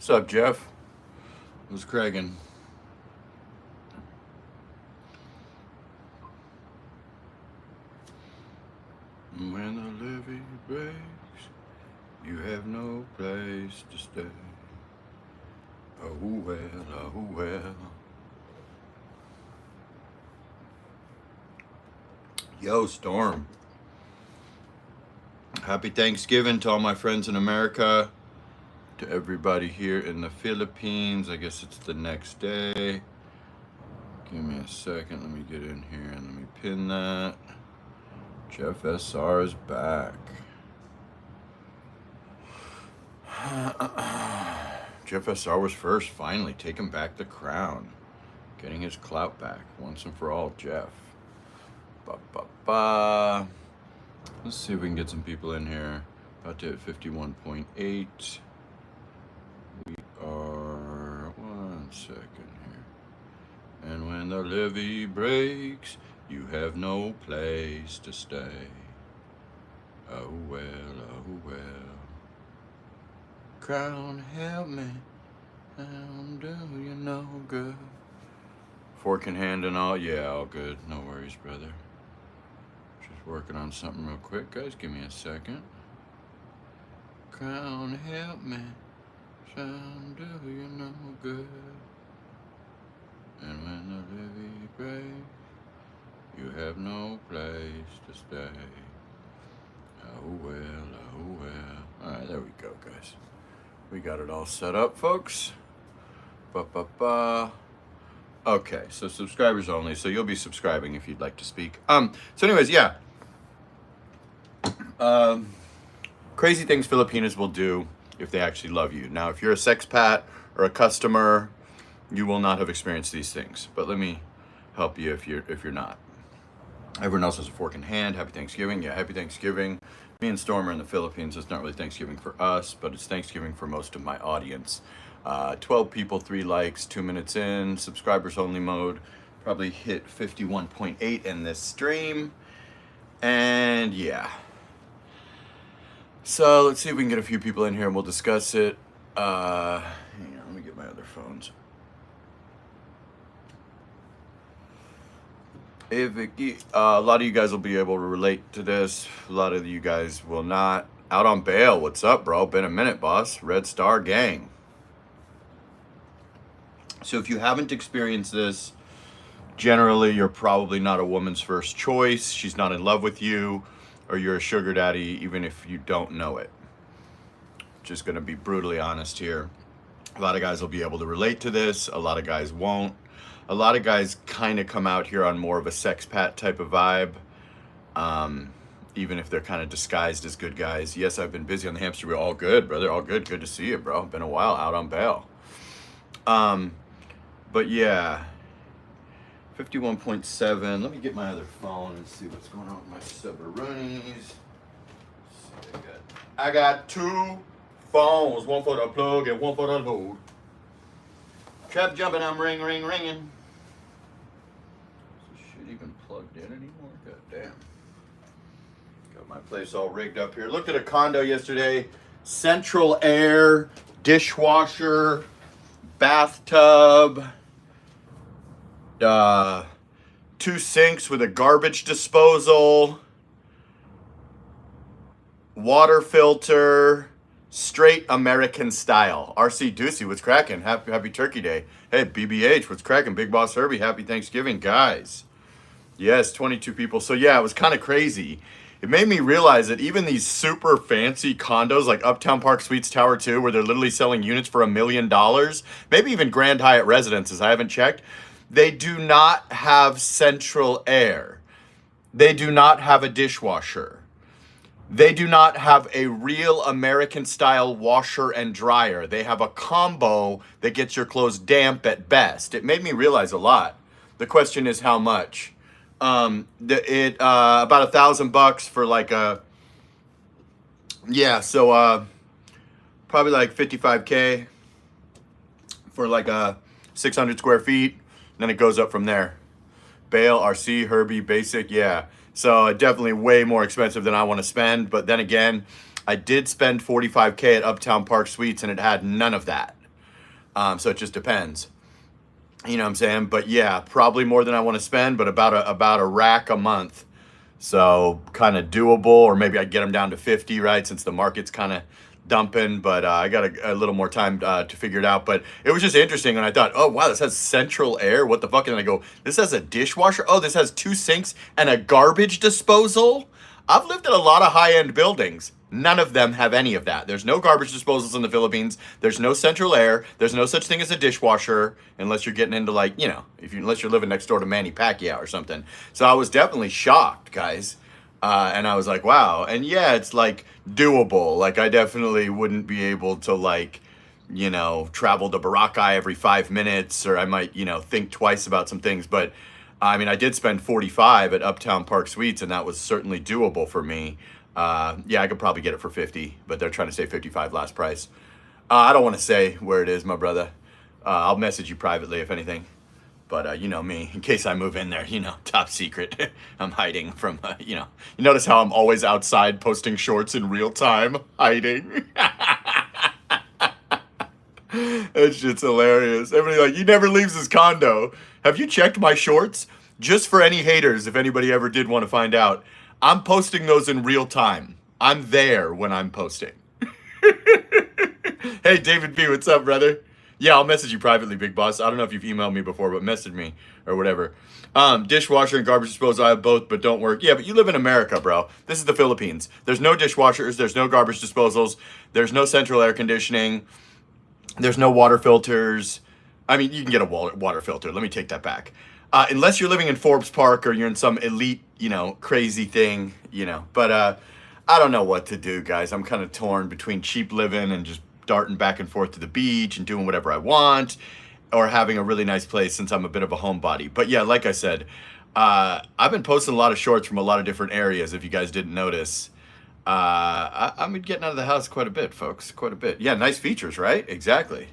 What's up, Jeff? Who's Craigin? When the levee breaks, you have no place to stay. Oh well, oh well. Yo, Storm. Happy Thanksgiving to all my friends in America. To everybody here in the Philippines. I guess it's the next day. Give me a second. Let me get in here and let me pin that. Jeff SR is back. Jeff SR was first, finally taking back the crown. Getting his clout back once and for all, Jeff. Ba. Let's see if we can get some people in here. About to hit 51.8. We are, 1 second here. And when the levee breaks, you have no place to stay. Oh well, oh well. Crown, help me. I'm doing you no good. Fork in hand and all? Yeah, all good. No worries, brother. Just working on something real quick, guys. Give me a second. Crown, help me. I'm doing you no good. And when the levee breaks, you have no place to stay. Oh well, oh well. Alright, there we go, guys. We got it all set up, folks. Ba. Okay, so subscribers only. So you'll be subscribing if you'd like to speak. So anyways, yeah. Crazy things Filipinas will do if they actually love you. Now, if you're a sexpat or a customer, you will not have experienced these things. But let me help you if you're not. Everyone else has a fork in hand. Happy Thanksgiving. Yeah, happy Thanksgiving. Me and Storm are in the Philippines. It's not really Thanksgiving for us, but it's Thanksgiving for most of my audience. 12 people, 3 likes, 2 minutes in, subscribers only mode. Probably hit 51.8 in this stream. And yeah. So let's see if we can get a few people in here and we'll discuss it. Hang on, let me get my other phones. Hey Vicky, a lot of you guys will be able to relate to this. A lot of you guys will not. Out on bail, what's up, bro? Been a minute, boss. Red Star Gang. So if you haven't experienced this, generally you're probably not a woman's first choice. She's not in love with you, or you're a sugar daddy, even if you don't know it. Just gonna be brutally honest here. A lot of guys will be able to relate to this. A lot of guys won't. A lot of guys kind of come out here on more of a sexpat type of vibe, even if they're kind of disguised as good guys. Yes, I've been busy on the hamster wheel. All good, brother. All good. Good to see you, bro. Been a while out on bail. But yeah, 51.7. Let me get my other phone and see what's going on with my Subarunis. I got 2 phones. One for the plug and one for the load. Trap jumping, I'm ringing. Even plugged in anymore? God damn. Got my place all rigged up here. Looked at a condo yesterday. Central air, dishwasher, bathtub, 2 sinks with a garbage disposal, water filter, straight American style. RC Doocy, what's cracking? Happy Turkey Day. Hey, BBH, what's cracking? Big Boss Herbie, happy Thanksgiving, guys. Yes, 22 people. So yeah, it was kind of crazy. It made me realize that even these super fancy condos like Uptown Park Suites Tower 2, where they're literally selling units for $1 million, maybe even Grand Hyatt Residences, I haven't checked, they do not have central air. They do not have a dishwasher. They do not have a real American style washer and dryer. They have a combo that gets your clothes damp at best. It made me realize a lot. The question is how much? About $1,000 for like a, yeah, so probably like 55K for like a 600 square feet. Then it goes up from there. Bale, RC, Herbie, basic, yeah. So definitely way more expensive than I want to spend. But then again, I did spend 45K at Uptown Park Suites and it had none of that. So it just depends. You know what I'm saying? But yeah, probably more than I want to spend, but about a rack a month. So kind of doable, or maybe I'd get them down to 50, right? Since the market's kind of dumping, but I got a little more time to figure it out. But it was just interesting, and I thought, oh wow, this has central air. What the fuck? And I go, this has a dishwasher. Oh, this has 2 sinks and a garbage disposal. I've lived in a lot of high-end buildings. None of them have any of that. There's no garbage disposals in the Philippines. There's no central air. There's no such thing as a dishwasher, unless you're getting into, like, unless you're living next door to Manny Pacquiao or something. So I was definitely shocked, guys. And I was like, wow. And yeah, it's like doable. Like, I definitely wouldn't be able to, like, travel to Boracay every 5 minutes, or I might, think twice about some things. But I mean, I did spend 45 at Uptown Park Suites, and that was certainly doable for me. Yeah, I could probably get it for 50, but they're trying to say 55 last price. I don't want to say where it is, my brother. I'll message you privately if anything. But you know me, in case I move in there, top secret. I'm hiding from, You notice how I'm always outside posting shorts in real time, hiding. That shit's hilarious. Everybody like, he never leaves his condo. Have you checked my shorts? Just for any haters, if anybody ever did want to find out, I'm posting those in real time. I'm there when I'm posting. Hey, David B, what's up, brother? Yeah, I'll message you privately, big boss. I don't know if you've emailed me before, but message me or whatever. Dishwasher and garbage disposal, I have both, but don't work. Yeah, but you live in America, bro. This is the Philippines. There's no dishwashers. There's no garbage disposals. There's no central air conditioning. There's no water filters. I mean, you can get a water filter. Let me take that back. Unless you're living in Forbes Park or you're in some elite, crazy thing, But I don't know what to do, guys. I'm kind of torn between cheap living and just darting back and forth to the beach and doing whatever I want, or having a really nice place since I'm a bit of a homebody. But yeah, like I said, I've been posting a lot of shorts from a lot of different areas, if you guys didn't notice. I'm getting out of the house quite a bit, folks. Quite a bit. Yeah, nice features, right? Exactly.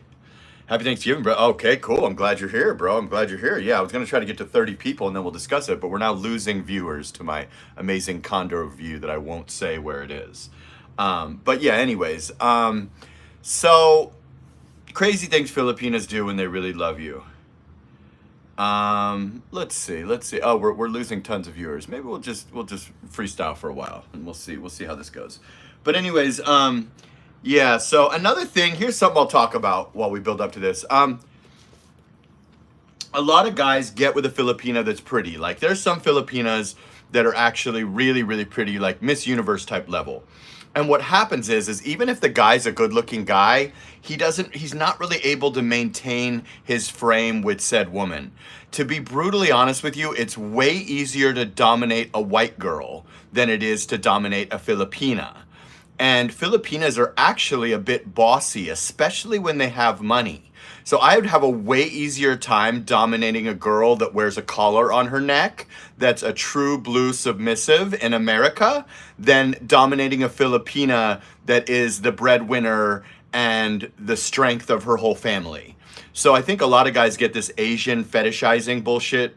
Happy Thanksgiving, bro. Okay, cool. I'm glad you're here, bro. I'm glad you're here. Yeah, I was going to try to get to 30 people and then we'll discuss it, but we're now losing viewers to my amazing condo view that I won't say where it is. But yeah, anyways. So, crazy things Filipinas do when they really love you. Let's see. Oh, we're losing tons of viewers. Maybe we'll just freestyle for a while and we'll see how this goes. But anyways, yeah, so another thing, here's something I'll talk about while we build up to this. A lot of guys get with a Filipina that's pretty. Like, there's some Filipinas that are actually really, really pretty, like Miss Universe type level. And what happens is even if the guy's a good-looking guy, he's not really able to maintain his frame with said woman. To be brutally honest with you, it's way easier to dominate a white girl than it is to dominate a Filipina. And Filipinas are actually a bit bossy, especially when they have money. So I would have a way easier time dominating a girl that wears a collar on her neck, that's a true blue submissive in America, than dominating a Filipina that is the breadwinner and the strength of her whole family. So I think a lot of guys get this Asian fetishizing bullshit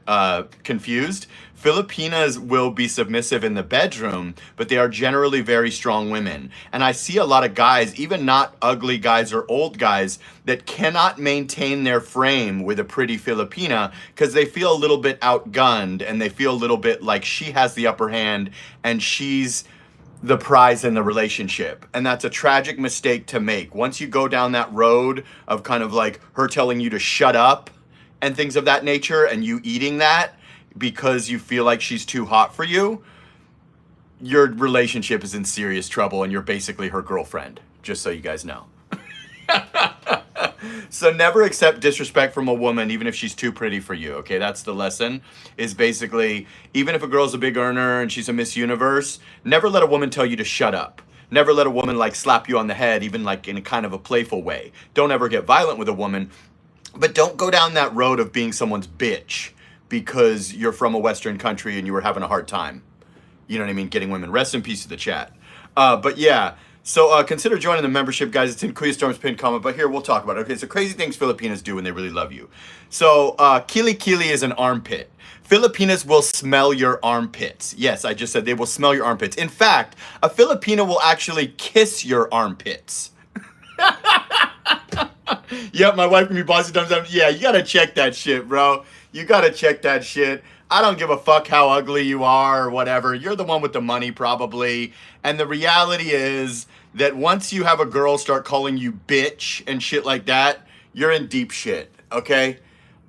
confused. Filipinas will be submissive in the bedroom, but they are generally very strong women. And I see a lot of guys, even not ugly guys or old guys, that cannot maintain their frame with a pretty Filipina because they feel a little bit outgunned and they feel a little bit like she has the upper hand and she's the prize in the relationship. And that's a tragic mistake to make. Once you go down that road of kind of like her telling you to shut up and things of that nature and you eating that because you feel like she's too hot for you, your relationship is in serious trouble and you're basically her girlfriend, just so you guys know. So never accept disrespect from a woman, even if she's too pretty for you, okay? That's the lesson, is basically, even if a girl's a big earner and she's a Miss Universe, never let a woman tell you to shut up. Never let a woman like slap you on the head, even like in a kind of a playful way. Don't ever get violent with a woman, but don't go down that road of being someone's bitch because you're from a Western country and you were having a hard time. You know what I mean? Getting women. Rest in peace to the chat. But yeah, so consider joining the membership, guys. It's in Kuya Storm's pinned comment, but here we'll talk about it. Okay, so crazy things Filipinas do when they really love you. So kili kili is an armpit. Filipinas will smell your armpits. Yes, I just said they will smell your armpits. In fact, a Filipina will actually kiss your armpits. Yep, my wife can be bossy thumbs up. Yeah, you gotta check that shit, bro. You gotta check that shit. I don't give a fuck how ugly you are or whatever. You're the one with the money, probably. And the reality is that once you have a girl start calling you bitch and shit like that, you're in deep shit, okay?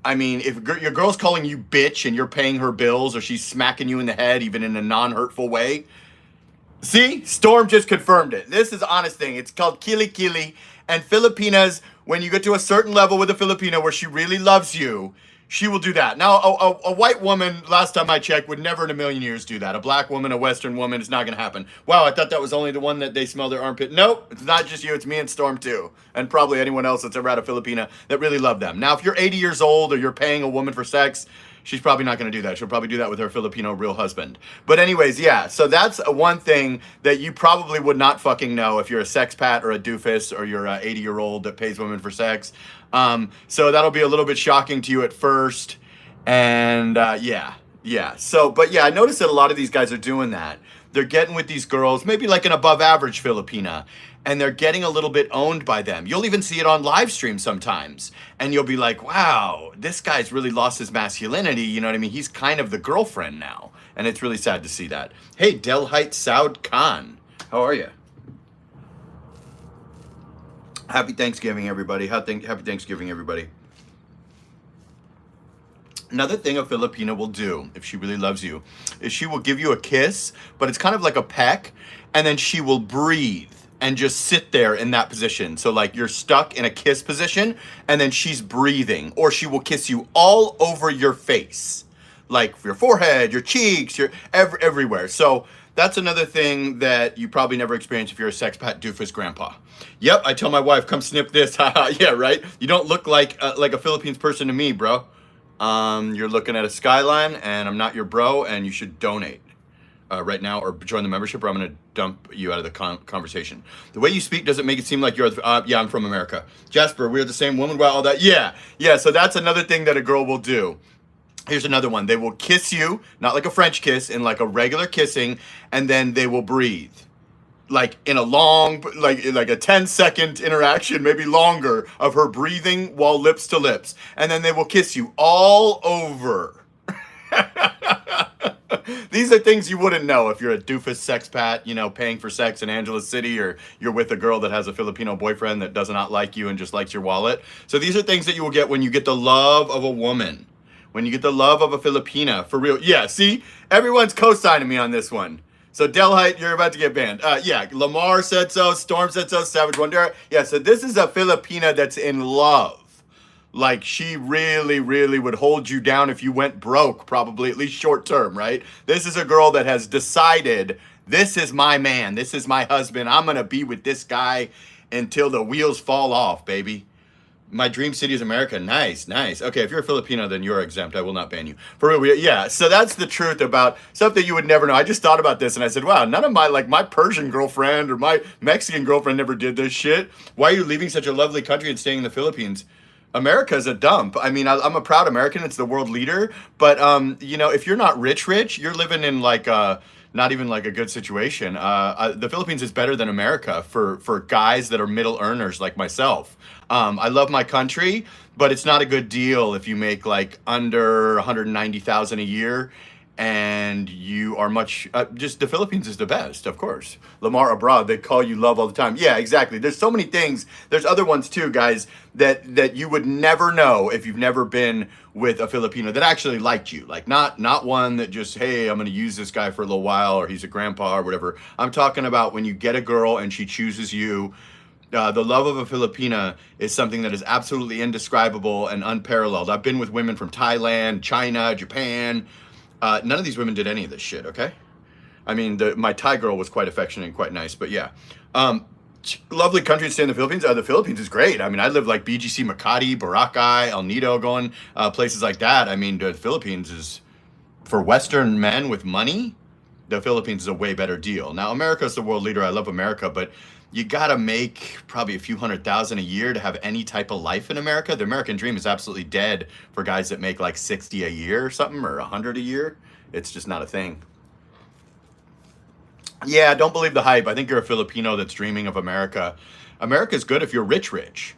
I mean, if your girl's calling you bitch and you're paying her bills or she's smacking you in the head, even in a non hurtful way, see, Storm just confirmed it. This is an honest thing. It's called Kili Kili. And Filipinas, when you get to a certain level with a Filipino where she really loves you, she will do that. Now, a white woman, last time I checked, would never in a million years do that. A black woman, a Western woman, it's not going to happen. Wow, I thought that was only the one that they smell their armpit. Nope, it's not just you. It's me and Storm, too. And probably anyone else that's ever had a Filipina that really loved them. Now, if you're 80 years old or you're paying a woman for sex, she's probably not going to do that. She'll probably do that with her Filipino real husband. But anyways, yeah. So that's one thing that you probably would not fucking know if you're a sexpat or a doofus or you're a 80-year-old that pays women for sex. So that'll be a little bit shocking to you at first. And yeah. So, but yeah, I noticed that a lot of these guys are doing that. They're getting with these girls, maybe like an above average Filipina, and they're getting a little bit owned by them. You'll even see it on live stream sometimes. And you'll be like, wow, this guy's really lost his masculinity. You know what I mean? He's kind of the girlfriend now. And it's really sad to see that. Hey, Delhite Saud Khan, how are you? Happy Thanksgiving, everybody. Happy Thanksgiving, everybody. Another thing a Filipina will do, if she really loves you, is she will give you a kiss, but it's kind of like a peck, and then she will breathe and just sit there in that position. So like you're stuck in a kiss position, and then she's breathing, or she will kiss you all over your face, like your forehead, your cheeks, your everywhere. So that's another thing that you probably never experienced if you're a sexpat doofus grandpa. Yep, I tell my wife, come snip this. Yeah, right? You don't look like a Philippines person to me, bro. You're looking at a skyline, and I'm not your bro, and you should donate right now or join the membership, or I'm going to dump you out of the conversation. The way you speak doesn't make it seem like you're, yeah, I'm from America. Jasper, we're the same woman, well, all that. Yeah, so that's another thing that a girl will do. Here's another one. They will kiss you, not like a French kiss, in like a regular kissing, and then they will breathe. Like in a long, like a 10-second interaction, maybe longer, of her breathing while lips to lips. And then they will kiss you all over. These are things you wouldn't know if you're a doofus sexpat, you know, paying for sex in Angeles City, or you're with a girl that has a Filipino boyfriend that does not like you and just likes your wallet. So these are things that you will get when you get the love of a woman. When you get the love of a Filipina, for real. Yeah, see? Everyone's co-signing me on this one. So Delhite, you're about to get banned. Yeah, Lamar said so, Storm said so, Savage Wonder. Yeah, so this is a Filipina that's in love. Like, she really, really would hold you down if you went broke, probably, at least short term, right? This is a girl that has decided, this is my man, this is my husband, I'm gonna be with this guy until the wheels fall off, baby. My dream city is America. Nice. Okay, if you're a Filipino, then you're exempt. I will not ban you. For real, yeah. So that's the truth about stuff that you would never know. I just thought about this and I said, wow, none of my Persian girlfriend or my Mexican girlfriend never did this shit. Why are you leaving such a lovely country and staying in the Philippines? America's a dump. I mean, I'm a proud American. It's the world leader. But, you know, if you're not rich, you're living in like not even like a good situation. The Philippines is better than America for guys that are middle earners like myself. I love my country, but it's not a good deal if you make like under 190,000 a year and you are much, just the Philippines is the best, of course. Lamar abroad, they call you love all the time. Yeah, exactly. There's so many things. There's other ones too, guys, that you would never know if you've never been with a Filipino that actually liked you. Like not one that just, hey, I'm going to use this guy for a little while, or he's a grandpa or whatever. I'm talking about when you get a girl and she chooses you. The love of a Filipina is something that is absolutely indescribable and unparalleled. I've been with women from Thailand, China, Japan. None of these women did any of this shit, okay? I mean, my Thai girl was quite affectionate and quite nice, but yeah. Lovely country to stay in the Philippines. The Philippines is great. I mean, I live like BGC, Makati, Boracay, El Nido, going places like that. I mean, the Philippines is, for Western men with money, the Philippines is a way better deal. Now, America's the world leader. I love America, but you gotta make probably a few $100,000 a year to have any type of life in America. The American dream is absolutely dead for guys that make like 60 a year or something, or 100 a year. It's just not a thing. Yeah, don't believe the hype. I think you're a Filipino that's dreaming of America. America's good if you're rich.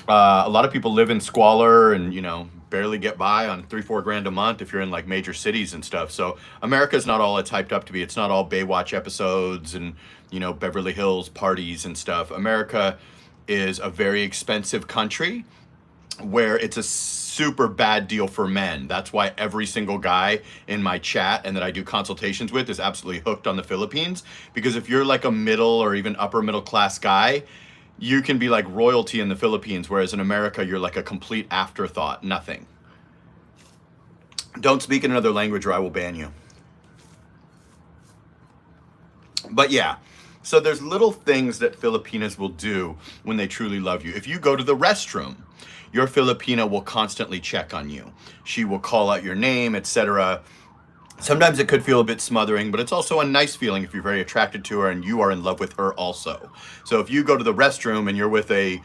A lot of people live in squalor and, you know, barely get by on 3-4 grand a month if you're in like major cities and stuff. So America's not all it's hyped up to be. It's not all Baywatch episodes and, you know, Beverly Hills parties and stuff. America is a very expensive country where it's a super bad deal for men. That's why every single guy in my chat and that I do consultations with is absolutely hooked on the Philippines. Because if you're like a middle or even upper middle class guy, you can be like royalty in the Philippines, whereas in America, you're like a complete afterthought, nothing. Don't speak in another language or I will ban you. But yeah, so there's little things that Filipinas will do when they truly love you. If you go to the restroom, your Filipina will constantly check on you. She will call out your name, etc. Sometimes it could feel a bit smothering, but it's also a nice feeling if you're very attracted to her and you are in love with her also. So if you go to the restroom and you're with a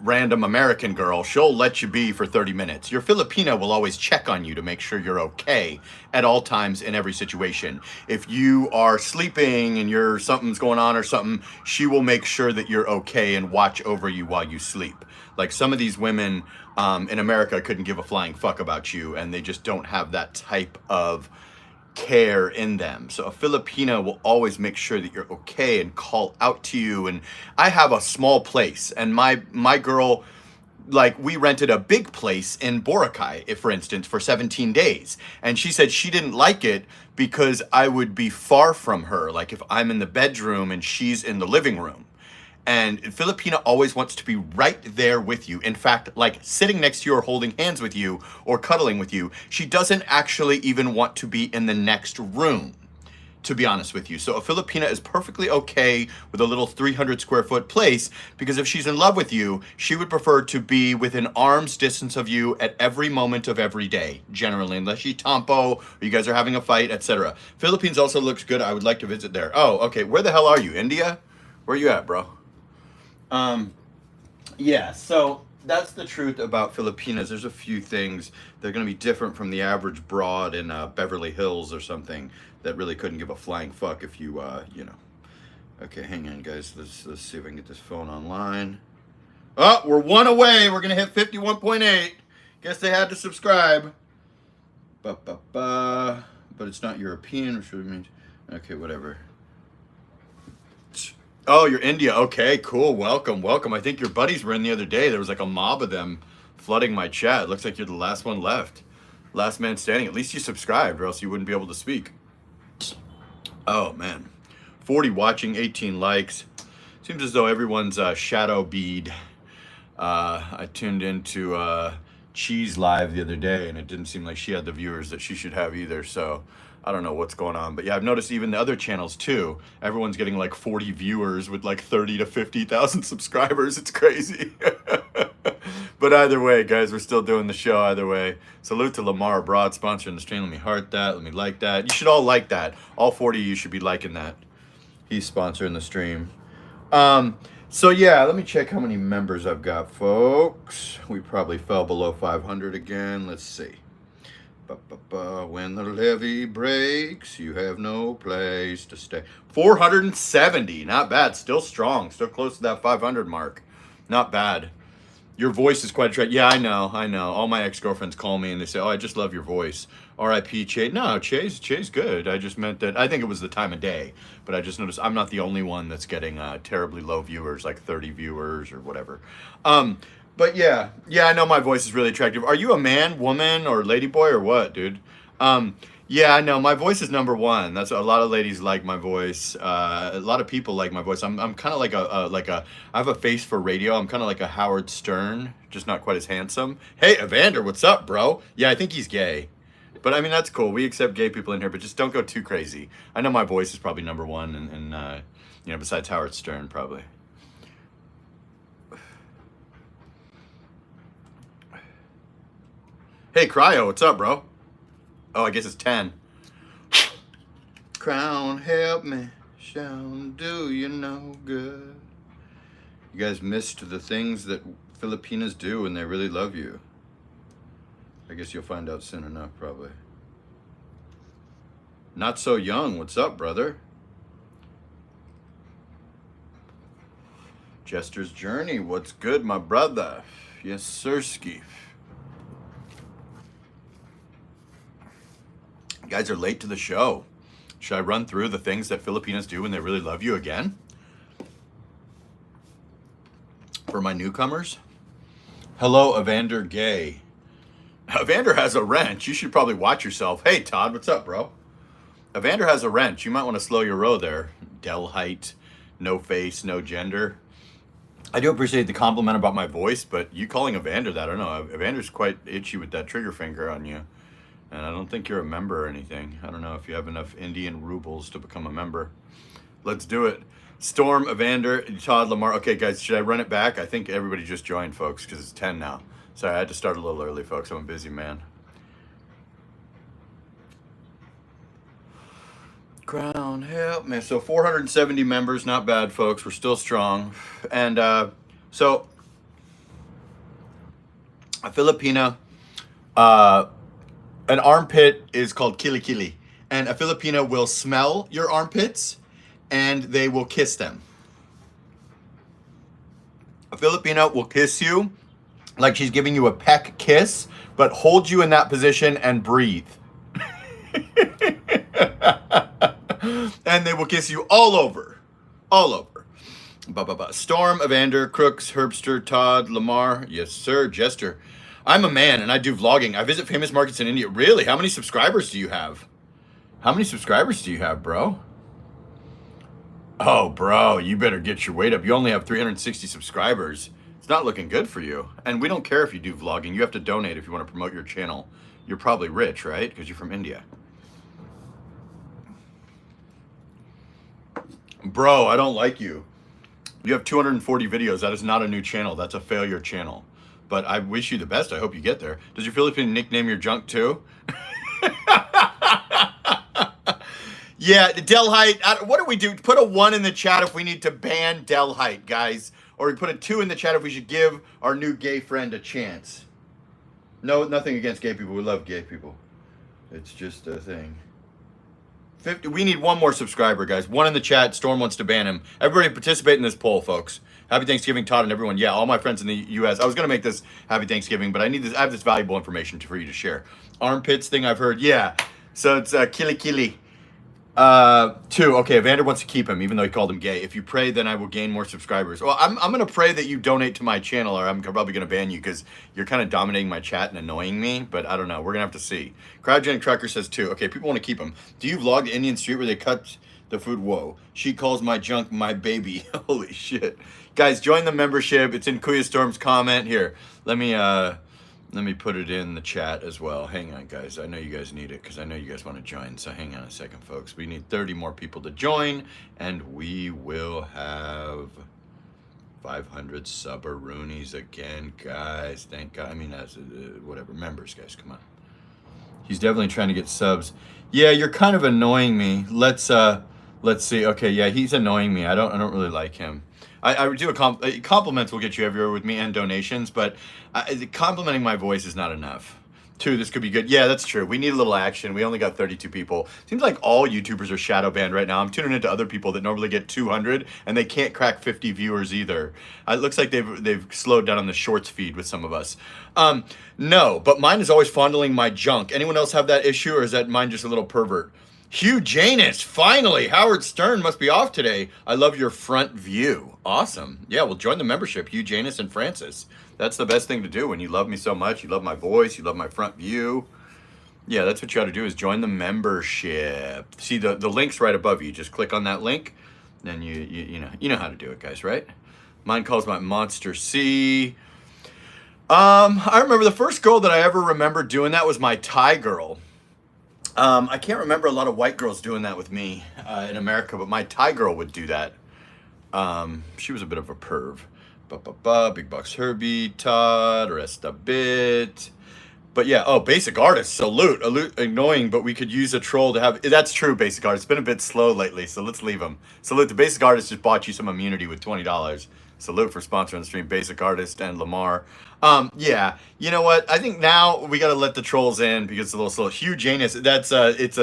random American girl, she'll let you be for 30 minutes. Your Filipina will always check on you to make sure you're okay at all times in every situation. If you are sleeping and something's going on or something, she will make sure that you're okay and watch over you while you sleep. Like some of these women in America couldn't give a flying fuck about you, and they just don't have that type of care in them. So a Filipina will always make sure that you're okay and call out to you. And I have a small place, and my girl, like, we rented a big place in Boracay, if for instance, for 17 days. And she said she didn't like it because I would be far from her. Like if I'm in the bedroom and she's in the living room. And Filipina always wants to be right there with you. In fact, like sitting next to you or holding hands with you or cuddling with you. She doesn't actually even want to be in the next room, to be honest with you. So a Filipina is perfectly okay with a little 300 square foot place because if she's in love with you, she would prefer to be within arm's distance of you at every moment of every day, generally, unless she tampo or you guys are having a fight, etc. Philippines also looks good. I would like to visit there. Oh, okay. Where the hell are you? India? Where you at, bro? Yeah, so that's the truth about Filipinas. There's a few things that are going to be different from the average broad in Beverly Hills or something that really couldn't give a flying fuck if you, you know. Okay, hang on, guys. Let's see if I can get this phone online. Oh, we're one away. We're going to hit 51.8. Guess they had to subscribe. But it's not European, which really means, okay, whatever. Oh, you're India. Okay, cool. Welcome, welcome. I think your buddies were in the other day. There was like a mob of them flooding my chat. Looks like you're the last one left. Last man standing. At least you subscribed or else you wouldn't be able to speak. Oh, man. 40 watching, 18 likes. Seems as though everyone's shadow bead. I tuned into Cheese Live the other day, and it didn't seem like she had the viewers that she should have either, so I don't know what's going on. But yeah, I've noticed even the other channels too. Everyone's getting like 40 viewers with like 30 to 50,000 subscribers. It's crazy. But either way, guys, we're still doing the show either way. Salute to Lamar Abroad sponsoring the stream. Let me heart that. Let me like that. You should all like that. All 40 of you should be liking that. He's sponsoring the stream. So yeah, let me check how many members I've got, folks. We probably fell below 500 again. Let's see. When the levee breaks, you have no place to stay. 470, not bad. Still strong. Still close to that 500 mark. Not bad. Your voice is quite attractive. Yeah, I know. All my ex-girlfriends call me and they say, "Oh, I just love your voice." R.I.P. Che. No, Che's good. I just meant that I think it was the time of day, but I just noticed I'm not the only one that's getting terribly low viewers, like 30 viewers or whatever. But yeah, I know my voice is really attractive. Are you a man, woman, or ladyboy or what, dude? Yeah, I know my voice is number one. That's a lot of ladies like my voice. A lot of people like my voice. I'm kind of like a I have a face for radio. I'm kind of like a Howard Stern, just not quite as handsome. Hey, Evander, what's up, bro? Yeah, I think he's gay. But I mean, that's cool. We accept gay people in here, but just don't go too crazy. I know my voice is probably number one, and you know, besides Howard Stern, probably. Hey, Cryo, what's up, bro? Oh, I guess it's 10. Crown, help me, shall do you no good. You guys missed the things that Filipinas do when they really love you. I guess you'll find out soon enough, probably. Not so young, what's up, brother? Jester's Journey, what's good, my brother? Yes, sirski. You guys are late to the show. Should I run through the things that Filipinos do when they really love you again? For my newcomers? Hello, Evander Gay. Evander has a wrench. You should probably watch yourself. Hey, Todd, what's up, bro? Evander has a wrench. You might want to slow your row there. Del height, no face, no gender. I do appreciate the compliment about my voice, but you calling Evander that, I don't know. Evander's quite itchy with that trigger finger on you. And I don't think you're a member or anything. I don't know if you have enough Indian rubles to become a member. Let's do it. Storm, Evander, Todd, Lamar. Okay, guys, should I run it back? I think everybody just joined, folks, because it's 10 now. Sorry, I had to start a little early, folks. I'm a busy man. Crown, help me. So 470 members, not bad, folks. We're still strong. And so a Filipina, an armpit is called kilikili. And a Filipina will smell your armpits and they will kiss them. A Filipina will kiss you like she's giving you a peck kiss, but hold you in that position and breathe. And they will kiss you all over. All over. Storm, Evander, Crooks, Herbster, Todd, Lamar. Yes, sir. Jester. I'm a man and I do vlogging. I visit famous markets in India. Really? How many subscribers do you have? How many subscribers do you have, bro? Oh, bro, you better get your weight up. You only have 360 subscribers. It's not looking good for you. And we don't care if you do vlogging. You have to donate if you want to promote your channel. You're probably rich, right? Because you're from India. Bro, I don't like you. You have 240 videos. That is not a new channel. That's a failure channel. But I wish you the best. I hope you get there. Does your Philippine nickname your junk too? Yeah, Del Height. What do we do? Put a 1 in the chat if we need to ban Del Height, guys. Or we put a 2 in the chat if we should give our new gay friend a chance. No, nothing against gay people. We love gay people. It's just a thing. 50. We need 1 more subscriber, guys. 1 in the chat. Storm wants to ban him. Everybody participate in this poll, folks. Happy Thanksgiving, Todd, and everyone. Yeah, all my friends in the U.S. I was going to make this Happy Thanksgiving, but I need this. I have this valuable information for you to share. Armpits thing I've heard. Yeah. So it's kilikili. 2. Okay, Evander wants to keep him, even though he called him gay. If you pray, then I will gain more subscribers. Well, I'm going to pray that you donate to my channel, or I'm probably going to ban you because you're kind of dominating my chat and annoying me. But I don't know. We're going to have to see. Cryogenic Trucker says 2. Okay, people want to keep him. Do you vlog the Indian street where they cut the food? Whoa. She calls my junk my baby. Holy shit. Guys, join the membership. It's in Kuya Storm's comment. Here, let me put it in the chat as well. Hang on, guys. I know you guys need it because I know you guys want to join. So hang on a second, folks. We need 30 more people to join, and we will have 500 subberoonies again, guys. Thank God. I mean, that's whatever. Members, guys. Come on. He's definitely trying to get subs. Yeah, you're kind of annoying me. Let's see. Okay, yeah, he's annoying me. I don't really like him. I do compliments will get you everywhere with me and donations, but complimenting my voice is not enough. 2, this could be good. Yeah, that's true. We need a little action. We only got 32 people. Seems like all YouTubers are shadow banned right now. I'm tuning into other people that normally get 200, and they can't crack 50 viewers either. It looks like they've slowed down on the shorts feed with some of us. No, but mine is always fondling my junk. Anyone else have that issue, or is that mine just a little pervert? Hugh Janus, finally. Howard Stern must be off today. I love your front view. Awesome. Yeah, well, join the membership, Hugh Janus and Francis. That's the best thing to do when you love me so much. You love my voice. You love my front view. Yeah, that's what you ought to do is join the membership. See, the link's right above you. Just click on that link. Then you know how to do it, guys, right? Mine calls my Monster C. I remember the first girl that I ever remember doing that was my Thai girl. I can't remember a lot of white girls doing that with me in America, but my Thai girl would do that. She was a bit of a perv. Big Box Herbie, Todd, rest a bit. But yeah, oh, Basic Artist, salute. Annoying, but we could use a troll to have. That's true, Basic Artist. It's been a bit slow lately, so let's leave him. Salute. The Basic Artist just bought you some immunity with $20. Salute for sponsoring the stream, Basic Artist and Lamar. Yeah, you know what? I think now we gotta let the trolls in because it's a little slow. Hugh Janus, that's it's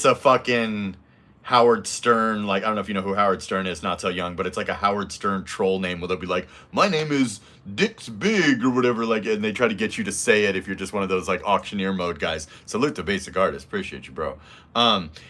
a fucking Howard Stern, like, I don't know if you know who Howard Stern is, not so young, but it's like a Howard Stern troll name where they'll be like, my name is Dick's Big or whatever, like, and they try to get you to say it if you're just one of those like auctioneer mode guys. Salute to Basic Artist, appreciate you, bro.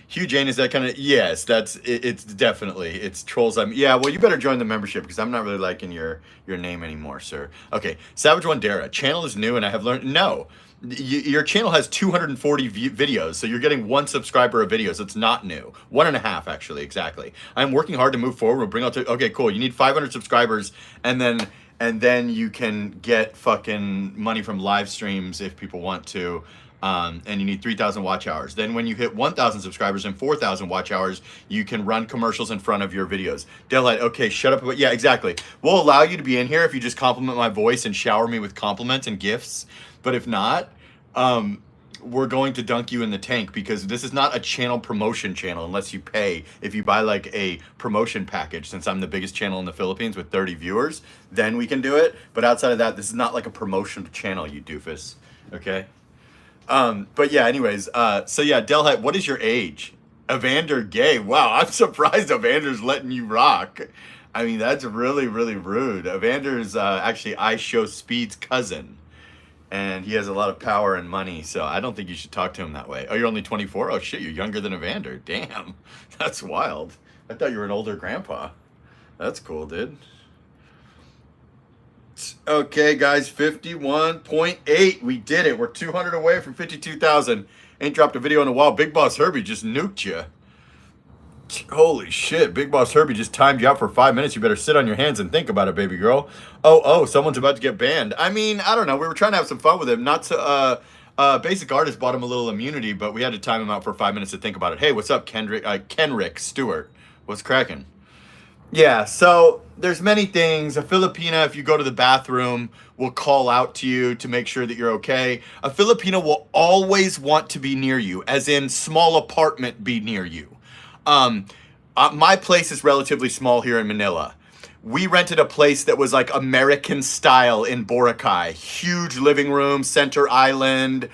Hugh Jane, is that kind of, yes, that's it, it's definitely, it's trolls. Yeah, well, you better join the membership because I'm not really liking your name anymore, sir. Okay, Savage Wandera, channel is new and I have learned, no. Your channel has 240 videos, so you're getting 1 subscriber a video, so it's not new. 1.5, actually, exactly. I'm working hard to move forward. We'll bring out to, okay, cool. You need 500 subscribers, and then you can get fucking money from live streams if people want to. And you need 3,000 watch hours. Then when you hit 1,000 subscribers and 4,000 watch hours, you can run commercials in front of your videos. Daylight, okay, shut up. Yeah, exactly. We'll allow you to be in here if you just compliment my voice and shower me with compliments and gifts. But if not, we're going to dunk you in the tank because this is not a channel promotion channel unless you pay. If you buy like a promotion package, since I'm the biggest channel in the Philippines with 30 viewers, then we can do it. But outside of that, this is not like a promotion channel, you doofus. Okay? But yeah, anyways, so yeah, Delhite, what is your age? Evander gay. Wow, I'm surprised Evander's letting you rock. I mean, that's really, really rude. Evander's actually I Show Speed's cousin. And he has a lot of power and money, so I don't think you should talk to him that way. Oh, you're only 24? Oh shit, you're younger than Evander. Damn, that's wild. I thought you were an older grandpa. That's cool, dude. Okay, guys, 51.8. We did it. We're 200 away from 52,000. Ain't dropped a video in a while. Big Boss Herbie just nuked you. Holy shit, Big Boss Herbie just timed you out for 5 minutes. You better sit on your hands and think about it, baby girl. Oh, someone's about to get banned. I mean, I don't know. We were trying to have some fun with him. Not to, Basic Artist bought him a little immunity, but we had to time him out for 5 minutes to think about it. Hey, what's up, Kenrick Stewart? What's cracking? Yeah, so there's many things. A Filipina, if you go to the bathroom, will call out to you to make sure that you're okay. A Filipina will always want to be near you, as in small apartment be near you. My place is relatively small here in Manila. We rented a place that was like American style in Boracay. Huge living room, center island,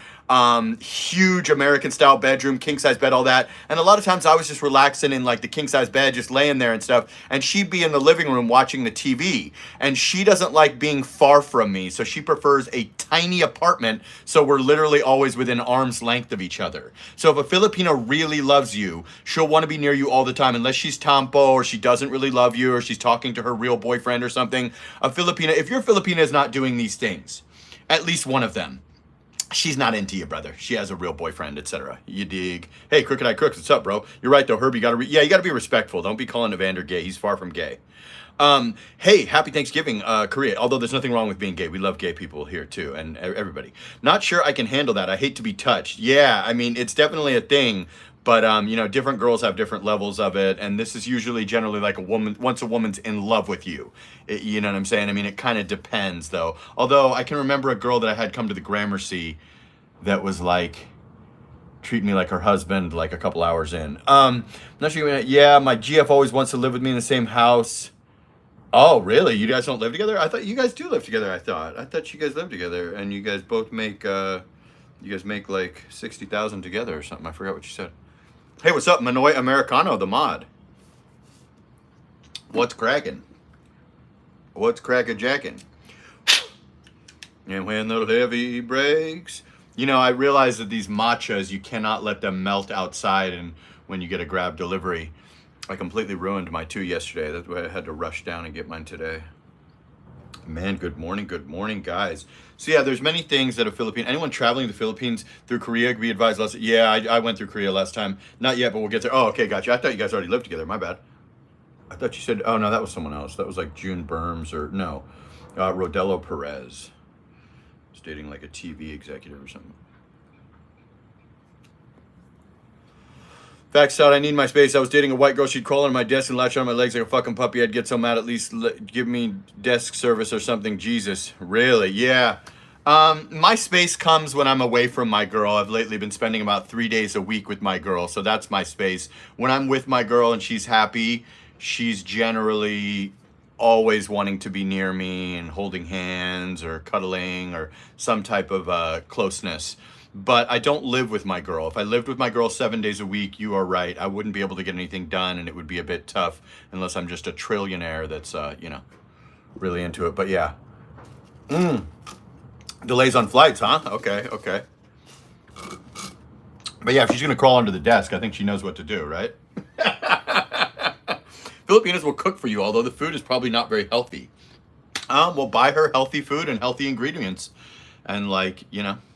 huge American style bedroom, king size bed, all that. And a lot of times I was just relaxing in like the king size bed, just laying there and stuff. And she'd be in the living room watching the TV. And she doesn't like being far from me. So she prefers a tiny apartment. So we're literally always within arm's length of each other. So if a Filipina really loves you, she'll want to be near you all the time, unless she's tampo or she doesn't really love you or she's talking to her real boyfriend or something. A Filipina, if your Filipina is not doing these things, at least one of them, she's not into you, brother. She has a real boyfriend, etc. You dig? Hey, Crooked Eye Crooks, what's up, bro? You're right, though, Herb. You gotta you gotta be respectful. Don't be calling Evander gay. He's far from gay. Hey, happy Thanksgiving, Korea. Although there's nothing wrong with being gay. We love gay people here, too, and everybody. Not sure I can handle that. I hate to be touched. Yeah, I mean, it's definitely a thing. But, you know, different girls have different levels of it. And this is usually generally like a woman, once a woman's in love with you. You know what I'm saying? I mean, it kind of depends, though. Although I can remember a girl that I had come to the Gramercy that was like, treat me like her husband like a couple hours in. Not sure. Yeah, my GF always wants to live with me in the same house. Oh, really? You guys don't live together? I thought you guys do live together, I thought you guys live together and you guys both make, you guys make like 60,000 together or something. I forgot what you said. Hey, what's up, Manoy Americano, the mod? What's cracking? What's crack-a-jacking? And when the heavy breaks. You know, I realize that these matchas, you cannot let them melt outside and when you get a grab delivery. I completely ruined my 2 yesterday. That's why I had to rush down and get mine today. Man, good morning, guys. So yeah, there's many things that a Philippine, anyone traveling to the Philippines through Korea could be advised last. Yeah, I went through Korea last time. Not yet, but we'll get there. Oh, okay, gotcha. I thought you guys already lived together. My bad. I thought you said, oh no, that was someone else. That was like June Burns or no, Rodello Perez. He's dating like a TV executive or something. Facts out, I need my space. I was dating a white girl. She'd crawl on my desk and latch on my legs like a fucking puppy. I'd get so mad, at least give me desk service or something. Jesus, really? Yeah. My space comes when I'm away from my girl. I've lately been spending about 3 days a week with my girl, so that's my space. When I'm with my girl and she's happy, she's generally always wanting to be near me and holding hands or cuddling or some type of closeness. But I don't live with my girl. If I lived with my girl 7 days a week, you are right, I wouldn't be able to get anything done, and it would be a bit tough unless I'm just a trillionaire that's, really into it. But yeah. Delays on flights, huh? Okay, okay. But yeah, if she's gonna crawl under the desk, I think she knows what to do, right? Filipinas will cook for you, although the food is probably not very healthy. We'll buy her healthy food and healthy ingredients and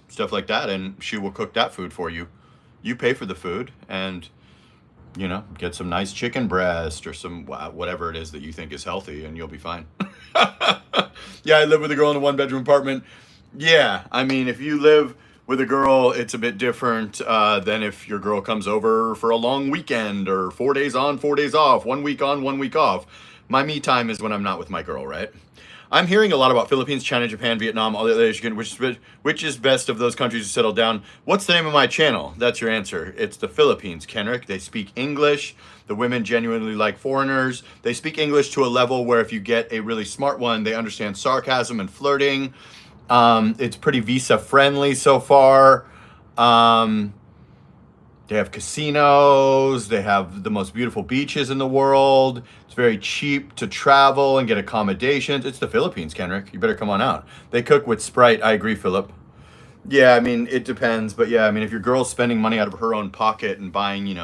stuff like that, and she will cook that food for you. You pay for the food and, get some nice chicken breast or some whatever it is that you think is healthy, and you'll be fine. Yeah, I live with a girl in a 1-bedroom apartment. Yeah, I mean, if you live with a girl, it's a bit different than if your girl comes over for a long weekend or 4 days on, 4 days off, 1 week on, 1 week off. My me time is when I'm not with my girl, right? I'm hearing a lot about Philippines, China, Japan, Vietnam, all the others. Which is best of those countries to settle down? What's the name of my channel? That's your answer. It's the Philippines, Kenrick. They speak English. The women genuinely like foreigners. They speak English to a level where if you get a really smart one, they understand sarcasm and flirting. It's pretty visa friendly so far. They have casinos. They have the most beautiful beaches in the world. It's very cheap to travel and get accommodations. It's the Philippines, Kenrick. You better come on out. They cook with Sprite. I agree, Philip. Yeah, I mean, it depends. But yeah, I mean, if your girl's spending money out of her own pocket and buying,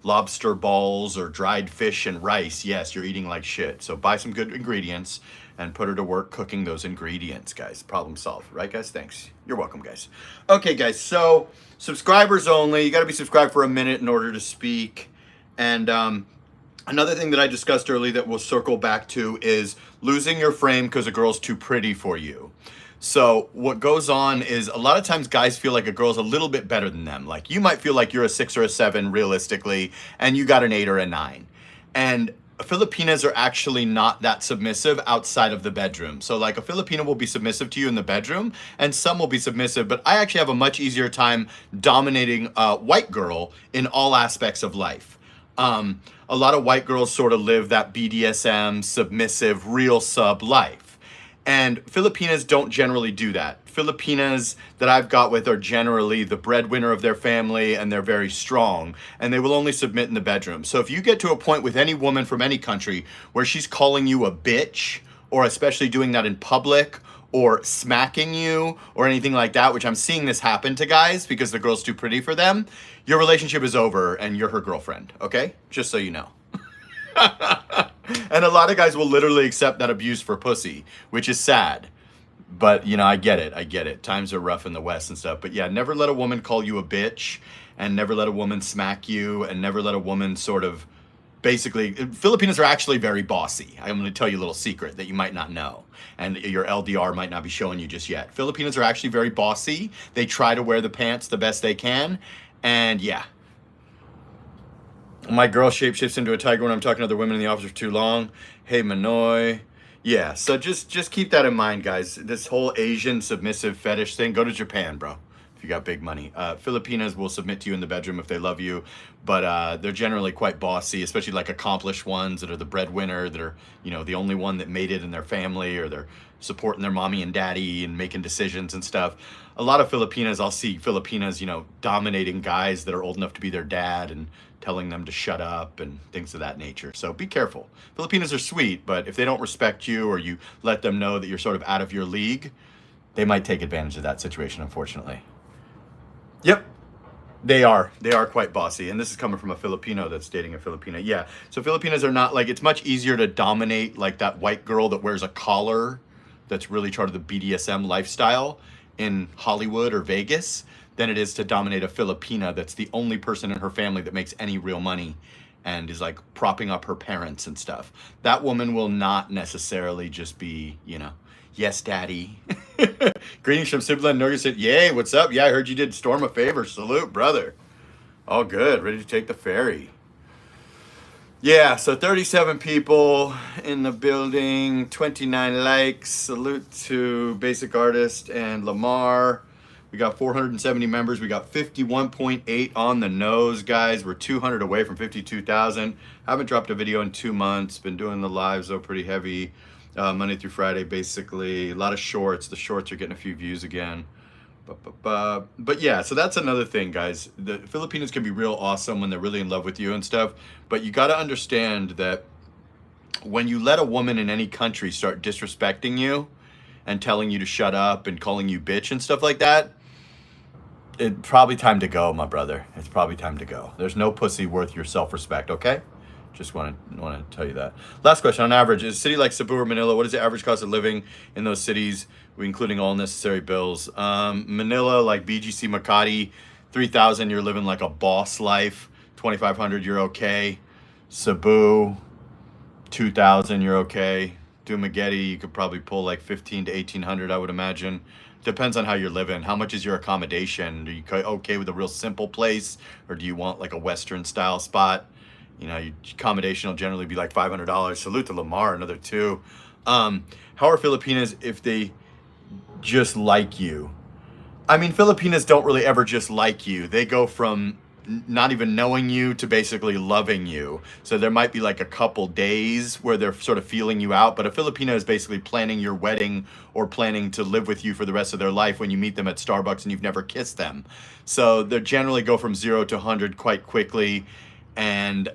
lobster balls or dried fish and rice, yes, you're eating like shit. So buy some good ingredients and put her to work cooking those ingredients, guys. Problem solved, right, guys? Thanks. You're welcome, guys. Okay, guys, so subscribers only. You got to be subscribed for a minute in order to speak. And another thing that I discussed earlier that we'll circle back to is losing your frame because a girl's too pretty for you. So what goes on is a lot of times guys feel like a girl's a little bit better than them. Like you might feel like you're a 6 or a 7 realistically, and you got an 8 or a 9. And Filipinas are actually not that submissive outside of the bedroom. So like a Filipino will be submissive to you in the bedroom and some will be submissive, but I actually have a much easier time dominating a white girl in all aspects of life. A lot of white girls sort of live that BDSM, submissive, real sub life. And Filipinas don't generally do that. Filipinas that I've got with are generally the breadwinner of their family, and they're very strong, and they will only submit in the bedroom. So if you get to a point with any woman from any country where she's calling you a bitch, or especially doing that in public, or smacking you, or anything like that, which I'm seeing this happen to guys because the girl's too pretty for them, your relationship is over and you're her girlfriend, okay? Just so you know. And a lot of guys will literally accept that abuse for pussy, which is sad. But, I get it. Times are rough in the West and stuff. But yeah, never let a woman call you a bitch, and never let a woman smack you, and never let a woman sort of, basically, Filipinos are actually very bossy. I'm going to tell you a little secret that you might not know, and your LDR might not be showing you just yet. Filipinos are actually very bossy. They try to wear the pants the best they can, and yeah. My girl shapeshifts into a tiger when I'm talking to other women in the office for too long. Hey, Manoy. Yeah, so just keep that in mind, guys. This whole Asian submissive fetish thing, go to Japan, bro, if you got big money. Filipinas will submit to you in the bedroom if they love you, but they're generally quite bossy, especially like accomplished ones that are the breadwinner, that are, the only one that made it in their family, or they're supporting their mommy and daddy and making decisions and stuff. A lot of Filipinas, I'll see Filipinas, dominating guys that are old enough to be their dad and telling them to shut up and things of that nature. So be careful. Filipinos are sweet, but if they don't respect you, or you let them know that you're sort of out of your league, they might take advantage of that situation, unfortunately. Yep. They are quite bossy. And this is coming from a Filipino that's dating a Filipina. Yeah. So Filipinas are not it's much easier to dominate like that white girl that wears a collar that's really part of the BDSM lifestyle in Hollywood or Vegas than it is to dominate a Filipina that's the only person in her family that makes any real money and is like propping up her parents and stuff. That woman will not necessarily just be, yes, daddy. Greetings from Sibla and Norgis. Yay, what's up? Yeah, I heard you did Storm a favor. Salute, brother. All good. Ready to take the ferry. Yeah, so 37 people in the building, 29 likes. Salute to Basic Artist and Lamar. We got 470 members. We got 51.8 on the nose, guys. We're 200 away from 52,000. Haven't dropped a video in 2 months. Been doing the lives though pretty heavy, Monday through Friday basically. A lot of shorts. The shorts are getting a few views again. But yeah, so that's another thing, guys. The Filipinos can be real awesome when they're really in love with you and stuff. But you got to understand that when you let a woman in any country start disrespecting you and telling you to shut up and calling you bitch and stuff like that, it's probably time to go, my brother. It's probably time to go. There's no pussy worth your self-respect, okay? Just want to tell you that. Last question. On average, is a city like Cebu or Manila, what is the average cost of living in those cities, including all necessary bills? Manila, like BGC Makati, 3,000, you're living like a boss life. 2,500, you're okay. Cebu, 2,000, you're okay. Dumaguete, you could probably pull like 15 to 1,800, I would imagine. Depends on how you're living. How much is your accommodation? Are you okay with a real simple place, or do you want like a Western style spot? You know, your accommodation will generally be like $500. Salute to Lamar, another two. How are Filipinas if they just like you? I mean, Filipinas don't really ever just like you. They go from not even knowing you to basically loving you. So there might be like a couple days where they're sort of feeling you out, but a Filipino is basically planning your wedding or planning to live with you for the rest of their life when you meet them at Starbucks and you've never kissed them. So they generally go from 0 to 100 quite quickly. And,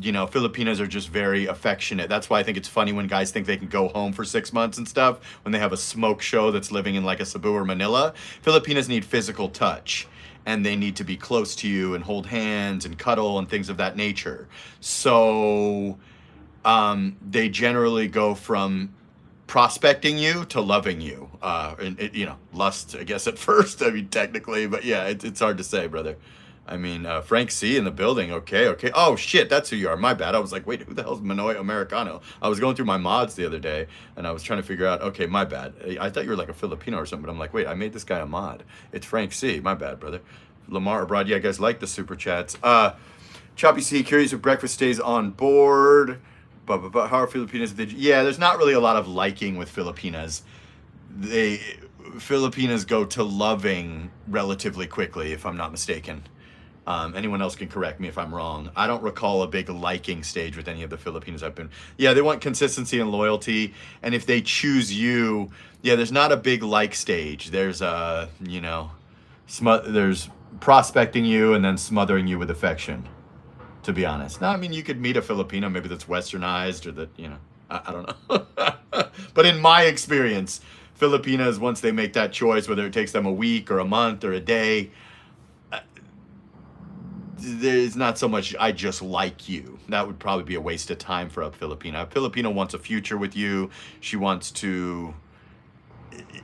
you know, Filipinos are just very affectionate. That's why I think it's funny when guys think they can go home for 6 months and stuff when they have a smoke show that's living in like a Cebu or Manila. Filipinos need physical touch, and they need to be close to you and hold hands and cuddle and things of that nature. So they generally go from prospecting you to loving you. And you know, lust, I guess, at first. I mean, technically, but yeah, it's hard to say, brother. I mean, Frank C in the building. Okay. Oh, shit, that's who you are. My bad. I was like, wait, who the hell's Manoy Americano? I was going through my mods the other day, and I was trying to figure out, okay, my bad. I thought you were like a Filipino or something, but I'm like, wait, I made this guy a mod. It's Frank C. My bad, brother. Lamar abroad. Yeah, guys like the super chats. Choppy C, curious if breakfast stays on board. But how are Filipinas? Yeah, there's not really a lot of liking with Filipinas. Filipinas go to loving relatively quickly, if I'm not mistaken. Anyone else can correct me if I'm wrong. I don't recall a big liking stage with any of the Filipinos I've been. Yeah, they want consistency and loyalty. And if they choose you, yeah, there's not a big like stage. There's, you know, there's prospecting you and then smothering you with affection, to be honest. Now, I mean, you could meet a Filipino maybe that's westernized or that, you know, I don't know. But in my experience, Filipinos, once they make that choice, whether it takes them a week or a month or a day, there's not so much I just like you. That would probably be a waste of time for a Filipino. A Filipino wants a future with you. She wants to,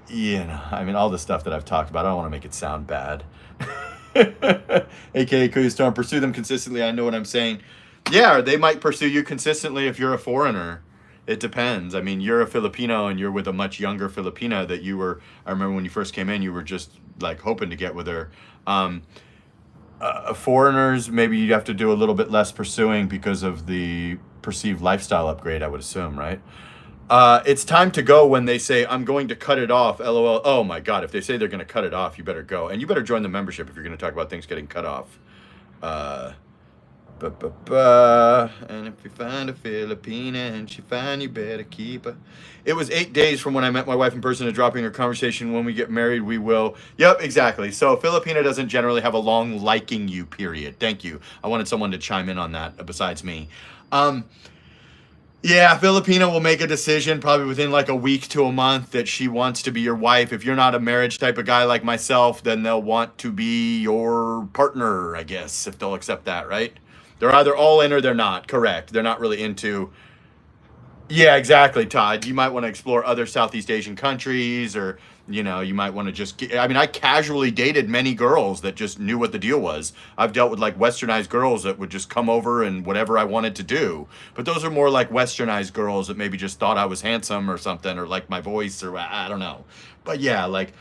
you know, I mean, all the stuff that I've talked about. I don't want to make it sound bad. AKA Kuya Storm, pursue them consistently. I know what I'm saying. Yeah, they might pursue you consistently if you're a foreigner. It depends. I mean, you're a Filipino and you're with a much younger Filipina that you were, I remember when you first came in, you were just like hoping to get with her. Foreigners, maybe you have to do a little bit less pursuing because of the perceived lifestyle upgrade, I would assume, right? It's time to go when they say, I'm going to cut it off, LOL. Oh my God, if they say they're going to cut it off, you better go. And you better join the membership if you're going to talk about things getting cut off. And if you find a Filipina and she find you better keep her. It was 8 days from when I met my wife in person to dropping her conversation. When we get married, we will. Yep, exactly. So Filipina doesn't generally have a long liking you period. Thank you. I wanted someone to chime in on that besides me. Yeah, Filipina will make a decision probably within like a week to a month that she wants to be your wife. If you're not a marriage type of guy like myself, then they'll want to be your partner, I guess, if they'll accept that, right? They're either all in or they're not. Correct. They're not really into. Yeah, exactly, Todd. You might want to explore other Southeast Asian countries, or, you know, you might want to just. I mean, I casually dated many girls that just knew what the deal was. I've dealt with like westernized girls that would just come over and whatever I wanted to do. But those are more like westernized girls that maybe just thought I was handsome or something, or like my voice, or I don't know. But yeah, like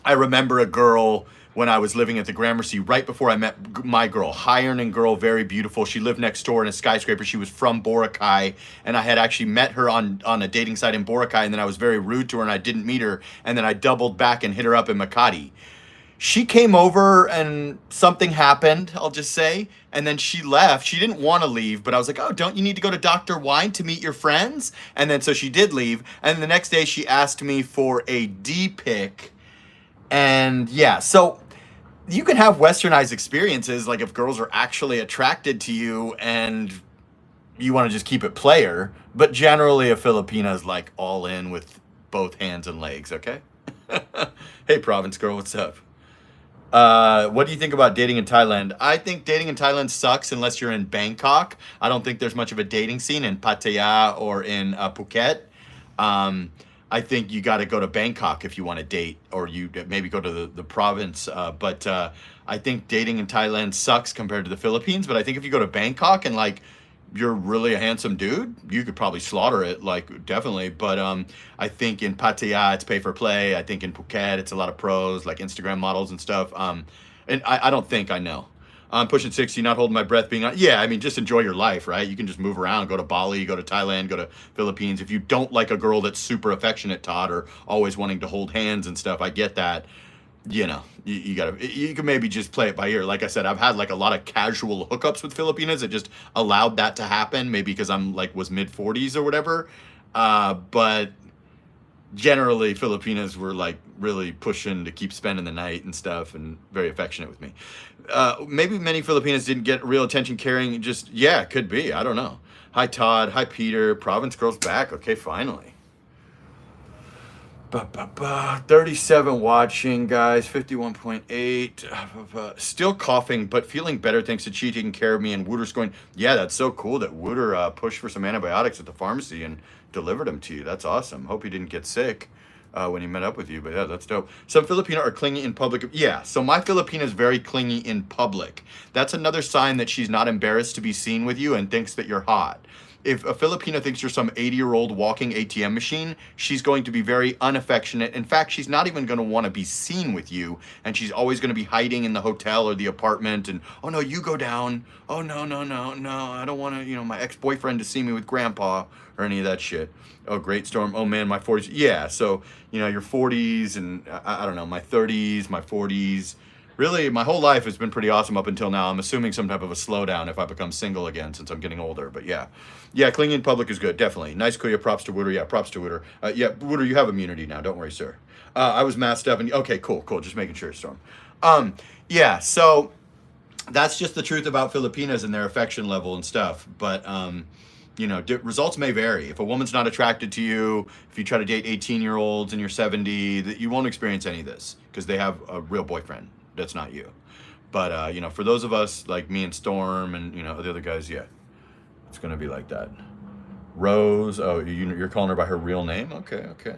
I remember a girl when I was living at the Gramercy right before I met my girl, high earning girl, very beautiful. She lived next door in a skyscraper. She was from Boracay, and I had actually met her on a dating site in Boracay, and then I was very rude to her and I didn't meet her, and then I doubled back and hit her up in Makati. She came over and something happened, I'll just say, and then she left. She didn't want to leave, but I was like, oh, don't you need to go to Dr. Wine to meet your friends? And then so she did leave, and the next day she asked me for a D pic. And yeah, so you can have westernized experiences, like if girls are actually attracted to you and you want to just keep it player, but generally a Filipina is like all in with both hands and legs, okay? Hey, province girl, what's up? What do you think about dating in Thailand? I think dating in Thailand sucks unless you're in Bangkok. I don't think there's much of a dating scene in Pattaya or in Phuket. Um, I think you got to go to Bangkok if you want to date, or you maybe go to the province. But I think dating in Thailand sucks compared to the Philippines. But I think if you go to Bangkok and like you're really a handsome dude, you could probably slaughter it, like definitely. But I think in Pattaya it's pay for play. I think in Phuket it's a lot of pros, like Instagram models and stuff. And I don't think I know. I'm pushing 60, not holding my breath, being on. Yeah, I mean, just enjoy your life, right? You can just move around, go to Bali, go to Thailand, go to Philippines. If you don't like a girl that's super affectionate, Todd, or always wanting to hold hands and stuff, I get that. You know, you gotta, you can maybe just play it by ear. Like I said, I've had like a lot of casual hookups with Filipinas that just allowed that to happen, maybe because I'm like was mid 40s or whatever. But generally Filipinas were like really pushing to keep spending the night and stuff and very affectionate with me. Maybe many Filipinas didn't get real attention carrying, just, yeah, could be. I don't know. Hi, Todd. Hi, Peter. Province girl's back. Okay, finally. 37 watching, guys. 51.8. Still coughing, but feeling better thanks to Chi taking care of me. And Wooter's going, yeah, that's so cool that Wooter pushed for some antibiotics at the pharmacy and delivered them to you. That's awesome. Hope you didn't get sick when he met up with you. But yeah, that's dope. Some Filipino are clingy in public. Yeah, so my Filipina is very clingy in public. That's another sign that she's not embarrassed to be seen with you and thinks that you're hot. If a Filipina thinks you're some 80-year-old walking ATM machine, she's going to be very unaffectionate. In fact, she's not even going to want to be seen with you, and she's always going to be hiding in the hotel or the apartment and, oh no, you go down. Oh no, no, no, no, I don't want to, my ex-boyfriend to see me with grandpa or any of that shit. Oh, great storm. Oh man, my 40s. Yeah, so, your 40s and I don't know, my 30s, my 40s. Really, my whole life has been pretty awesome up until now. I'm assuming some type of a slowdown if I become single again since I'm getting older. But yeah. Yeah, clinging in public is good, definitely. Nice, Kuya. Props to Wooter. Yeah, props to Wooter. Yeah, Wooter, you have immunity now. Don't worry, sir. I was masked up. And okay, cool. Just making sure, Storm. Yeah, so that's just the truth about Filipinas and their affection level and stuff. But, results may vary. If a woman's not attracted to you, if you try to date 18-year-olds and you're 70, that you won't experience any of this because they have a real boyfriend. That's not you. But, for those of us like me and Storm and, the other guys, yeah, it's going to be like that. Rose, oh, you're calling her by her real name? Okay.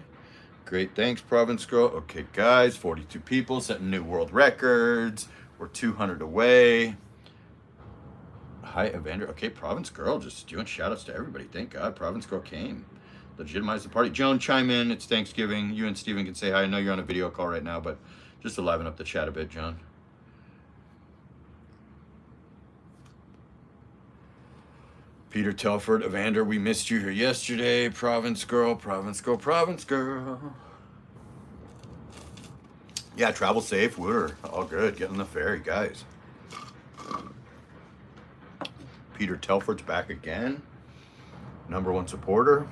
Great, thanks, Province Girl. Okay, guys, 42 people setting new world records. We're 200 away. Hi, Evander. Okay, Province Girl, just doing shout-outs to everybody. Thank God Province Girl came. Legitimize the party. Joan, chime in. It's Thanksgiving. You and Steven can say hi. I know you're on a video call right now, but just to liven up the chat a bit, John. Peter Telford, Evander, we missed you here yesterday. Province Girl. Yeah, travel safe, Wooter. All good. Get on the ferry, guys. Peter Telford's back again. Number 1 supporter.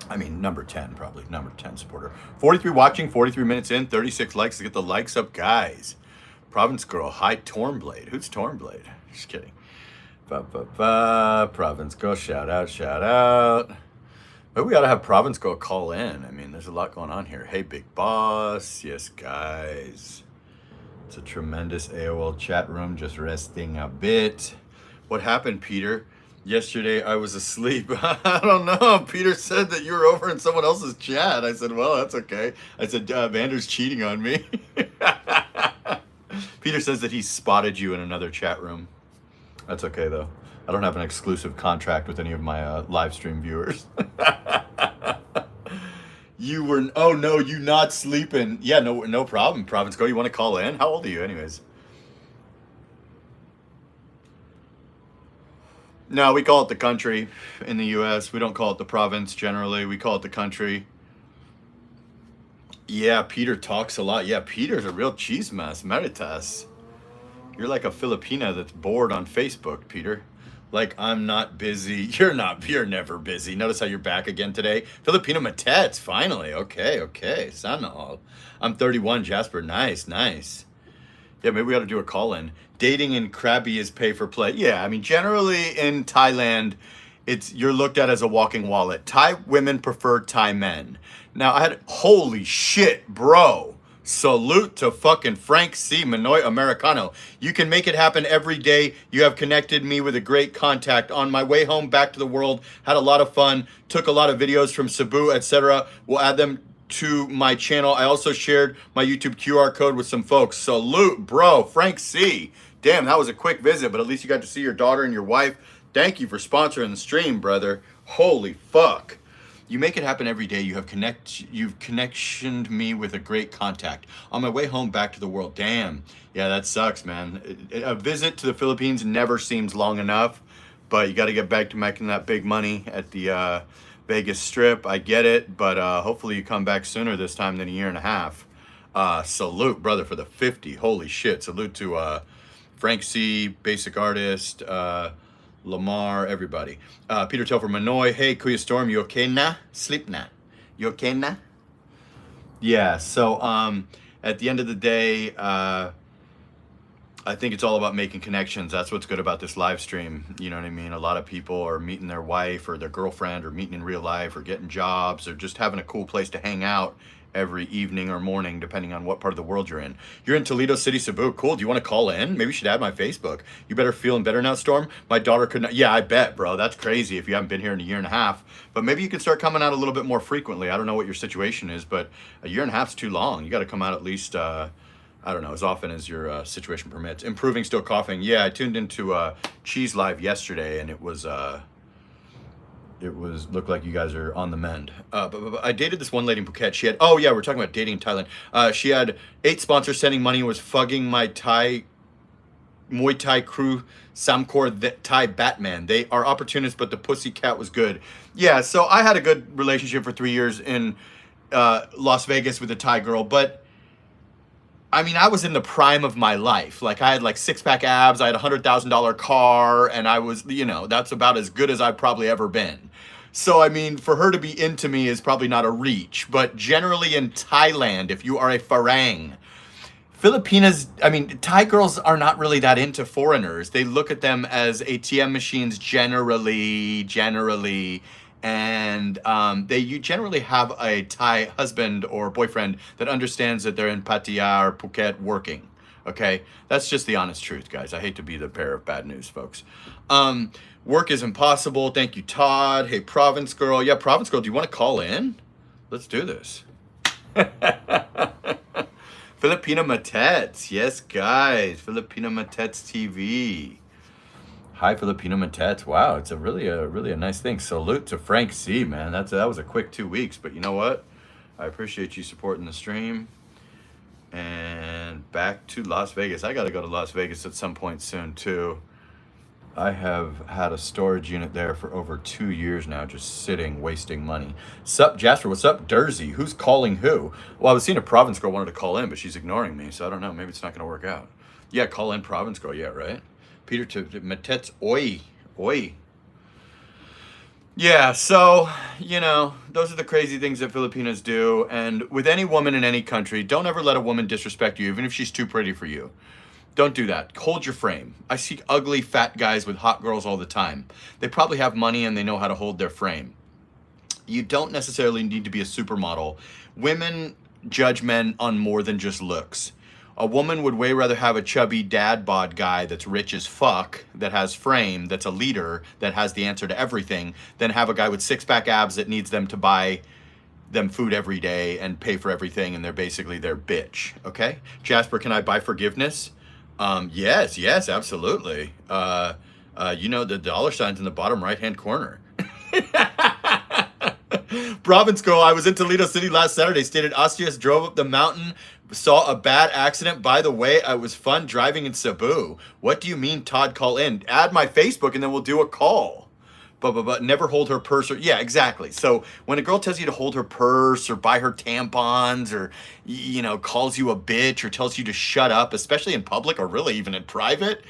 I mean, number 10, probably. Number 10 supporter. 43 watching, 43 minutes in, 36 likes. To get the likes up, guys. Province Girl, hi, Tornblade. Who's Tornblade? Just kidding. Province Girl, shout out. But we gotta have Province Girl call in. I mean, there's a lot going on here. Hey, Big Boss. Yes, guys. It's a tremendous AOL chat room, just resting a bit. What happened, Peter? Yesterday I was asleep. I don't know. Peter said that you were over in someone else's chat. I said, well, that's okay. I said, Vander's cheating on me. Peter says that he spotted you in another chat room. That's okay, though. I don't have an exclusive contract with any of my live stream viewers. You were, oh no, you not sleeping. Yeah, no problem. Province Go, you want to call in? How old are you, anyways? No, we call it the country in the U.S. We don't call it the province generally. We call it the country. Yeah, Peter talks a lot. Yeah, Peter's a real cheese mess. Meritas. You're like a Filipina that's bored on Facebook, Peter. Like, I'm not busy. You're never busy. Notice how you're back again today. Filipino Matets, finally. Okay. Sana all. I'm 31, Jasper. Nice. Yeah, maybe we ought to do a call in. Dating in Krabi is pay for play. Yeah, I mean, generally in Thailand, you're looked at as a walking wallet. Thai women prefer Thai men. Now, holy shit, bro. Salute to fucking Frank C. Manoy Americano. You can make it happen every day. You have connected me with a great contact. On my way home back to the world, had a lot of fun, took a lot of videos from Cebu, etc. We'll add them to my channel. I also shared my YouTube QR code with some folks. Salute, bro. Frank C. Damn, that was a quick visit, but at least you got to see your daughter and your wife. Thank you for sponsoring the stream, brother. Holy fuck. You make it happen every day. You've connectioned me with a great contact. On my way home back to the world. Damn. Yeah, that sucks, man. A visit to the Philippines never seems long enough, but you got to get back to making that big money at the Vegas Strip. I get it, but hopefully you come back sooner this time than a year and a half. Salute, brother, for the 50. Holy shit. Salute to Frank C, Basic Artist, Lamar, everybody. Peter Telfer Manoy, hey, Kuya Storm, you okay na? Sleep na. You okay na? Yeah, so at the end of the day, I think it's all about making connections. That's what's good about this live stream. You know what I mean? A lot of people are meeting their wife or their girlfriend or meeting in real life or getting jobs or just having a cool place to hang out every evening or morning, depending on what part of the world you're in. You're in Toledo City, Cebu. Cool. Do you want to call in? Maybe you should add my Facebook. You better feeling better now, Storm. My daughter could not. Yeah, I bet, bro. That's crazy if you haven't been here in a year and a half. But maybe you can start coming out a little bit more frequently. I don't know what your situation is, but a year and a half's too long. You got to come out at least, I don't know, as often as your situation permits. Improving, still coughing. Yeah, I tuned into Cheese Live yesterday, and it looked like you guys are on the mend. But I dated this one lady in Phuket. She had, oh yeah, we're talking about dating in Thailand. She had 8 sponsors sending money and was fugging my Muay Thai crew, Samkor Thai Batman. They are opportunists, but the pussy cat was good. Yeah, so I had a good relationship for 3 years in Las Vegas with a Thai girl, but I mean, I was in the prime of my life. Like, I had like 6-pack abs, I had a $100,000 car, and I was, that's about as good as I've probably ever been. So, I mean, for her to be into me is probably not a reach. But generally in Thailand, if you are a Farang, Filipinas, I mean, Thai girls are not really that into foreigners. They look at them as ATM machines generally, and you generally have a Thai husband or boyfriend that understands that they're in Pattaya or Phuket working. Okay, that's just the honest truth, guys. I hate to be the bearer of bad news, folks. Work is impossible. Thank you, Todd. Hey, Province Girl. Yeah, Province Girl, do you want to call in? Let's do this. Filipino Matets. Yes, guys. Filipino Matets TV. Hi, Filipino Matets. Wow, it's a really a nice thing. Salute to Frank C, man. That was a quick 2 weeks, but you know what? I appreciate you supporting the stream. And back to Las Vegas. I got to go to Las Vegas at some point soon, too. I have had a storage unit there for over 2 years now, just sitting, wasting money. Sup, Jasper? What's up, Dersey? Who's calling who? Well, I was seeing a Province Girl wanted to call in, but she's ignoring me, so I don't know. Maybe it's not going to work out. Yeah, call in Province Girl. Yeah, right? Peter to Matets. Oi. Yeah, so, those are the crazy things that Filipinas do. And with any woman in any country, don't ever let a woman disrespect you, even if she's too pretty for you. Don't do that. Hold your frame. I see ugly, fat guys with hot girls all the time. They probably have money and they know how to hold their frame. You don't necessarily need to be a supermodel. Women judge men on more than just looks. A woman would way rather have a chubby dad bod guy that's rich as fuck, that has frame, that's a leader, that has the answer to everything, than have a guy with 6-pack abs that needs them to buy them food every day and pay for everything, and they're basically their bitch, okay? Jasper, can I buy forgiveness? Yes, absolutely. The dollar sign's in the bottom right-hand corner. Province girl, I was in Toledo City last Saturday. Stayed at Asturias, drove up the mountain, saw a bad accident. By the way, I was fun driving in Cebu. What do you mean, Todd? Call in. Add my Facebook, and then we'll do a call. But never hold her purse or yeah, exactly. So when a girl tells you to hold her purse or buy her tampons or calls you a bitch or tells you to shut up, especially in public or really even in private,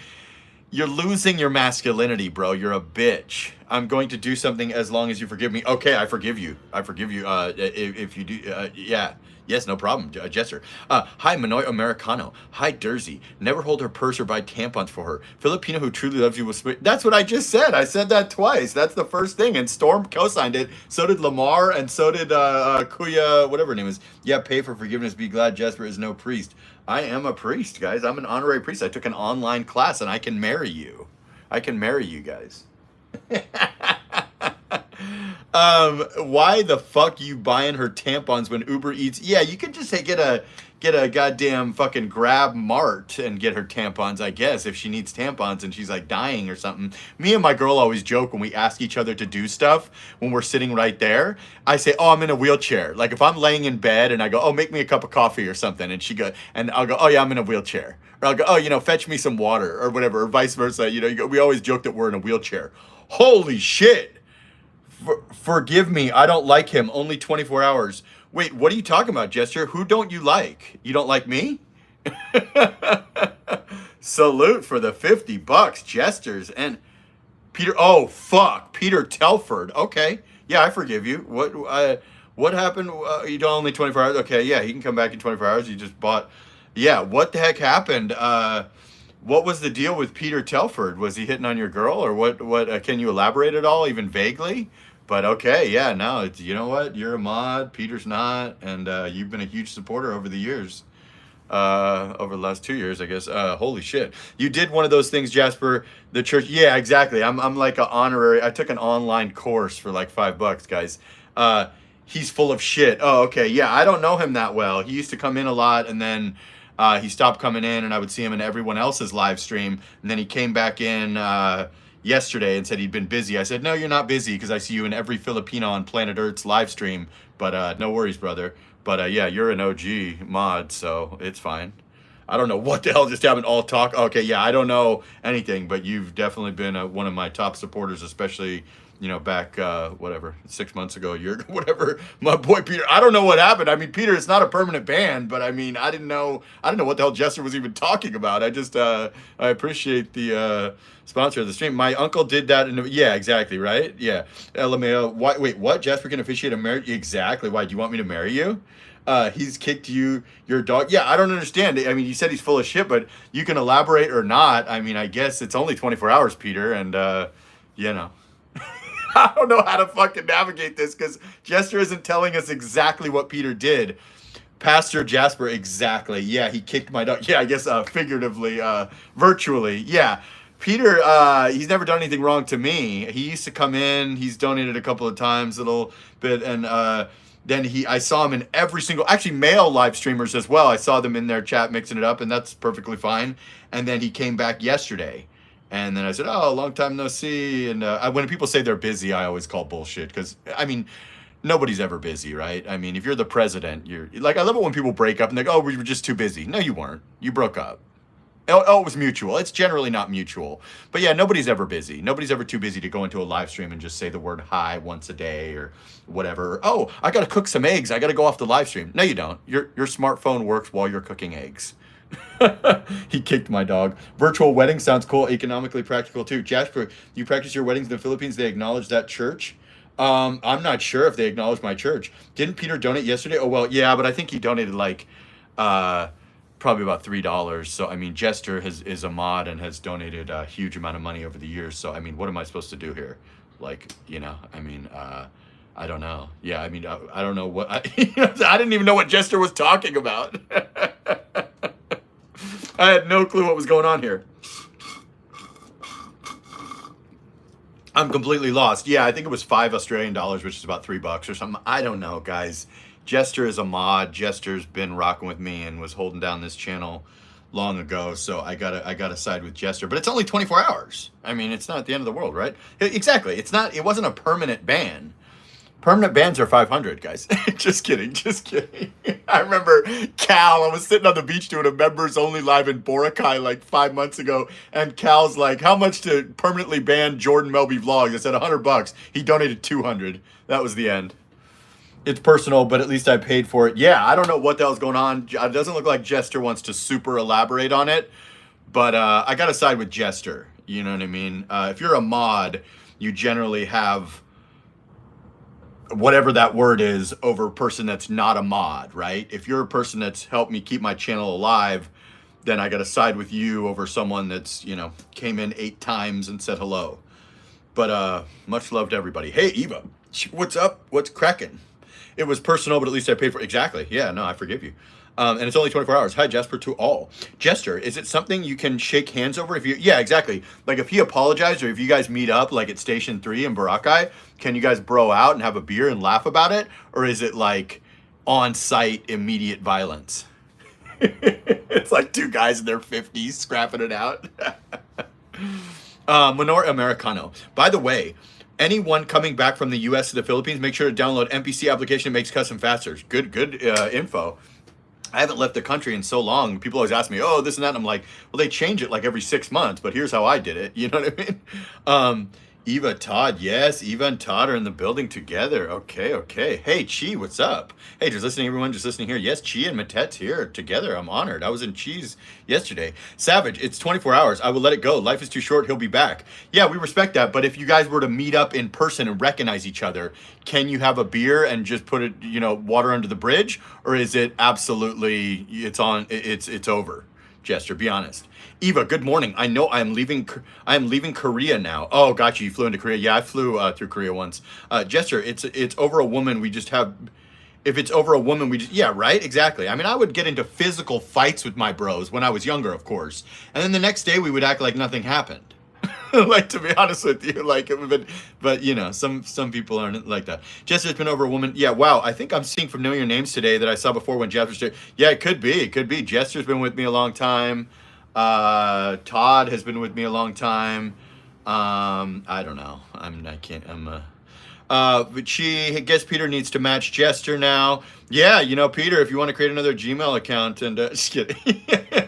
you're losing your masculinity, bro. You're a bitch. I'm going to do something as long as you forgive me. Okay, I forgive you. I forgive you. If you do, yeah. Yes, no problem, Jester. Hi, Manoy Americano. Hi, Dersey. Never hold her purse or buy tampons for her. Filipino who truly loves you will split. That's what I just said. I said that twice. That's the first thing. And Storm co-signed it. So did Lamar, and so did Kuya, whatever her name is. Yeah, pay for forgiveness. Be glad Jasper is no priest. I am a priest, guys. I'm an honorary priest. I took an online class, and I can marry you. I can marry you guys. Why the fuck you buying her tampons when Uber Eats? Yeah, you could just say get a goddamn fucking Grab Mart and get her tampons, I guess, if she needs tampons and she's like dying or something. Me and my girl always joke when we ask each other to do stuff when we're sitting right there. I say, "Oh, I'm in a wheelchair." Like if I'm laying in bed and I go, "Oh, make me a cup of coffee or something," and I'll go, "Oh yeah, I'm in a wheelchair." Or I'll go, "Oh, fetch me some water," or whatever, or vice versa. We always joke that we're in a wheelchair. Holy shit. Forgive me, I don't like him. Only 24 hours. Wait, what are you talking about, Jester? Who don't you like? You don't like me? Salute for the $50, Jesters. And Peter, oh, fuck. Peter Telford. Okay. Yeah, I forgive you. What happened? You don't only 24 hours? Okay, yeah, he can come back in 24 hours. You just bought. Yeah, what the heck happened? What was the deal with Peter Telford? Was he hitting on your girl, or what? Can you elaborate at all, even vaguely? But okay, yeah, no, you know what? You're a mod, Peter's not, and you've been a huge supporter over the years. Over the last 2 years, I guess. Holy shit. You did one of those things, Jasper, the church. Yeah, exactly. I'm like an honorary. I took an online course for like $5, guys. He's full of shit. Oh, okay. Yeah, I don't know him that well. He used to come in a lot, and then he stopped coming in, and I would see him in everyone else's live stream. And then he came back in yesterday and said he'd been busy. I said, "No, you're not busy, because I see you in every Filipino on planet Earth's live stream. But no worries, brother. But yeah, you're an OG mod, so it's fine." I don't know what the hell just happened. All talk. Okay, yeah, I don't know anything, but you've definitely been one of my top supporters, especially back whatever 6 months ago, a year ago, whatever. My boy Peter. I don't know what happened. I mean, Peter, it's not a permanent ban, but I mean, I didn't know what the hell Jester was even talking about. I just I appreciate the sponsor of the stream. My uncle did that, yeah, exactly, right? Yeah. LMAO. Why? Wait, what? Jasper can officiate a marriage? Exactly. Why? Do you want me to marry you? He's kicked your dog. Yeah, I don't understand. I mean, you said he's full of shit, but you can elaborate or not. I mean, I guess it's only 24 hours, Peter, and I don't know how to fucking navigate this, because Jester isn't telling us exactly what Peter did. Pastor Jasper, exactly. Yeah, he kicked my dog. Yeah, I guess figuratively, virtually. Yeah. Peter, he's never done anything wrong to me. He used to come in. He's donated a couple of times, a little bit, and then I saw him in every single, actually male live streamers as well. I saw them in their chat mixing it up, and that's perfectly fine. And then he came back yesterday. And then I said, "Oh, long time no see." And when people say they're busy, I always call bullshit, because, I mean, nobody's ever busy, right? I mean, if you're the president, you're like, I love it when people break up and they go, "Oh, we were just too busy." No, you weren't. You broke up. Oh, it was mutual. It's generally not mutual. But yeah, nobody's ever busy. Nobody's ever too busy to go into a live stream and just say the word hi once a day or whatever. "Oh, I got to cook some eggs. I got to go off the live stream." No, you don't. Your smartphone works while you're cooking eggs. He kicked my dog. Virtual wedding sounds cool. Economically practical too. Jasper, you practice your weddings in the Philippines. They acknowledge that church. I'm not sure if they acknowledge my church. Didn't Peter donate yesterday? Oh, well, yeah, but I think he donated like probably about $3. So, I mean, Jester is a mod and has donated a huge amount of money over the years. So, I mean, what am I supposed to do here? Like, I mean, I don't know. Yeah, I mean, I don't know what, I didn't even know what Jester was talking about. I had no clue what was going on here. I'm completely lost. Yeah, I think it was $5 Australian, which is about $3 or something. I don't know, guys. Jester is a mod. Jester's been rocking with me and was holding down this channel long ago, so I gotta side with Jester. But it's only 24 hours. I mean, it's not the end of the world, right? Exactly. It wasn't a permanent ban. Permanent bans are 500, guys. Just kidding, just kidding. I remember Cal, I was sitting on the beach doing a members only live in Boracay like 5 months ago, and Cal's like, how much to permanently ban Jordan Melby vlogs? I said $100. He donated 200. That was the end. It's personal, but at least I paid for it. Yeah, I don't know what the hell's going on. It doesn't look like Jester wants to super elaborate on it, but I got to side with Jester. You know what I mean? If you're a mod, you generally have whatever that word is over a person that's not a mod, right? If you're a person that's helped me keep my channel alive, then I got to side with you over someone that's, you know, came in 8 times and said hello. But much love to everybody. Hey, Eva, what's up? What's cracking? It was personal, but at least I paid for it. Exactly. Yeah, no, I forgive you. And it's only 24 hours. Hi, Jasper, to all. Jester, is it something you can shake hands over? If you, yeah, exactly. Like if he apologized or if you guys meet up like at Station 3 in Boracay, can you guys bro out and have a beer and laugh about it? Or is it like on-site immediate violence? It's like 2 guys in their 50s scrapping it out. Minor Americano. By the way, anyone coming back from the U.S. to the Philippines, make sure to download NPC application. It makes custom faster. Good info. I haven't left the country in so long. People always ask me, oh, this and that. And I'm like, well, they change it like every 6 months, but here's how I did it. You know what I mean? Eva, Todd, yes, Eva and Todd are in the building together. Okay. Hey, Chi, what's up? Hey, just listening, everyone, just listening here. Yes, Chi and Matet's here together. I'm honored. I was in Chi's yesterday. Savage, it's 24 hours. I will let it go. Life is too short. He'll be back. Yeah, we respect that. But if you guys were to meet up in person and recognize each other, can you have a beer and just put it, you know, water under the bridge? Or is it absolutely, it's over? Jester, be honest. Eva, good morning. I know I am leaving Korea now. Oh, gotcha. You flew into Korea. Yeah, I flew through Korea once. Jester, it's over a woman. We just have, if it's over a woman, we just, yeah, right? Exactly. I mean, I would get into physical fights with my bros when I was younger, of course. And then the next day we would act like nothing happened. Like, to be honest with you, like, but you know, some people aren't like that. Jester's been over a woman. Yeah, wow. I think I'm seeing familiar names today that I saw before when Jester. Yeah, it could be. Jester's been with me a long time. Todd has been with me a long time. I don't know. But I guess Peter needs to match Jester now. Yeah, you know, Peter, if you want to create another Gmail account and just kidding.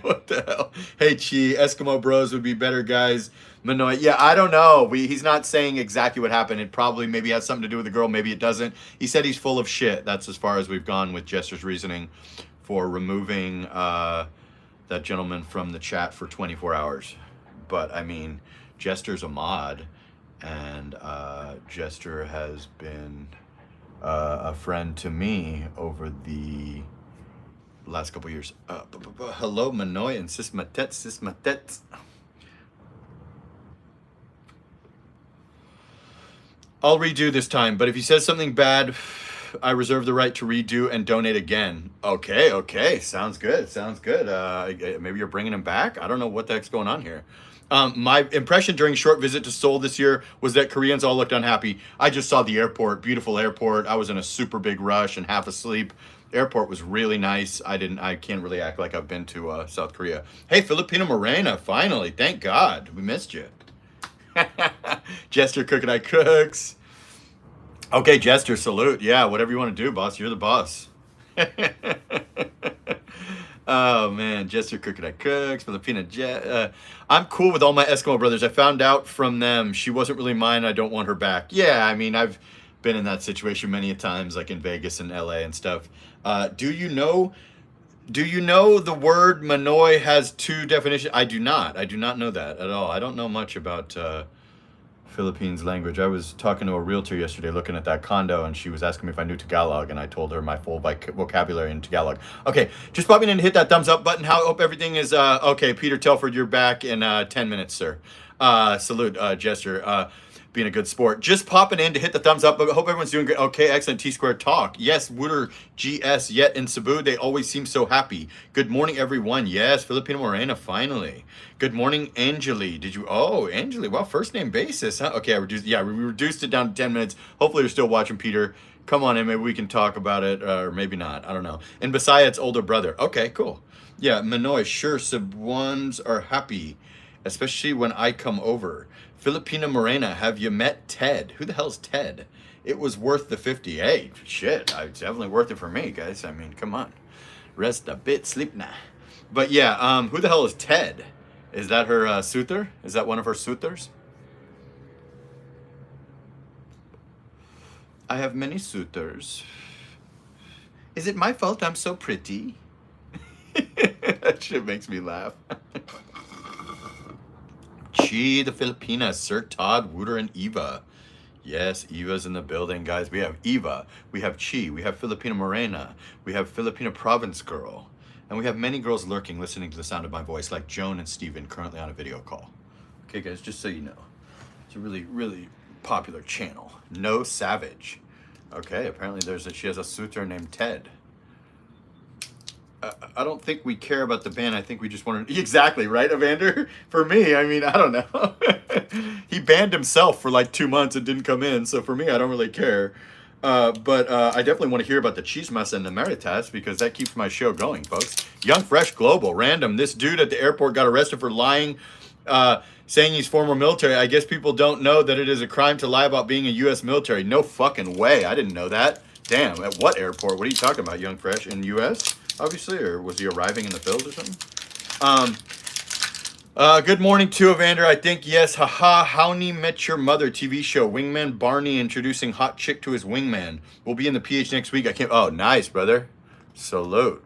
What the hell? Hey, Chi, Eskimo Bros would be better, guys. Manoy, yeah, I don't know. He's not saying exactly what happened. It probably maybe has something to do with the girl. Maybe it doesn't. He said he's full of shit. That's as far as we've gone with Jester's reasoning for removing that gentleman from the chat for 24 hours. But I mean, Jester's a mod, and Jester has been a friend to me over the last couple years. Hello, Manoy and Sismatet. I'll redo this time, but if he says something bad, I reserve the right to redo and donate again. Okay. Sounds good. Maybe you're bringing him back? I don't know what the heck's going on here. My impression during a short visit to Seoul this year was that Koreans all looked unhappy. I just saw the airport, beautiful airport. I was in a super big rush and half asleep. Airport was really nice. I can't really act like I've been to South Korea. Hey, Filipino Morena, finally. Thank God. We missed you. Jester Cook and I cooks. Okay, Jester, salute. Yeah, whatever you want to do, boss. You're the boss. Oh, man. Jester Cook and I cooks. Filipina I'm cool with all my Eskimo brothers. I found out from them she wasn't really mine. I don't want her back. Yeah, I mean, I've been in that situation many a times, like in Vegas and LA and stuff. Do you know the word Manoy has 2 definitions? I do not know that at all. I don't know much about Philippines language. I was talking to a realtor yesterday looking at that condo, and she was asking me if I knew Tagalog, and I told her my full vocabulary in Tagalog. Okay, just popping in to hit that thumbs up button. Hope everything is okay. Peter Telford, you're back in 10 minutes, sir. Salute, Jester. Being a good sport. Just popping in to hit the thumbs up. But I hope everyone's doing great. Okay, excellent. T-Square Talk. Yes, Wooder GS yet in Cebu. They always seem so happy. Good morning, everyone. Yes, Filipino Morena, finally. Good morning, Angeli. Angeli. Well, first name basis, huh? Okay, we reduced it down to 10 minutes. Hopefully you're still watching, Peter. Come on in, maybe we can talk about it, or maybe not. I don't know. And Bisayat's older brother. Okay, cool. Yeah, Manoy, sure, Cebuans are happy, especially when I come over. Filipina Morena, have you met Ted? Who the hell's Ted? it was worth the 58. Shit, it's definitely worth it for me, guys. I mean, come on. Rest a bit, sleep now. But yeah, who the hell is Ted? Is that her suitor? Is that one of her suitors? I have many suitors. Is it my fault I'm so pretty? That shit makes me laugh. Chi, the Filipinas, Sir Todd, Wooter, and Eva. Yes, Eva's in the building, guys. We have Eva, we have Chi, we have Filipina Morena, we have Filipina Province Girl, and we have many girls lurking, listening to the sound of my voice, like Joan and Steven, currently on a video call. Okay, guys, just so you know. It's a really, really popular channel. No Savage. Okay, apparently she has a suitor named Ted. I don't think we care about the ban. I think we just want to... Exactly, right, Evander? For me, I mean, I don't know. He banned himself for like 2 months and didn't come in, so for me, I don't really care. But I definitely want to hear about the Chismas and the Meritas because that keeps my show going, folks. Young Fresh Global, random. This dude at the airport got arrested for lying, saying he's former military. I guess people don't know that it is a crime to lie about being a U.S. military. No fucking way. I didn't know that. Damn, at what airport? What are you talking about, Young Fresh? In U.S., obviously? Or was he arriving in the Phils or something? Good morning to Evander. I think, yes, haha, How He Met Your Mother TV show. Wingman Barney introducing hot chick to his wingman. We'll be in the PH next week. I can't... Oh, nice, brother. Salute.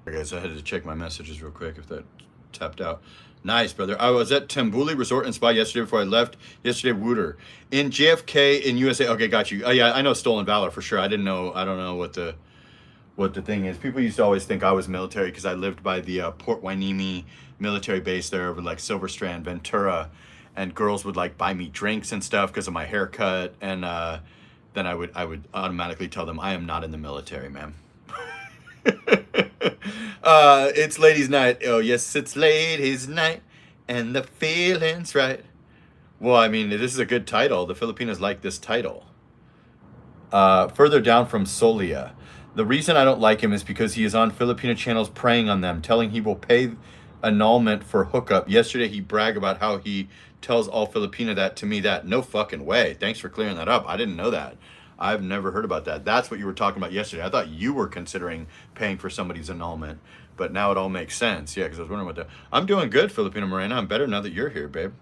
Okay, guys, I had to check my messages real quick if that tapped out. Nice, brother. I was at Tambuli Resort and Spa yesterday before I left. Yesterday, Wooter. In JFK in USA. Okay, got you. Oh, yeah, I know Stolen Valor for sure. I don't know what the thing is. People used to always think I was military because I lived by the Port Hueneme military base there over like Silver Strand, Ventura, and girls would like buy me drinks and stuff because of my haircut, and then I would automatically tell them I am not in the military, ma'am. It's ladies' night. Oh yes, it's ladies' night, and the feeling's right. Well, I mean, this is a good title. The Filipinas like this title. Further down from Solia. The reason I don't like him is because he is on Filipino channels preying on them, telling he will pay annulment for hookup. Yesterday he bragged about how he tells all Filipina that to me that. No fucking way. Thanks for clearing that up. I didn't know that. I've never heard about that. That's what you were talking about yesterday. I thought you were considering paying for somebody's annulment, but now it all makes sense. Yeah, because I was wondering about that. I'm doing good, Filipina Morena. I'm better now that you're here, babe.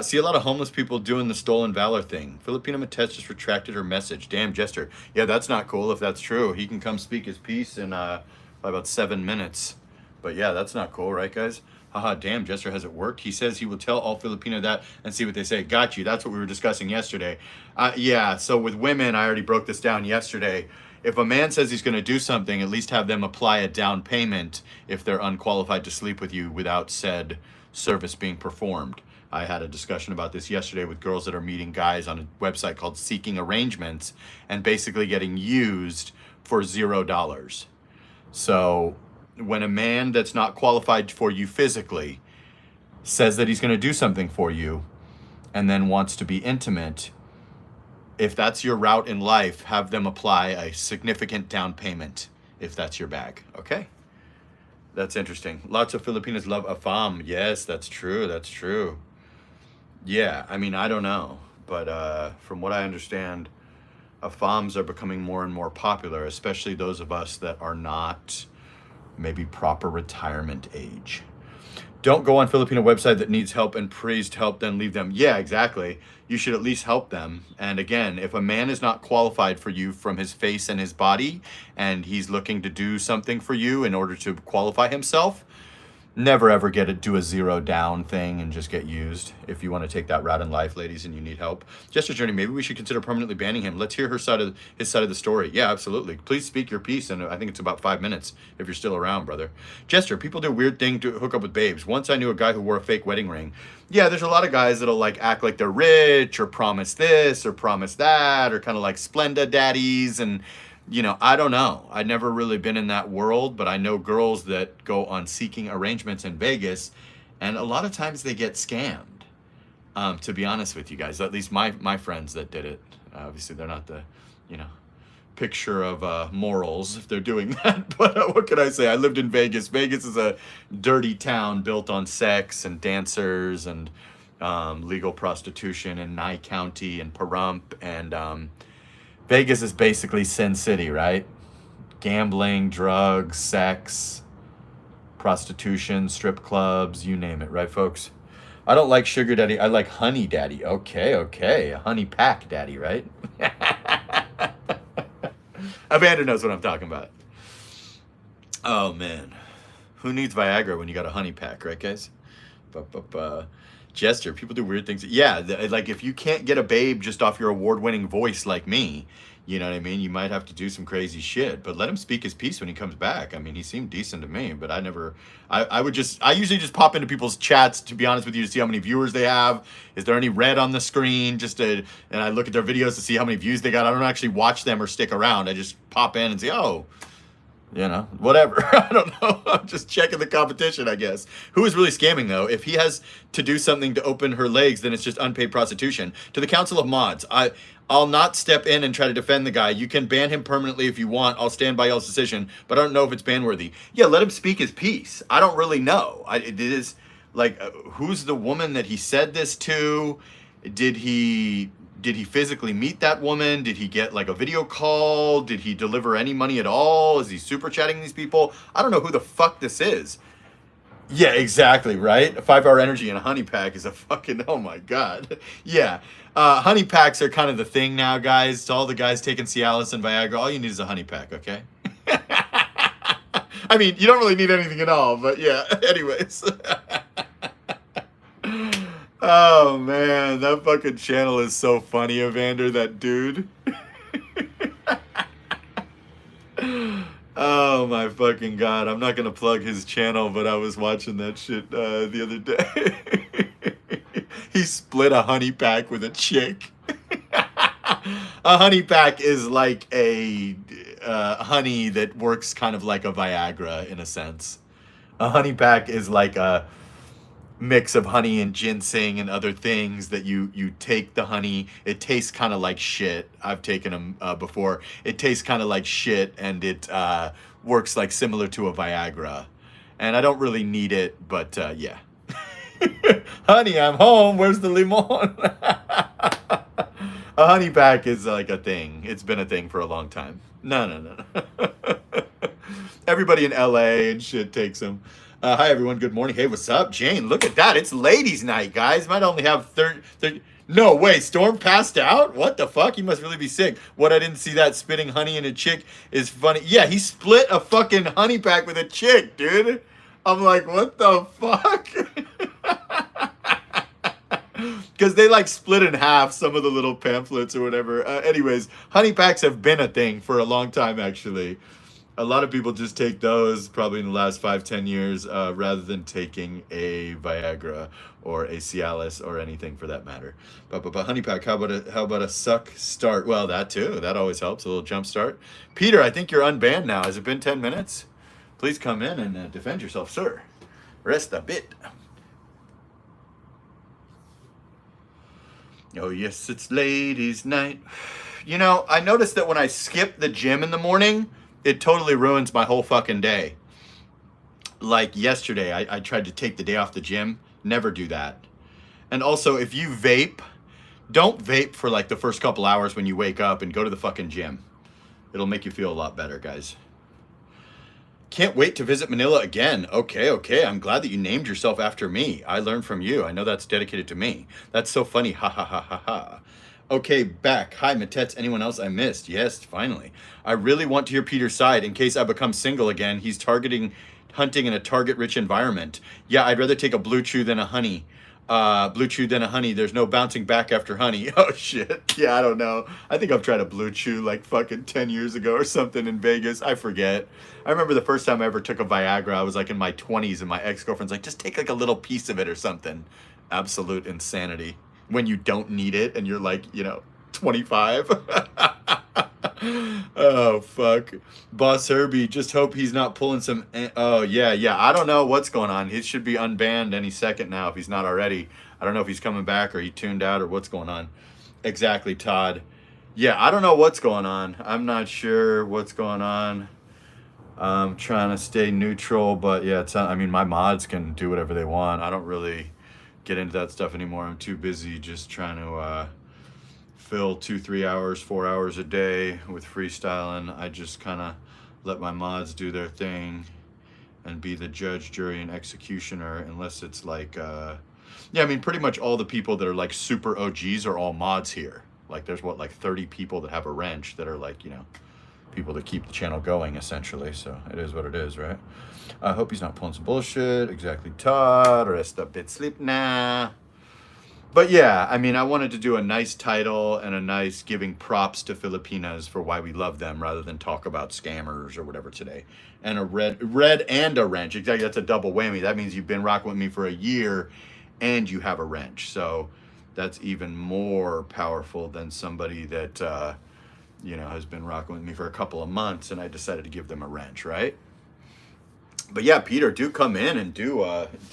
See a lot of homeless people doing the Stolen Valor thing. Filipina Matez just retracted her message. Damn, Jester. Yeah, that's not cool if that's true. He can come speak his piece in about 7 minutes. But yeah, that's not cool, right, guys? Haha, damn, Jester, has it worked? He says he will tell all Filipino that and see what they say. Got you. That's what we were discussing yesterday. Yeah, so with women, I already broke this down yesterday. If a man says he's going to do something, at least have them apply a down payment if they're unqualified to sleep with you without said service being performed. I had a discussion about this yesterday with girls that are meeting guys on a website called Seeking Arrangements and basically getting used for $0. So when a man that's not qualified for you physically says that he's going to do something for you and then wants to be intimate, if that's your route in life, have them apply a significant down payment if that's your bag. Okay? That's interesting. Lots of Filipinos love afam. Yes, that's true. That's true. Yeah, I mean, I don't know. But from what I understand, afams are becoming more and more popular, especially those of us that are not maybe proper retirement age. Don't go on Filipino website that needs help and praised help, then leave them. Yeah, exactly. You should at least help them. And again, if a man is not qualified for you from his face and his body, and he's looking to do something for you in order to qualify himself, never ever do a $0 down thing and just get used. If you want to take that route in life, ladies, and you need help. Just a journey. Maybe we should consider permanently banning him. Let's hear his side of the story. Yeah, absolutely. Please speak your piece, and I think it's about 5 minutes if you're still around, brother. Jester, people do weird thing to hook up with babes. Once I knew a guy who wore a fake wedding ring. Yeah, there's a lot of guys that'll like act like they're rich or promise this or promise that or kind of like Splenda daddies, and you know, I don't know. I've never really been in that world, but I know girls that go on Seeking Arrangements in Vegas, and a lot of times they get scammed. To be honest with you guys, at least my friends that did it, obviously they're not the, picture of morals if they're doing that. But what can I say? I lived in Vegas. Vegas is a dirty town built on sex and dancers and legal prostitution in Nye County and Pahrump and Vegas is basically Sin City, right? Gambling, drugs, sex, prostitution, strip clubs, you name it, right, folks? I don't like sugar daddy. I like honey daddy. Okay, okay. A honey pack daddy, right? Amanda knows what I'm talking about. Oh, man. Who needs Viagra when you got a honey pack, right, guys? Jester, people do weird things. Yeah, like if you can't get a babe just off your award-winning voice like me, you know what I mean? You might have to do some crazy shit, but let him speak his piece when he comes back. I mean, he seemed decent to me, but I usually just pop into people's chats, to be honest with you, to see how many viewers they have. Is there any red on the screen? And I look at their videos to see how many views they got. I don't actually watch them or stick around. I just pop in and say, oh, you know, whatever. I don't know. I'm just checking the competition, I guess. Who is really scamming, though? If he has to do something to open her legs, then it's just unpaid prostitution. To the Council of Mods, I'll not step in and try to defend the guy. You can ban him permanently if you want. I'll stand by y'all's decision, but I don't know if it's ban-worthy. Yeah, let him speak his piece. I don't really know. It is, like, who's the woman that he said this to? Did he physically meet that woman? Did he get like a video call? Did he deliver any money at all? Is he super chatting these people? I don't know who the fuck this is. Yeah, exactly, right? A 5-hour energy and a honey pack is a fucking, oh my God. Yeah. Honey packs are kind of the thing now, guys. To all the guys taking Cialis and Viagra, all you need is a honey pack, okay? I mean, you don't really need anything at all, but yeah, anyways. Oh man, that fucking channel is so funny, Evander, that dude. Oh my fucking God. I'm not gonna plug his channel, but I was watching that shit the other day. He split a honey pack with a chick. A honey pack is like a honey that works kind of like a Viagra in a sense. A honey pack is like a mix of honey and ginseng and other things that you take the honey. It tastes kind of like shit. I've taken them before. It tastes kind of like shit, and it works like similar to a Viagra. And I don't really need it, but yeah. Honey, I'm home. Where's the limon? A honey pack is like a thing. It's been a thing for a long time. No. Everybody in LA and shit takes them. Hi, everyone. Good morning. Hey, what's up? Jane, look at that. It's ladies' night, guys. Might only have 30. No way. Storm passed out? What the fuck? He must really be sick. What, I didn't see that spitting honey in a chick is funny. Yeah, he split a fucking honey pack with a chick, dude. I'm like, what the fuck? Because they like split in half some of the little pamphlets or whatever. Anyways, honey packs have been a thing for a long time, actually. A lot of people just take those probably in the last 5-10 years rather than taking a Viagra or a Cialis or anything for that matter. But honey pack, how about a suck start? Well, that too. That always helps, a little jump start. Peter, I think you're unbanned now. Has it been 10 minutes? Please come in and defend yourself, sir. Rest a bit. Oh, yes, it's ladies' night. You know, I noticed that when I skip the gym in the morning, it totally ruins my whole fucking day. Like yesterday, I tried to take the day off the gym. Never do that. And also, if you vape, don't vape for like the first couple hours when you wake up, and go to the fucking gym. It'll make you feel a lot better, guys. Can't wait to visit Manila again. Okay. I'm glad that you named yourself after me. I learned from you. I know that's dedicated to me. That's so funny. Ha ha ha ha ha. Okay, back. Hi, Matets. Anyone else I missed? Yes, finally. I really want to hear Peter's side in case I become single again. He's hunting in a target-rich environment. Yeah, I'd rather take a blue chew than a honey. Blue chew than a honey. There's no bouncing back after honey. Oh, shit. Yeah, I don't know. I think I've tried a blue chew like fucking 10 years ago or something in Vegas. I forget. I remember the first time I ever took a Viagra, I was like in my 20s, and my ex-girlfriend's like, just take like a little piece of it or something. Absolute insanity. When you don't need it and you're like, 25. Oh, fuck. Boss Herbie, just hope he's not pulling some... Oh, yeah. I don't know what's going on. He should be unbanned any second now if he's not already. I don't know if he's coming back or he tuned out or what's going on. Exactly, Todd. Yeah, I don't know what's going on. I'm not sure what's going on. I'm trying to stay neutral, but yeah, my mods can do whatever they want. I don't really get into that stuff anymore. I'm too busy just trying to fill 2-3 hours 4 hours a day with freestyling. I just kind of let my mods do their thing and be the judge, jury, and executioner, unless it's like yeah, I mean, pretty much all the people that are like super OGs are all mods here. Like there's what, like 30 people that have a wrench that are like, you know, people that keep the channel going essentially. So it is what it is, right? I hope he's not pulling some bullshit. Exactly, Todd. Rest a bit sleep now. But yeah, I mean, I wanted to do a nice title and a nice giving props to Filipinas for why we love them, rather than talk about scammers or whatever today. And a red and a wrench. Exactly, that's a double whammy. That means you've been rocking with me for a year and you have a wrench. So that's even more powerful than somebody that you know, has been rocking with me for a couple of months and I decided to give them a wrench, right? But yeah, Peter, do come in and do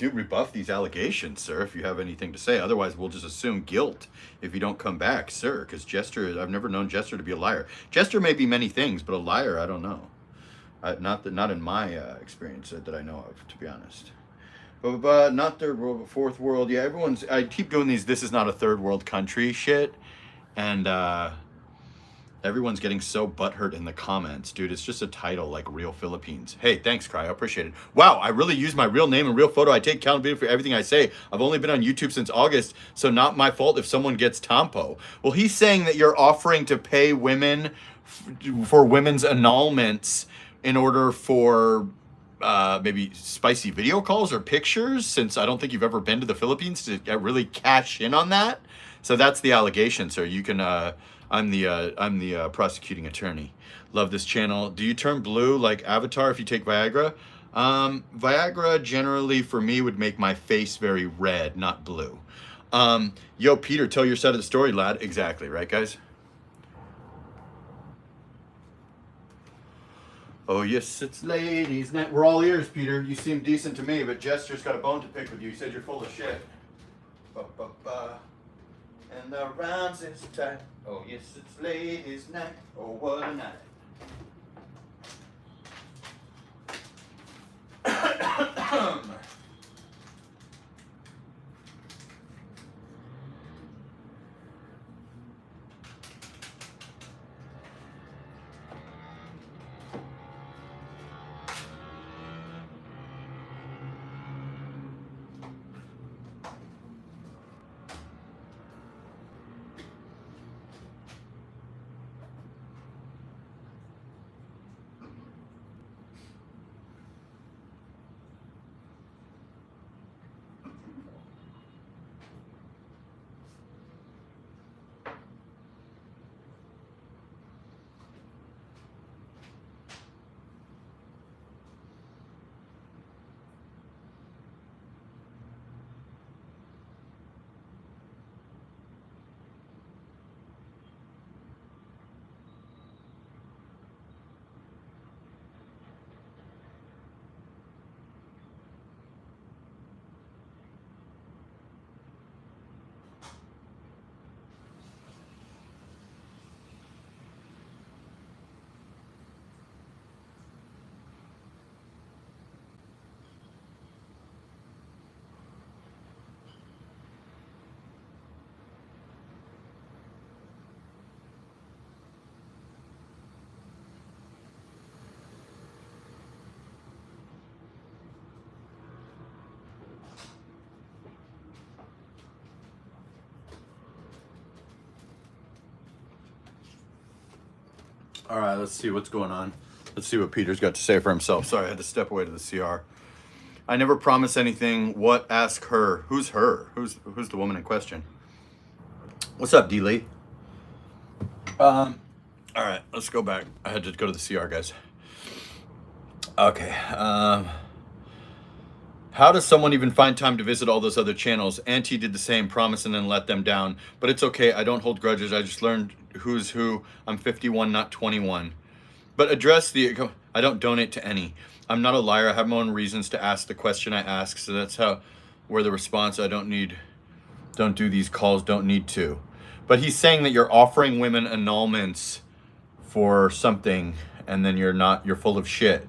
rebuff these allegations, sir, if you have anything to say. Otherwise, we'll just assume guilt if you don't come back, sir, because Jester, I've never known Jester to be a liar. Jester may be many things, but a liar, I don't know. Not in my experience that I know of, to be honest. But not third world, but fourth world. Yeah, I keep doing these "this is not a third world country" shit, and everyone's getting so butthurt in the comments. Dude, it's just a title like Real Philippines. Hey, thanks, Cry. I appreciate it. Wow, I really use my real name and real photo. I take accountability for everything I say. I've only been on YouTube since August, so not my fault if someone gets Tompo. Well, he's saying that you're offering to pay women for women's annulments in order for maybe spicy video calls or pictures, since I don't think you've ever been to the Philippines to really cash in on that. So that's the allegation, sir. You can... I'm the prosecuting attorney. Love this channel. Do you turn blue like Avatar if you take Viagra? Viagra generally for me would make my face very red, not blue. Yo, Peter, tell your side of the story, lad. Exactly, right, guys? Oh, yes, it's ladies' night. We're all ears, Peter. You seem decent to me, but Jester's got a bone to pick with you. He said you're full of shit. Ba-ba-ba. And the rhymes is tight. Oh, yes, it's ladies' night. Oh, what a night. All right, let's see what's going on. Let's see what Peter's got to say for himself. Sorry, I had to step away to the CR. I never promise anything. What? Ask her. Who's her? Who's the woman in question? What's up, D-Lee? All right, let's go back. I had to go to the CR, guys. Okay. How does someone even find time to visit all those other channels? Auntie did the same, promise and then let them down. But it's okay. I don't hold grudges. I just learned who's who. I'm 51, not 21. But address the... I don't donate to any. I'm not a liar. I have my own reasons to ask the question I ask. So that's where the response, I don't do these calls, don't need to. But he's saying that you're offering women annulments for something and then you're full of shit.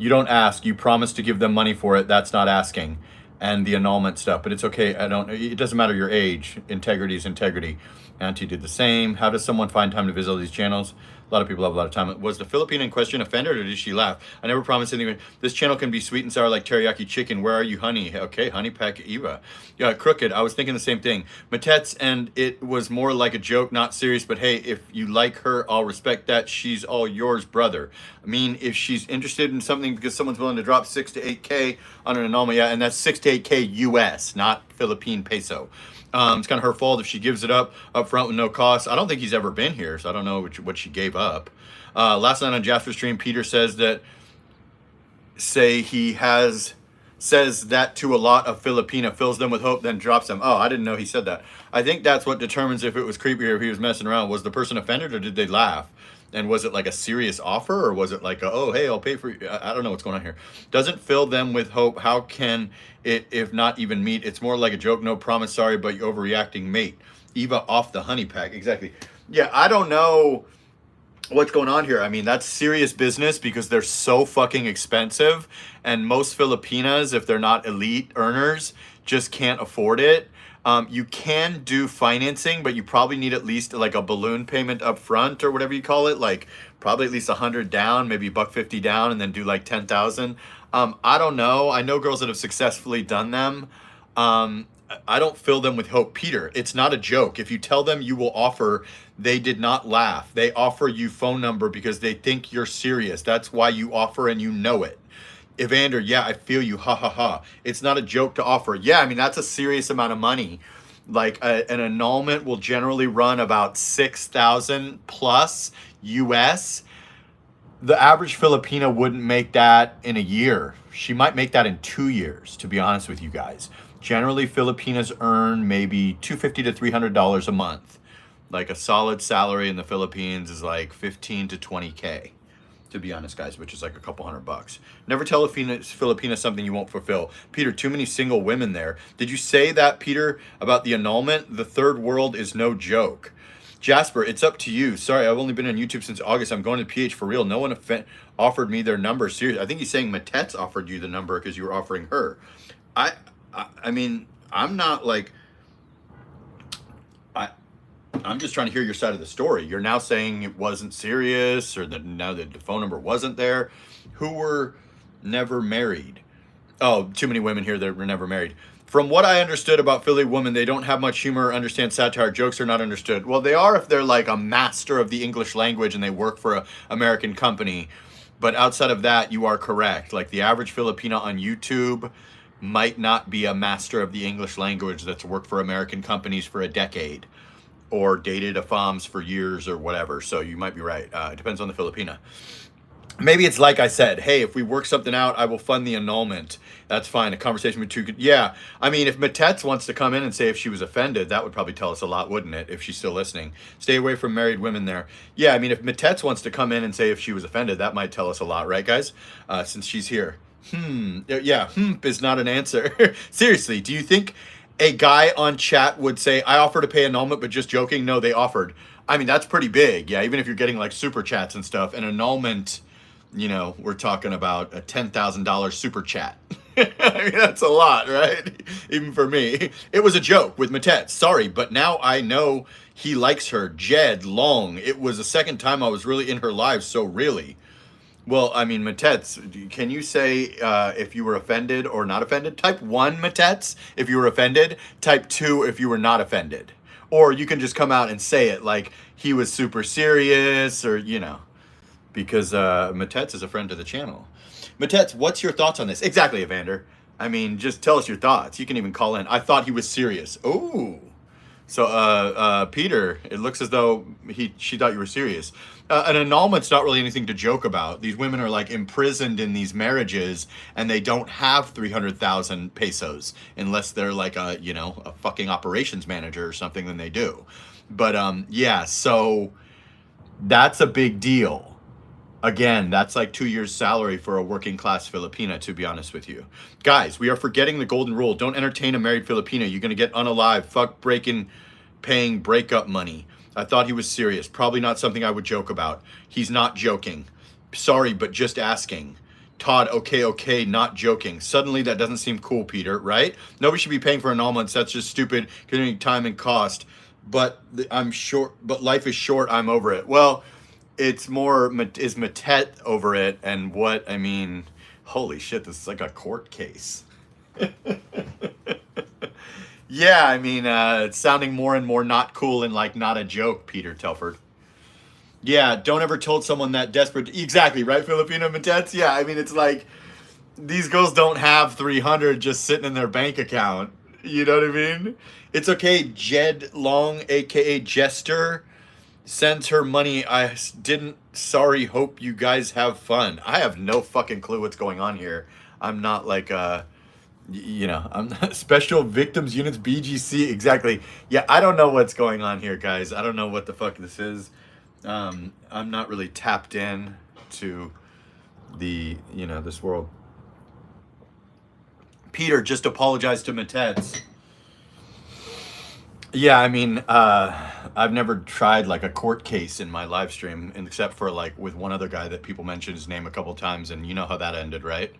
You don't ask. You promise to give them money for it. That's not asking. and the annulment stuff. But it's okay. It doesn't matter your age. Integrity is integrity. Auntie did the same. How does someone find time to visit all these channels? A lot of people have a lot of time. Was the Filipino in question offended or did she laugh? I never promised anything. This channel can be sweet and sour like teriyaki chicken. Where are you, honey? Okay, honey pack Eva. Yeah, Crooked. I was thinking the same thing. Matets, and it was more like a joke, not serious. But hey, if you like her, I'll respect that. She's all yours, brother. I mean, if she's interested in something because someone's willing to drop 6 to 8K on an annulment, yeah, and that's 6 to 8K US, not Philippine peso. It's kind of her fault if she gives it up front with no cost. I don't think he's ever been here, so I don't know what she gave up. Last night on Jasper's stream, Peter says that says that to a lot of Filipina, fills them with hope, then drops them. Oh, I didn't know he said that. I think that's what determines if it was creepy or if he was messing around. Was the person offended or did they laugh? And was it like a serious offer or was it like, oh, hey, I'll pay for you? I don't know what's going on here. Doesn't fill them with hope. How can it, if not even meet? It's more like a joke. No promise. Sorry, but you're overreacting, mate. Eva off the honey pack. Exactly. Yeah, I don't know what's going on here. I mean, that's serious business because they're so fucking expensive. And most Filipinas, if they're not elite earners, just can't afford it. You can do financing, but you probably need at least like a balloon payment up front or whatever you call it. Like probably at least 100 down, maybe $150 down, and then do like 10,000. I don't know. I know girls that have successfully done them. I don't fill them with hope. Peter, it's not a joke. If you tell them you will offer, they did not laugh. They offer you phone number because they think you're serious. That's why you offer and you know it. Evander, yeah, I feel you, ha ha ha. It's not a joke to offer. Yeah, I mean, that's a serious amount of money. Like an annulment will generally run about 6,000 plus US. The average Filipina wouldn't make that in a year. She might make that in 2 years, to be honest with you guys. Generally, Filipinas earn maybe $250 to $300 a month. Like a solid salary in the Philippines is like 15 to 20K. To be honest, guys, which is like a couple $100. Never tell a Filipina something you won't fulfill. Peter, too many single women there. Did you say that, Peter, about the annulment? The third world is no joke. Jasper, it's up to you. Sorry, I've only been on YouTube since August. I'm going to PH for real. No one offered me their number. Seriously, I think he's saying Matets offered you the number because you were offering her. I mean, I'm not like... I'm just trying to hear your side of the story. You're now saying it wasn't serious or that now that the phone number wasn't there. Who were never married? Oh, too many women here that were never married. From what I understood about Philly women, they don't have much humor, understand satire, jokes are not understood. Well, they are if they're like a master of the English language and they work for an American company. But outside of that, you are correct. Like the average Filipina on YouTube might not be a master of the English language that's worked for American companies for a decade. Or dated a FOMS for years or whatever. So you might be right. It depends on the Filipina. Maybe it's like I said, hey, if we work something out, I will fund the annulment. That's fine. A conversation with two. Yeah. I mean, if Matets wants to come in and say if she was offended, that would probably tell us a lot, wouldn't it? If she's still listening. Stay away from married women there. Yeah. I mean, if Matets wants to come in and say if she was offended, that might tell us a lot, right, guys? Since she's here. Yeah. Is not an answer. Seriously, do you think a guy on chat would say, I offer to pay annulment, but just joking? No, they offered. I mean, that's pretty big. Yeah, even if you're getting like super chats and stuff, an annulment, you know, we're talking about a $10,000 super chat. I mean, that's a lot, right? Even for me. It was a joke with Matette. Sorry, but now I know he likes her. Jed Long. It was the second time I was really in her live, so really. Well, I mean, Matets, can you say if you were offended or not offended? Type 1, Matets, if you were offended. Type 2, if you were not offended. Or you can just come out and say it like he was super serious or, you know, because Matets is a friend of the channel. Matets, what's your thoughts on this? Exactly, Evander. I mean, just tell us your thoughts. You can even call in. I thought he was serious. Oh. So, Peter, it looks as though she thought you were serious. An annulment's not really anything to joke about. These women are like imprisoned in these marriages and they don't have 300,000 pesos unless they're like a, you know, a fucking operations manager or something, then they do. But, yeah, so that's a big deal. Again, that's like 2 years' salary for a working class Filipina, to be honest with you. Guys, we are forgetting the golden rule. Don't entertain a married Filipina. You're going to get unalive. Fuck paying breakup money. I thought he was serious. Probably not something I would joke about. He's not joking. Sorry, but just asking. Todd, okay, not joking. Suddenly that doesn't seem cool, Peter, right? Nobody should be paying for annulments. That's just stupid, considering time and cost. But I'm short, but life is short. I'm over it. Well, it's more, is Matet over it? And what, I mean, holy shit, this is like a court case. Yeah, I mean, it's sounding more and more not cool and like not a joke, Peter Telford. Yeah, don't ever told someone that desperate. Exactly, right, Filipino Matets? Yeah, I mean, it's like these girls don't have 300 just sitting in their bank account. You know what I mean? It's okay. Jed Long, aka Jester, sends her money. I didn't. Sorry. Hope you guys have fun. I have no fucking clue what's going on here. I'm not like I'm not special victims units BGC exactly. Yeah, I don't know what's going on here, guys. I don't know what the fuck this is. I'm not really tapped in to the this world. Peter, just apologize to Matets. Yeah, I mean, I've never tried like a court case in my live stream, except for like with one other guy that people mentioned his name a couple times, and you know how that ended, right?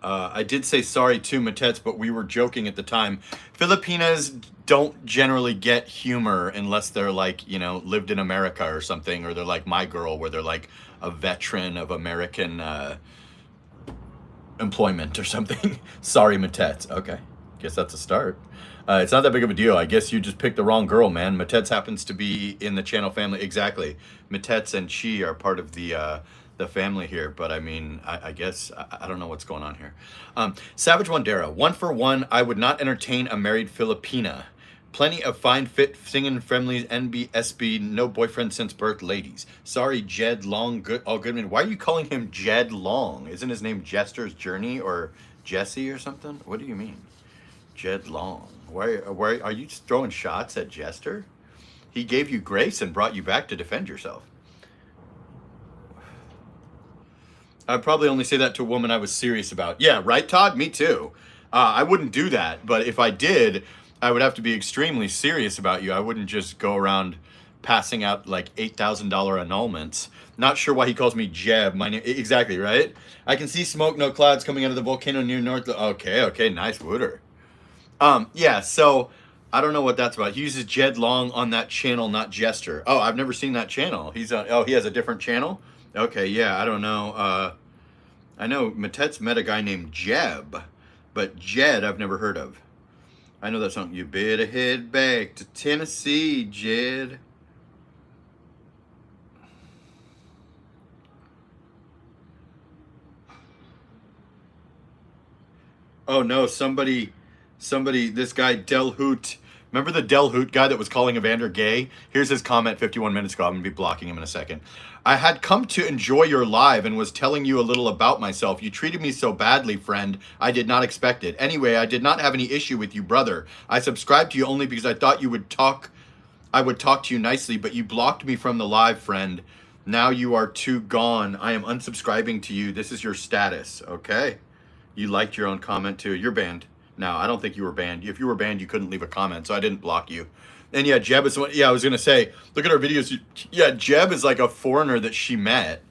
I did say sorry to Matets, but we were joking at the time. Filipinas don't generally get humor unless they're like, lived in America or something, or they're like my girl, where they're like a veteran of American employment or something. Sorry, Matets. Okay, guess that's a start. It's not that big of a deal. I guess you just picked the wrong girl, man. Matets happens to be in the channel family. Exactly. Matets and Chi are part of the family here, but I mean, I guess, I don't know what's going on here. Savage Wandera, 1 for 1, I would not entertain a married Filipina. Plenty of fine, fit, singing, friendly, NBSB, no boyfriend since birth ladies. Sorry, Jed Long, all good men. Why are you calling him Jed Long? Isn't his name Jester's Journey or Jesse or something? What do you mean? Jed Long. Why are you throwing shots at Jester? He gave you grace and brought you back to defend yourself. I'd probably only say that to a woman I was serious about. Yeah, right, Todd? Me too. I wouldn't do that, but if I did, I would have to be extremely serious about you. I wouldn't just go around passing out like $8,000 annulments. Not sure why he calls me Jeb. My name, exactly, right? I can see smoke, no clouds coming out of the volcano near north. Okay, nice wooder. Yeah, so I don't know what that's about. He uses Jed Long on that channel, not Jester. Oh, I've never seen that channel. He has a different channel? Okay, yeah, I don't know. I know Matets met a guy named Jeb, but Jed I've never heard of. I know that song. You better head back to Tennessee, Jed. Oh no, somebody, this guy Del Hoot. Remember the Del Hoot guy that was calling Evander gay? Here's his comment 51 minutes ago. I'm going to be blocking him in a second. I had come to enjoy your live and was telling you a little about myself. You treated me so badly, friend. I did not expect it. Anyway, I did not have any issue with you, brother. I subscribed to you only because I thought I would talk to you nicely, but you blocked me from the live, friend. Now you are too gone. I am unsubscribing to you. This is your status. Okay. You liked your own comment too. You're banned. No, I don't think you were banned. If you were banned, you couldn't leave a comment, so I didn't block you. And yeah, Jeb is someone, yeah, I was going to say, look at our videos. Yeah, Jeb is like a foreigner that she met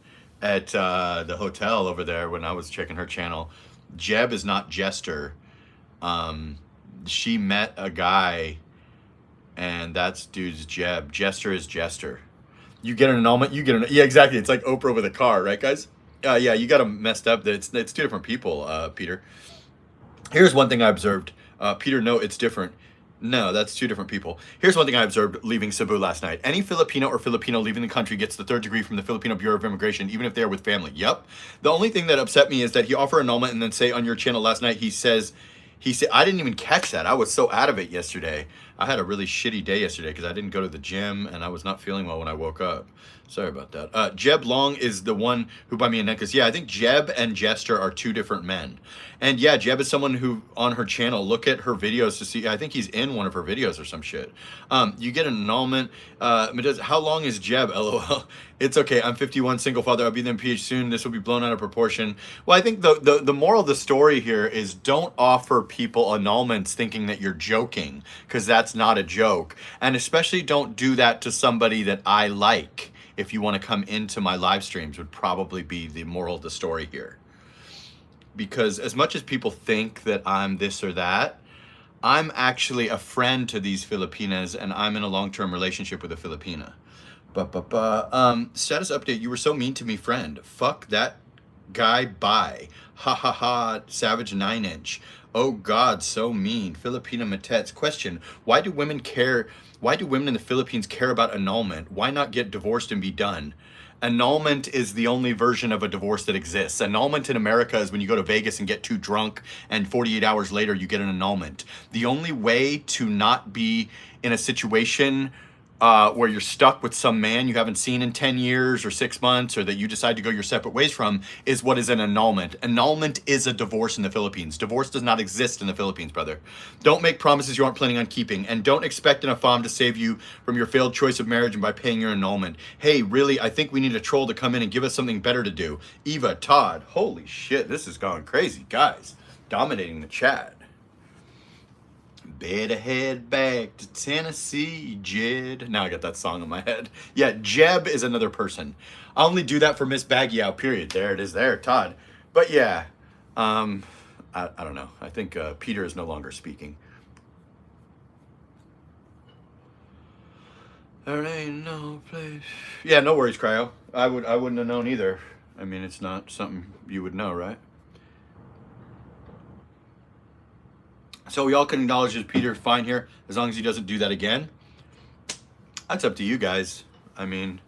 at the hotel over there when I was checking her channel. Jeb is not Jester. She met a guy, and that's dude's Jeb. Jester is Jester. You get an annulment, yeah, exactly. It's like Oprah with a car, right, guys? Yeah, you got them messed up. It's two different people, Peter. Here's one thing I observed. Peter, no, it's different. No, that's two different people. Here's one thing I observed leaving Cebu last night. Any Filipino or Filipino leaving the country gets the 3rd degree from the Filipino Bureau of Immigration, even if they are with family. Yep. The only thing that upset me is that he offered annulment and then say on your channel last night, he said, I didn't even catch that. I was so out of it yesterday. I had a really shitty day yesterday because I didn't go to the gym and I was not feeling well when I woke up. Sorry about that. Jeb Long is the one who bought me a necklace. Yeah, I think Jeb and Jester are two different men. And yeah, Jeb is someone who on her channel, look at her videos to see, I think he's in one of her videos or some shit. You get an annulment. How long is Jeb? LOL. It's okay. I'm 51, single father. I'll be in PH soon. This will be blown out of proportion. Well, I think the moral of the story here is don't offer people annulments thinking that you're joking, because that's not a joke. And especially don't do that to somebody that I like. if you want to come into my live streams, would probably be the moral of the story here. Because as much as people think that I'm this or that, I'm actually a friend to these Filipinas, and I'm in a long-term relationship with a Filipina. Status update. You were so mean to me, friend. Fuck that guy. Bye. Ha ha ha. Savage 9-inch. Oh God, so mean. Filipina Matets. Question: why do women care? Why do women in the Philippines care about annulment? Why not get divorced and be done? Annulment is the only version of a divorce that exists. Annulment in America is when you go to Vegas and get too drunk and 48 hours later you get an annulment. The only way to not be in a situation where you're stuck with some man you haven't seen in 10 years or 6 months, or that you decide to go your separate ways from, is what is an annulment. Annulment is a divorce in the Philippines. Divorce does not exist in the Philippines, brother. Don't make promises you aren't planning on keeping, and don't expect an AFAM to save you from your failed choice of marriage and by paying your annulment. Hey, really, I think we need a troll to come in and give us something better to do. Eva, Todd, holy shit, this is going crazy. Guys, dominating the chat. Better head back to Tennessee, Jed. Now I got that song in my head. Yeah, Jeb is another person. I only do that for Miss Baggy-Ow, period. There it is there, Todd. But yeah, I don't know. I think Peter is no longer speaking. There ain't no place. Yeah, no worries, Cryo. I wouldn't have known either. I mean, it's not something you would know, right? So we all can acknowledge that Peter's fine here, as long as he doesn't do that again. That's up to you guys. I mean,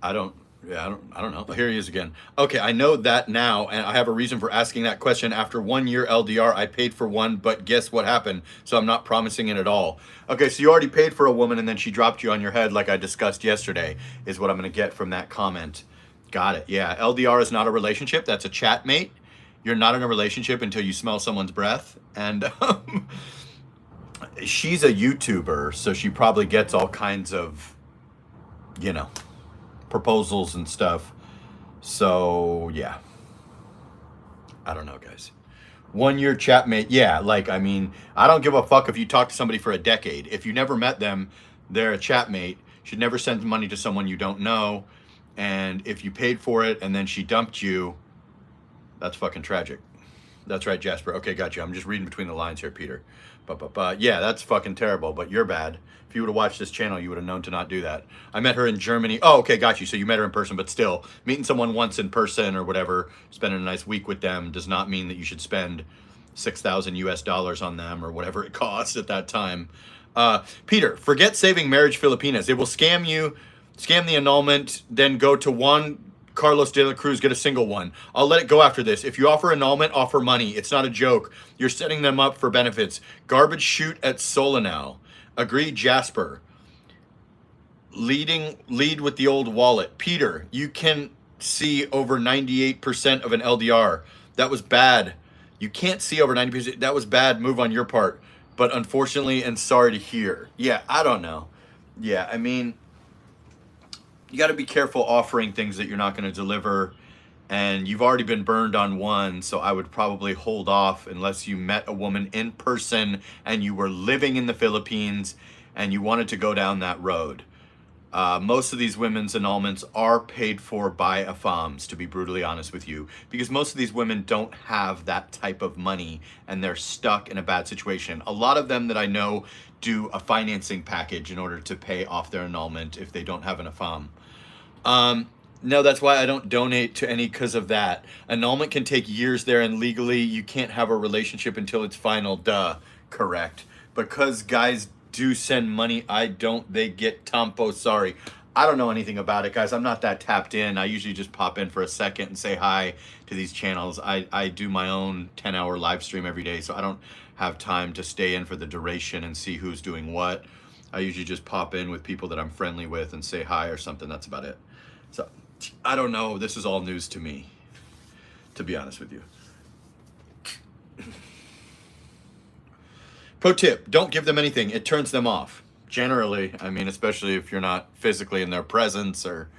I don't know. Here he is again. Okay, I know that now, and I have a reason for asking that question. After 1 year LDR, I paid for one, but guess what happened? So I'm not promising it at all. Okay, so you already paid for a woman, and then she dropped you on your head like I discussed yesterday, is what I'm going to get from that comment. Got it. Yeah, LDR is not a relationship. That's a chat mate. You're not in a relationship until you smell someone's breath. And she's a YouTuber, so she probably gets all kinds of, you know, proposals and stuff. So, yeah. I don't know, guys. 1 year chat mate. Yeah, like, I mean, I don't give a fuck if you talk to somebody for a decade. If you never met them, they're a chat mate. Should never send money to someone you don't know. And if you paid for it and then she dumped you, that's fucking tragic. That's right, Jasper. Okay, got you. I'm just reading between the lines here, Peter. But yeah, that's fucking terrible, but you're bad. If you would have watched this channel, you would have known to not do that. I met her in Germany. Oh, okay, got you. So you met her in person, but still, meeting someone once in person or whatever, spending a nice week with them does not mean that you should spend $6,000 on them or whatever it costs at that time. Peter, forget saving marriage Filipinas. It will scam you, scam the annulment, then go to Juan Carlos de la Cruz, get a single one. I'll let it go after this. If you offer annulment, offer money. It's not a joke. You're setting them up for benefits. Garbage shoot at Solanow. Agree, Jasper. Lead with the old wallet. Peter, you can see over 98% of an LDR. That was bad. You can't see over 90%. That was bad move on your part. But unfortunately, and sorry to hear. Yeah, I don't know. Yeah, I mean, you got to be careful offering things that you're not going to deliver, and you've already been burned on one, so I would probably hold off unless you met a woman in person and you were living in the Philippines and you wanted to go down that road. Most of these women's annulments are paid for by AFAMs, to be brutally honest with you, because most of these women don't have that type of money and they're stuck in a bad situation. A lot of them that I know do a financing package in order to pay off their annulment if they don't have an AFAM. No, that's why I don't donate to any because of that. Annulment can take years there, and legally you can't have a relationship until it's final. Duh. Correct. Because guys do send money, I don't. They get tampo. Sorry. I don't know anything about it, guys. I'm not that tapped in. I usually just pop in for a second and say hi to these channels. I do my own 10-hour live stream every day, so I don't have time to stay in for the duration and see who's doing what. I usually just pop in with people that I'm friendly with and say hi or something. That's about it. So I don't know. This is all news to me, to be honest with you. Pro tip, don't give them anything. It turns them off. Generally, I mean, especially if you're not physically in their presence or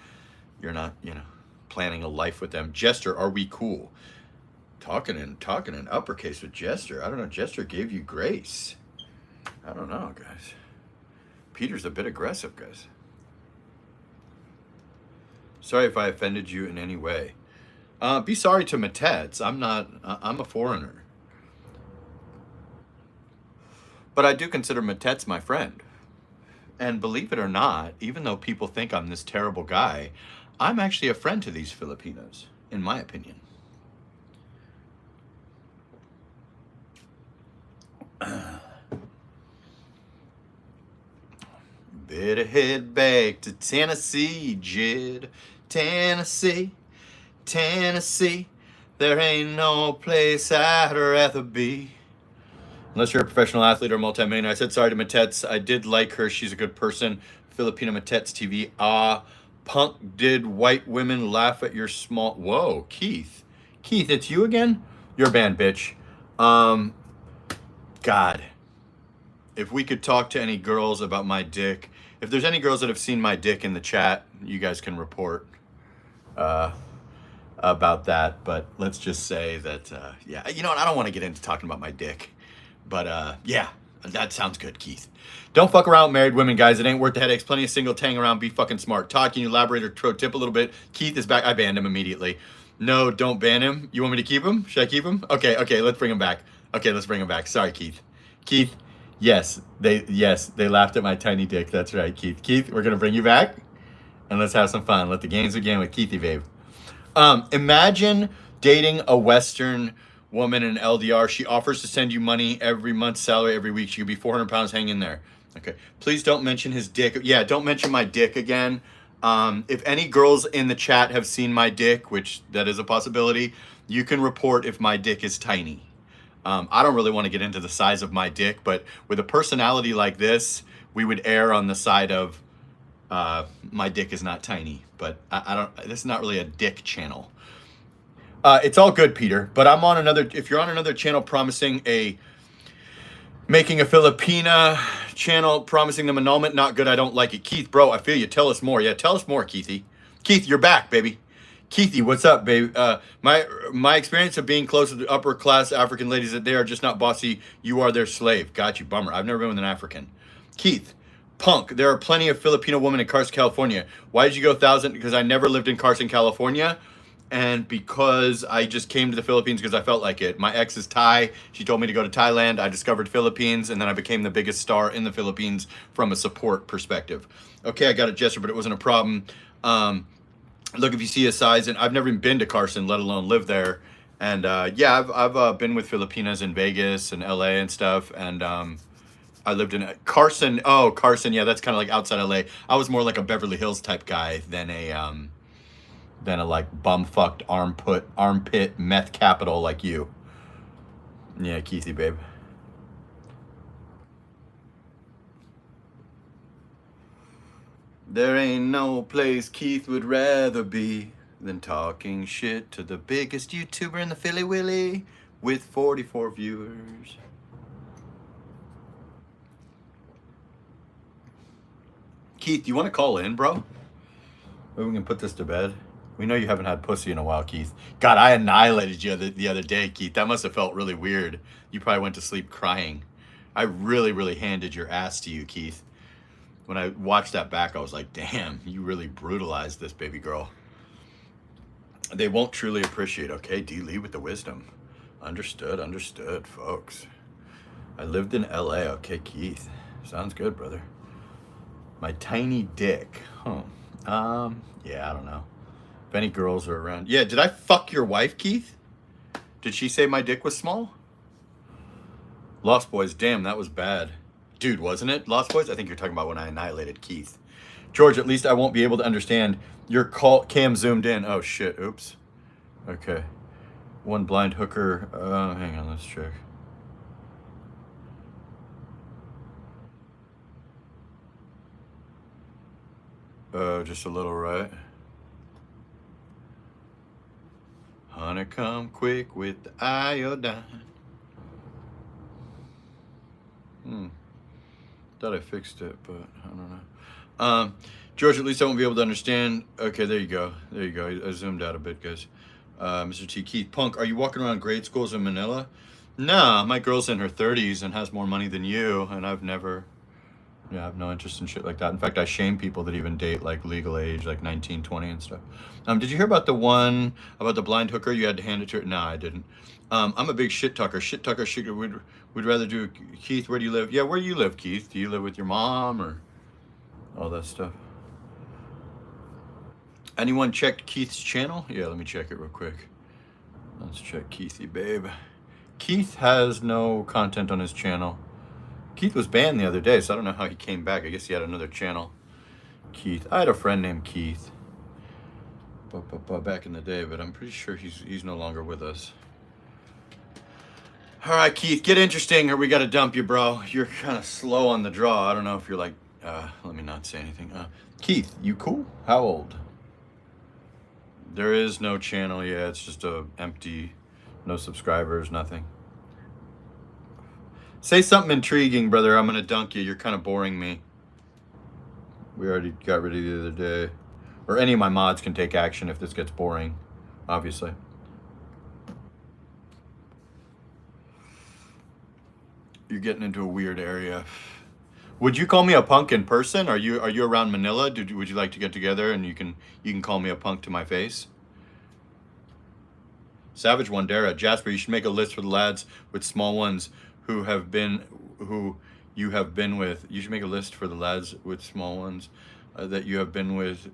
you're not, you know, planning a life with them. Jester, are we cool? Talking in uppercase with Jester. I don't know. Jester gave you grace. I don't know, guys. Peter's a bit aggressive, guys. Sorry if I offended you in any way. Be sorry to Matets. I'm a foreigner. But I do consider Matets my friend. And believe it or not, even though people think I'm this terrible guy, I'm actually a friend to these Filipinos, in my opinion. Better head back to Tennessee, Jed. Tennessee, Tennessee. There ain't no place I'd rather be. Unless you're a professional athlete or multimillionaire. I said sorry to Matets. I did like her. She's a good person. Filipino Matets TV. Punk, did white women laugh at your small... Whoa, Keith. Keith, it's you again? You're banned, bitch. God. If we could talk to any girls about my dick. If there's any girls that have seen my dick in the chat, you guys can report about that. But let's just say that, yeah. You know what? I don't want to get into talking about my dick. But yeah, that sounds good, Keith. Don't fuck around with married women, guys. It ain't worth the headaches. Plenty of single tang around. Be fucking smart. Todd, can you elaborate or pro tip a little bit? Keith is back. I banned him immediately. No, don't ban him. You want me to keep him? Should I keep him? Okay, let's bring him back. Okay, let's bring him back. Sorry, Keith. Keith, yes, they laughed at my tiny dick. That's right, Keith. Keith, we're gonna bring you back, and let's have some fun. Let the games begin with Keithy, babe. Imagine dating a Western woman in LDR. She offers to send you money every month's salary every week. She could be 400 pounds. Hang in there. Okay. Please don't mention his dick. Yeah, don't mention my dick again. If any girls in the chat have seen my dick, which that is a possibility, you can report if my dick is tiny. I don't really want to get into the size of my dick, but with a personality like this, we would err on the side of my dick is not tiny. But I don't. This is not really a dick channel. It's all good, Peter. But I'm on another. If you're on another channel making a Filipina channel, promising them annulment, not good. I don't like it. Keith, bro, I feel you. Tell us more. Yeah, tell us more, Keithy. Keith, you're back, baby. Keithy, what's up, baby? My experience of being close to the upper class African ladies, that they are just not bossy. You are their slave. Got you. Bummer. I've never been with an African. Keith, punk. There are plenty of Filipino women in Carson, California. Why did you go 1,000? Because I never lived in Carson, California. And because I just came to the Philippines because I felt like it. My ex is Thai. She told me to go to Thailand. I discovered Philippines, and then I became the biggest star in the Philippines from a support perspective. Okay, I got a gesture, but it wasn't a problem. Look, if you see a size, and I've never even been to Carson, let alone live there. And yeah, I've been with Filipinas in Vegas and LA and stuff. And I lived in Carson. Oh, Carson. Yeah, that's kind of like outside LA. I was more like a Beverly Hills type guy than a like bumfucked armpit meth capital like you. Yeah, Keithy, babe. There ain't no place Keith would rather be than talking shit to the biggest YouTuber in the Philly Willy with 44 viewers. Keith, you want to call in, bro? Maybe we can put this to bed. We know you haven't had pussy in a while, Keith. God, I annihilated you the other day, Keith. That must have felt really weird. You probably went to sleep crying. I really, really handed your ass to you, Keith. When I watched that back, I was like, damn, you really brutalized this baby girl. They won't truly appreciate, okay? D. Lee with the wisdom. Understood, folks. I lived in LA, okay, Keith. Sounds good, brother. My tiny dick. Huh. Yeah, I don't know. If any girls are around. Yeah, did I fuck your wife, Keith? Did she say my dick was small? Lost Boys, damn, that was bad. Dude, wasn't it? Lost Boys? I think you're talking about when I annihilated Keith. George, at least I won't be able to understand your cam zoomed in. Oh, shit. Oops. Okay. One blind hooker. Hang on, let's check. Just a little, right? Honey, come quick with the iodine. Thought I fixed it, but I don't know. George, at least I won't be able to understand. Okay, there you go. There you go. I zoomed out a bit, guys. Mr. T. Keith, punk, are you walking around grade schools in Manila? Nah, my girl's in her 30s and has more money than you, and I've never Yeah, I have no interest in shit like that. In fact, I shame people that even date like legal age, like 19, 20 and stuff. Did you hear about the one about the blind hooker? You had to hand it to her? No, I didn't. I'm a big shit talker. Shit talker, shit. Would rather do. Keith, where do you live? Yeah, where do you live, Keith? Do you live with your mom or all that stuff? Anyone checked Keith's channel? Yeah, let me check it real quick. Let's check Keithy, babe. Keith has no content on his channel. Keith was banned the other day, so I don't know how he came back. I guess he had another channel. Keith. I had a friend named Keith back in the day, but I'm pretty sure he's no longer with us. All right, Keith, get interesting or we got to dump you, bro. You're kind of slow on the draw. I don't know if you're like, let me not say anything. Keith, you cool? How old? There is no channel. Yeah, it's just a empty, no subscribers, nothing. Say something intriguing, brother. I'm going to dunk you. You're kind of boring me. We already got rid of you the other day. Or any of my mods can take action if this gets boring, obviously. You're getting into a weird area. Would you call me a punk in person? Are you around Manila? Would you like to get together and you can call me a punk to my face? Savage Wandera, Jasper, you should make a list for the lads with small ones who you have been with. You should make a list for the lads with small ones that you have been with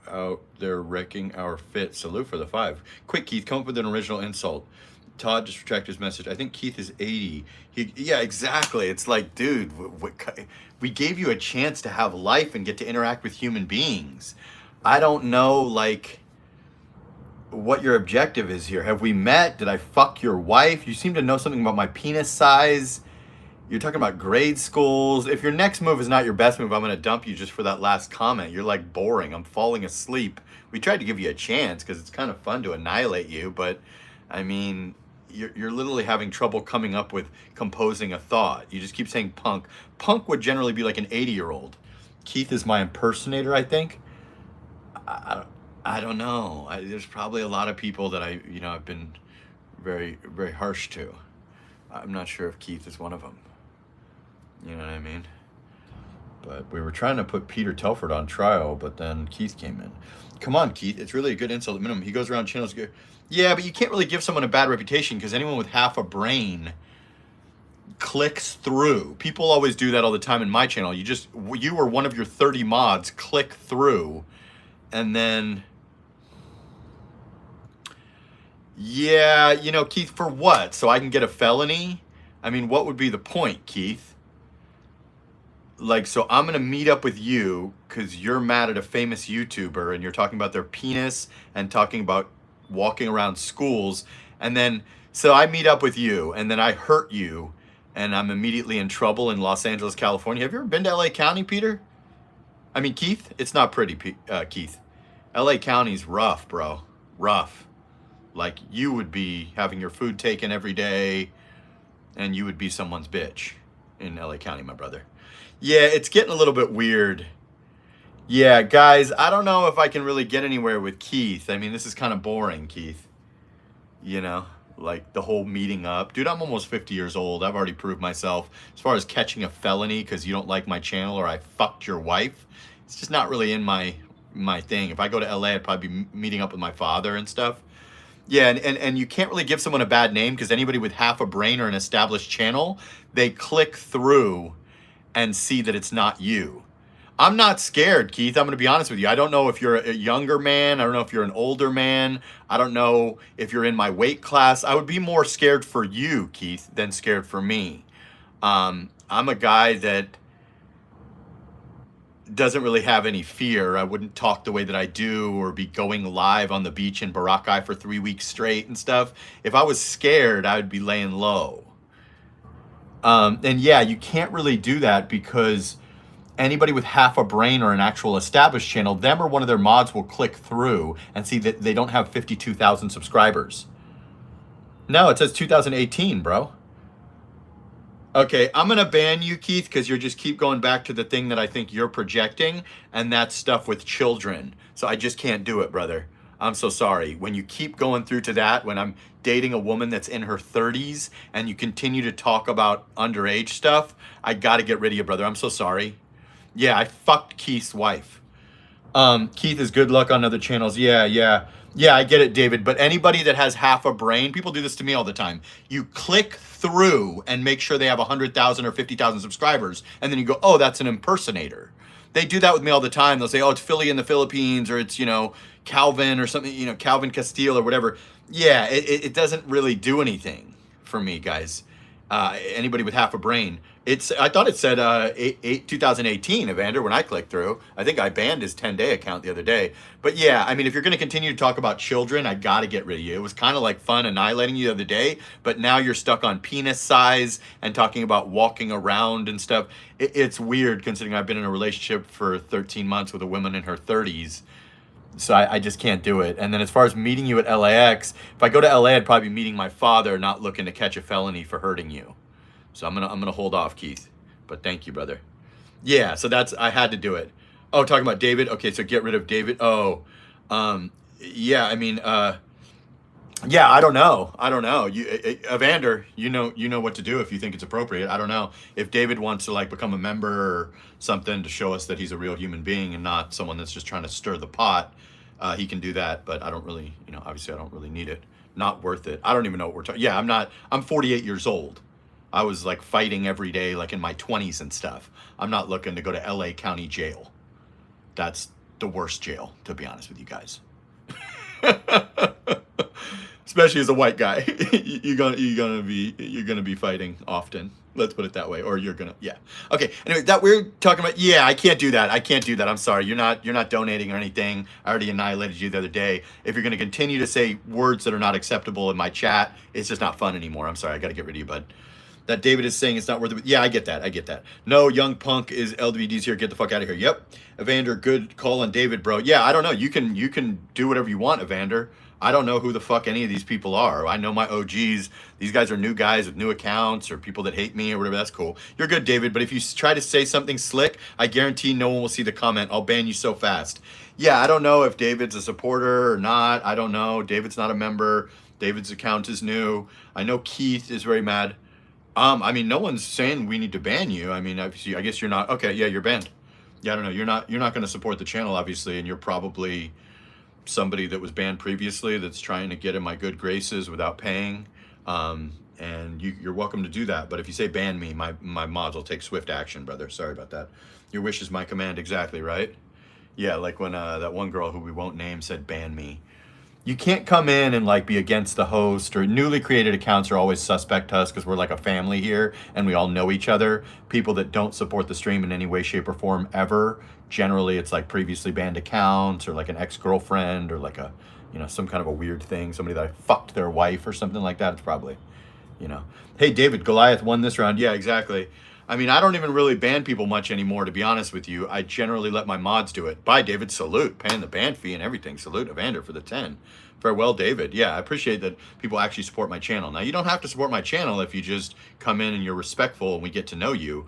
out there wrecking our fit. Salute for the 5. Quick, Keith, come up with an original insult. Todd just retracted his message. I think Keith is 80. Yeah, exactly. It's like, dude, we gave you a chance to have life and get to interact with human beings. I don't know, like, what your objective is here. Have we met? Did I fuck your wife? You seem to know something about my penis size. You're talking about grade schools. If your next move is not your best move, I'm going to dump you just for that last comment. You're like boring. I'm falling asleep. We tried to give you a chance because it's kind of fun to annihilate you, but I mean, you're literally having trouble coming up with composing a thought. You just keep saying punk. Punk would generally be like an 80-year-old. Keith is my impersonator, I think. I don't know. There's probably a lot of people that I've been very, very harsh to. I'm not sure if Keith is one of them. You know what I mean? But we were trying to put Peter Telford on trial, but then Keith came in. Come on, Keith. It's really a good insult at minimum. He goes around channels. Yeah, but you can't really give someone a bad reputation because anyone with half a brain clicks through. People always do that all the time in my channel. You or one of your 30 mods click through and then... Yeah, Keith, for what? So I can get a felony? I mean, what would be the point, Keith? Like, so I'm going to meet up with you because you're mad at a famous YouTuber and you're talking about their penis and talking about walking around schools. And then, so I meet up with you and then I hurt you and I'm immediately in trouble in Los Angeles, California. Have you ever been to LA County, Peter? I mean, Keith, it's not pretty, Keith. LA County's rough, bro. Rough. Like, you would be having your food taken every day and you would be someone's bitch in LA County, my brother. Yeah, it's getting a little bit weird. Yeah, guys, I don't know if I can really get anywhere with Keith. I mean, this is kind of boring, Keith. Like the whole meeting up. Dude, I'm almost 50 years old. I've already proved myself. As far as catching a felony because you don't like my channel or I fucked your wife, it's just not really in my thing. If I go to LA, I'd probably be meeting up with my father and stuff. Yeah, and you can't really give someone a bad name because anybody with half a brain or an established channel, they click through and see that it's not you. I'm not scared, Keith. I'm going to be honest with you. I don't know if you're a younger man. I don't know if you're an older man. I don't know if you're in my weight class. I would be more scared for you, Keith, than scared for me. I'm a guy that doesn't really have any fear. I wouldn't talk the way that I do or be going live on the beach in Boracay for 3 weeks straight and stuff. If I was scared, I would be laying low. And yeah, you can't really do that because anybody with half a brain or an actual established channel, them or one of their mods will click through and see that they don't have 52,000 subscribers. No, it says 2018, bro. Okay, I'm going to ban you, Keith, because you just keep going back to the thing that I think you're projecting, and that's stuff with children. So I just can't do it, brother. I'm so sorry. When you keep going through to that, when I'm dating a woman that's in her 30s, and you continue to talk about underage stuff, I got to get rid of you, brother. I'm so sorry. Yeah, I fucked Keith's wife. Keith is good luck on other channels. Yeah, I get it, David. But anybody that has half a brain, people do this to me all the time. You click through and make sure they have 100,000 or 50,000 subscribers, and then you go, oh, that's an impersonator. They do that with me all the time. They'll say, oh, it's Philly in the Philippines, or it's, Calvin or something, Calvin Castile or whatever. Yeah, it doesn't really do anything for me, guys. Anybody with half a brain. I thought it said 2018, Evander, when I clicked through. I think I banned his 10-day account the other day. But yeah, I mean, if you're going to continue to talk about children, I got to get rid of you. It was kind of like fun annihilating you the other day, but now you're stuck on penis size and talking about walking around and stuff. It's weird considering I've been in a relationship for 13 months with a woman in her 30s. So I just can't do it. And then as far as meeting you at LAX, if I go to LA, I'd probably be meeting my father, not looking to catch a felony for hurting you. So I'm gonna hold off, Keith. But thank you, brother. Yeah, so I had to do it. Oh, talking about David. Okay, so get rid of David. Oh, yeah. I mean, yeah. I don't know. You, Evander, you know what to do if you think it's appropriate. I don't know if David wants to like become a member or something to show us that he's a real human being and not someone that's just trying to stir the pot. He can do that, but I don't really, obviously I don't really need it. Not worth it. I don't even know what we're talking. Yeah, I'm 48 years old. I was like fighting every day, like in my 20s and stuff. I'm not looking to go to LA County Jail. That's the worst jail, to be honest with you guys. Especially as a white guy, you're gonna be fighting often. Let's put it that way, or yeah. Okay. Anyway, that we're talking about. Yeah, I can't do that. I'm sorry. You're not donating or anything. I already annihilated you the other day. If you're gonna continue to say words that are not acceptable in my chat, it's just not fun anymore. I'm sorry. I got to get rid of you, bud. That David is saying it's not worth it. Yeah, I get that. No, young punk is LWD's here. Get the fuck out of here. Yep. Evander, good call on David, bro. Yeah, I don't know. You can do whatever you want, Evander. I don't know who the fuck any of these people are. I know my OGs. These guys are new guys with new accounts or people that hate me or whatever. That's cool. You're good, David. But if you try to say something slick, I guarantee no one will see the comment. I'll ban you so fast. Yeah, I don't know if David's a supporter or not. I don't know. David's not a member. David's account is new. I know Keith is very mad. I mean, no one's saying we need to ban you. I mean, obviously, I guess you're not. Okay, yeah, you're banned. Yeah, I don't know. You're not going to support the channel, obviously, and you're probably somebody that was banned previously that's trying to get in my good graces without paying. And you're welcome to do that. But if you say ban me, my mods will take swift action, brother. Sorry about that. Your wish is my command, exactly, right? Yeah, like when that one girl who we won't name said ban me. You can't come in and like be against the host, or newly created accounts are always suspect to us because we're like a family here and we all know each other. People that don't support the stream in any way, shape, or form ever, generally it's like previously banned accounts or like an ex-girlfriend or like a, some kind of a weird thing, somebody that I fucked their wife or something like that. It's probably, Hey, David, Goliath won this round. Yeah, exactly. I mean, I don't even really ban people much anymore, to be honest with you. I generally let my mods do it. Bye, David. Salute. Paying the ban fee and everything. Salute, Evander, for the 10. Farewell, David. Yeah, I appreciate that people actually support my channel. Now, you don't have to support my channel if you just come in and you're respectful and we get to know you.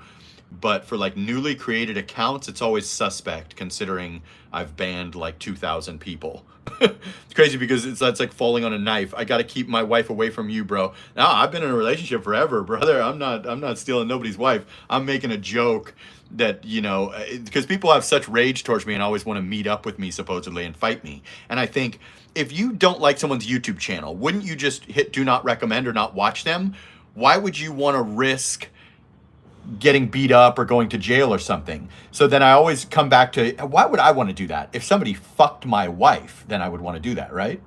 But for like newly created accounts, it's always suspect considering I've banned like 2,000 people. It's crazy because that's like falling on a knife. I got to keep my wife away from you, bro. Now, I've been in a relationship forever, brother. I'm not stealing nobody's wife. I'm making a joke that, because people have such rage towards me and always want to meet up with me supposedly and fight me. And I think if you don't like someone's YouTube channel, wouldn't you just hit do not recommend or not watch them? Why would you want to risk getting beat up or going to jail or something? So then I always come back to, why would I want to do that? If somebody fucked my wife, then I would want to do that, right?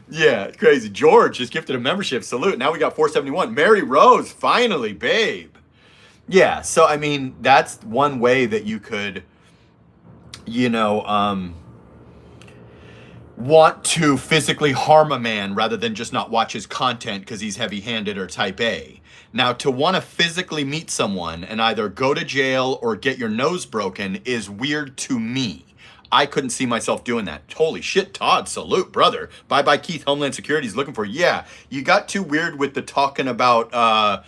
Yeah, crazy. George just gifted a membership. Salute. Now we got 471. Mary Rose, finally, babe. Yeah, so I mean, that's one way that you could, want to physically harm a man rather than just not watch his content because he's heavy-handed or type A. Now, to want to physically meet someone and either go to jail or get your nose broken is weird to me. I couldn't see myself doing that. Holy shit, Todd, salute, brother. Bye-bye, Keith, Homeland Security's looking for you. Yeah, you got too weird with the talking about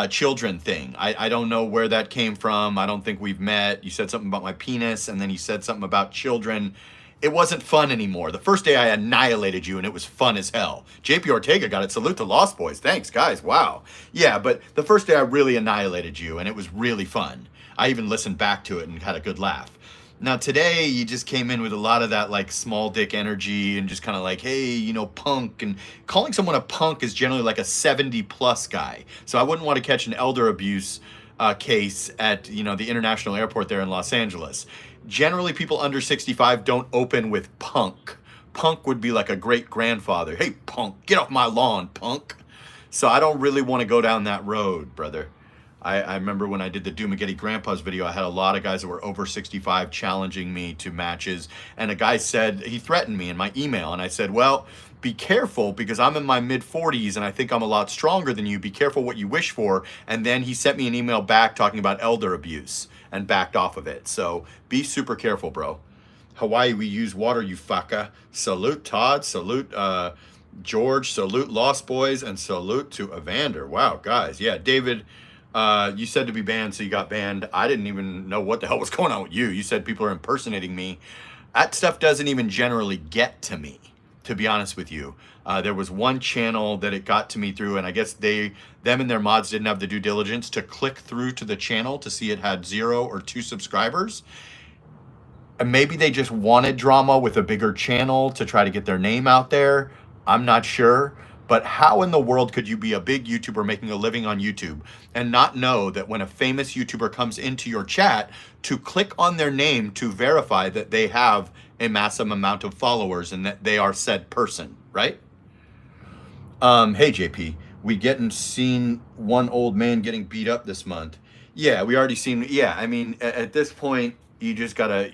children thing. I don't know where that came from. I don't think we've met. You said something about my penis, and then you said something about children. it wasn't fun anymore. The first day I annihilated you and it was fun as hell. JP Ortega got it. Salute to Lost Boys. Thanks, guys. Wow. Yeah, but the first day I really annihilated you and it was really fun. I even listened back to it and had a good laugh. Now today you just came in with a lot of that like small dick energy and just kind of like, hey, you know, punk, and calling someone a punk is generally like a 70 plus guy. So I wouldn't want to catch an elder abuse case at, you know, the international airport there in Los Angeles. Generally people under 65 don't open with punk. Punk would be like a great grandfather. Hey punk, get off my lawn, punk. So I don't really want to go down that road, brother. I remember when I did the Doomageddon Grandpa's video, I had a lot of guys that were over 65 challenging me to matches. And a guy said, he threatened me in my email. And I said, well, be careful because I'm in my mid 40s and I think I'm a lot stronger than you. Be careful what you wish for. And then he sent me an email back talking about elder abuse and backed off of it. So be super careful, bro. Hawaii, we use water, you fucker. Salute Todd, salute George, salute Lost Boys, and salute to Evander. Wow, guys. Yeah, David, you said to be banned, so you got banned. I didn't even know what the hell was going on with you. You said people are impersonating me. That stuff doesn't even generally get to me, to be honest with you. There was one channel that it got to me through, and I guess them and their mods didn't have the due diligence to click through to the channel to see it had 0 or 2 subscribers. And maybe they just wanted drama with a bigger channel to try to get their name out there. I'm not sure. But how in the world could you be a big YouTuber making a living on YouTube and not know that when a famous YouTuber comes into your chat to click on their name to verify that they have a massive amount of followers and that they are said person, right? Hey JP, we seen one old man getting beat up this month. Yeah, we already seen, yeah, I mean, at this point, you just gotta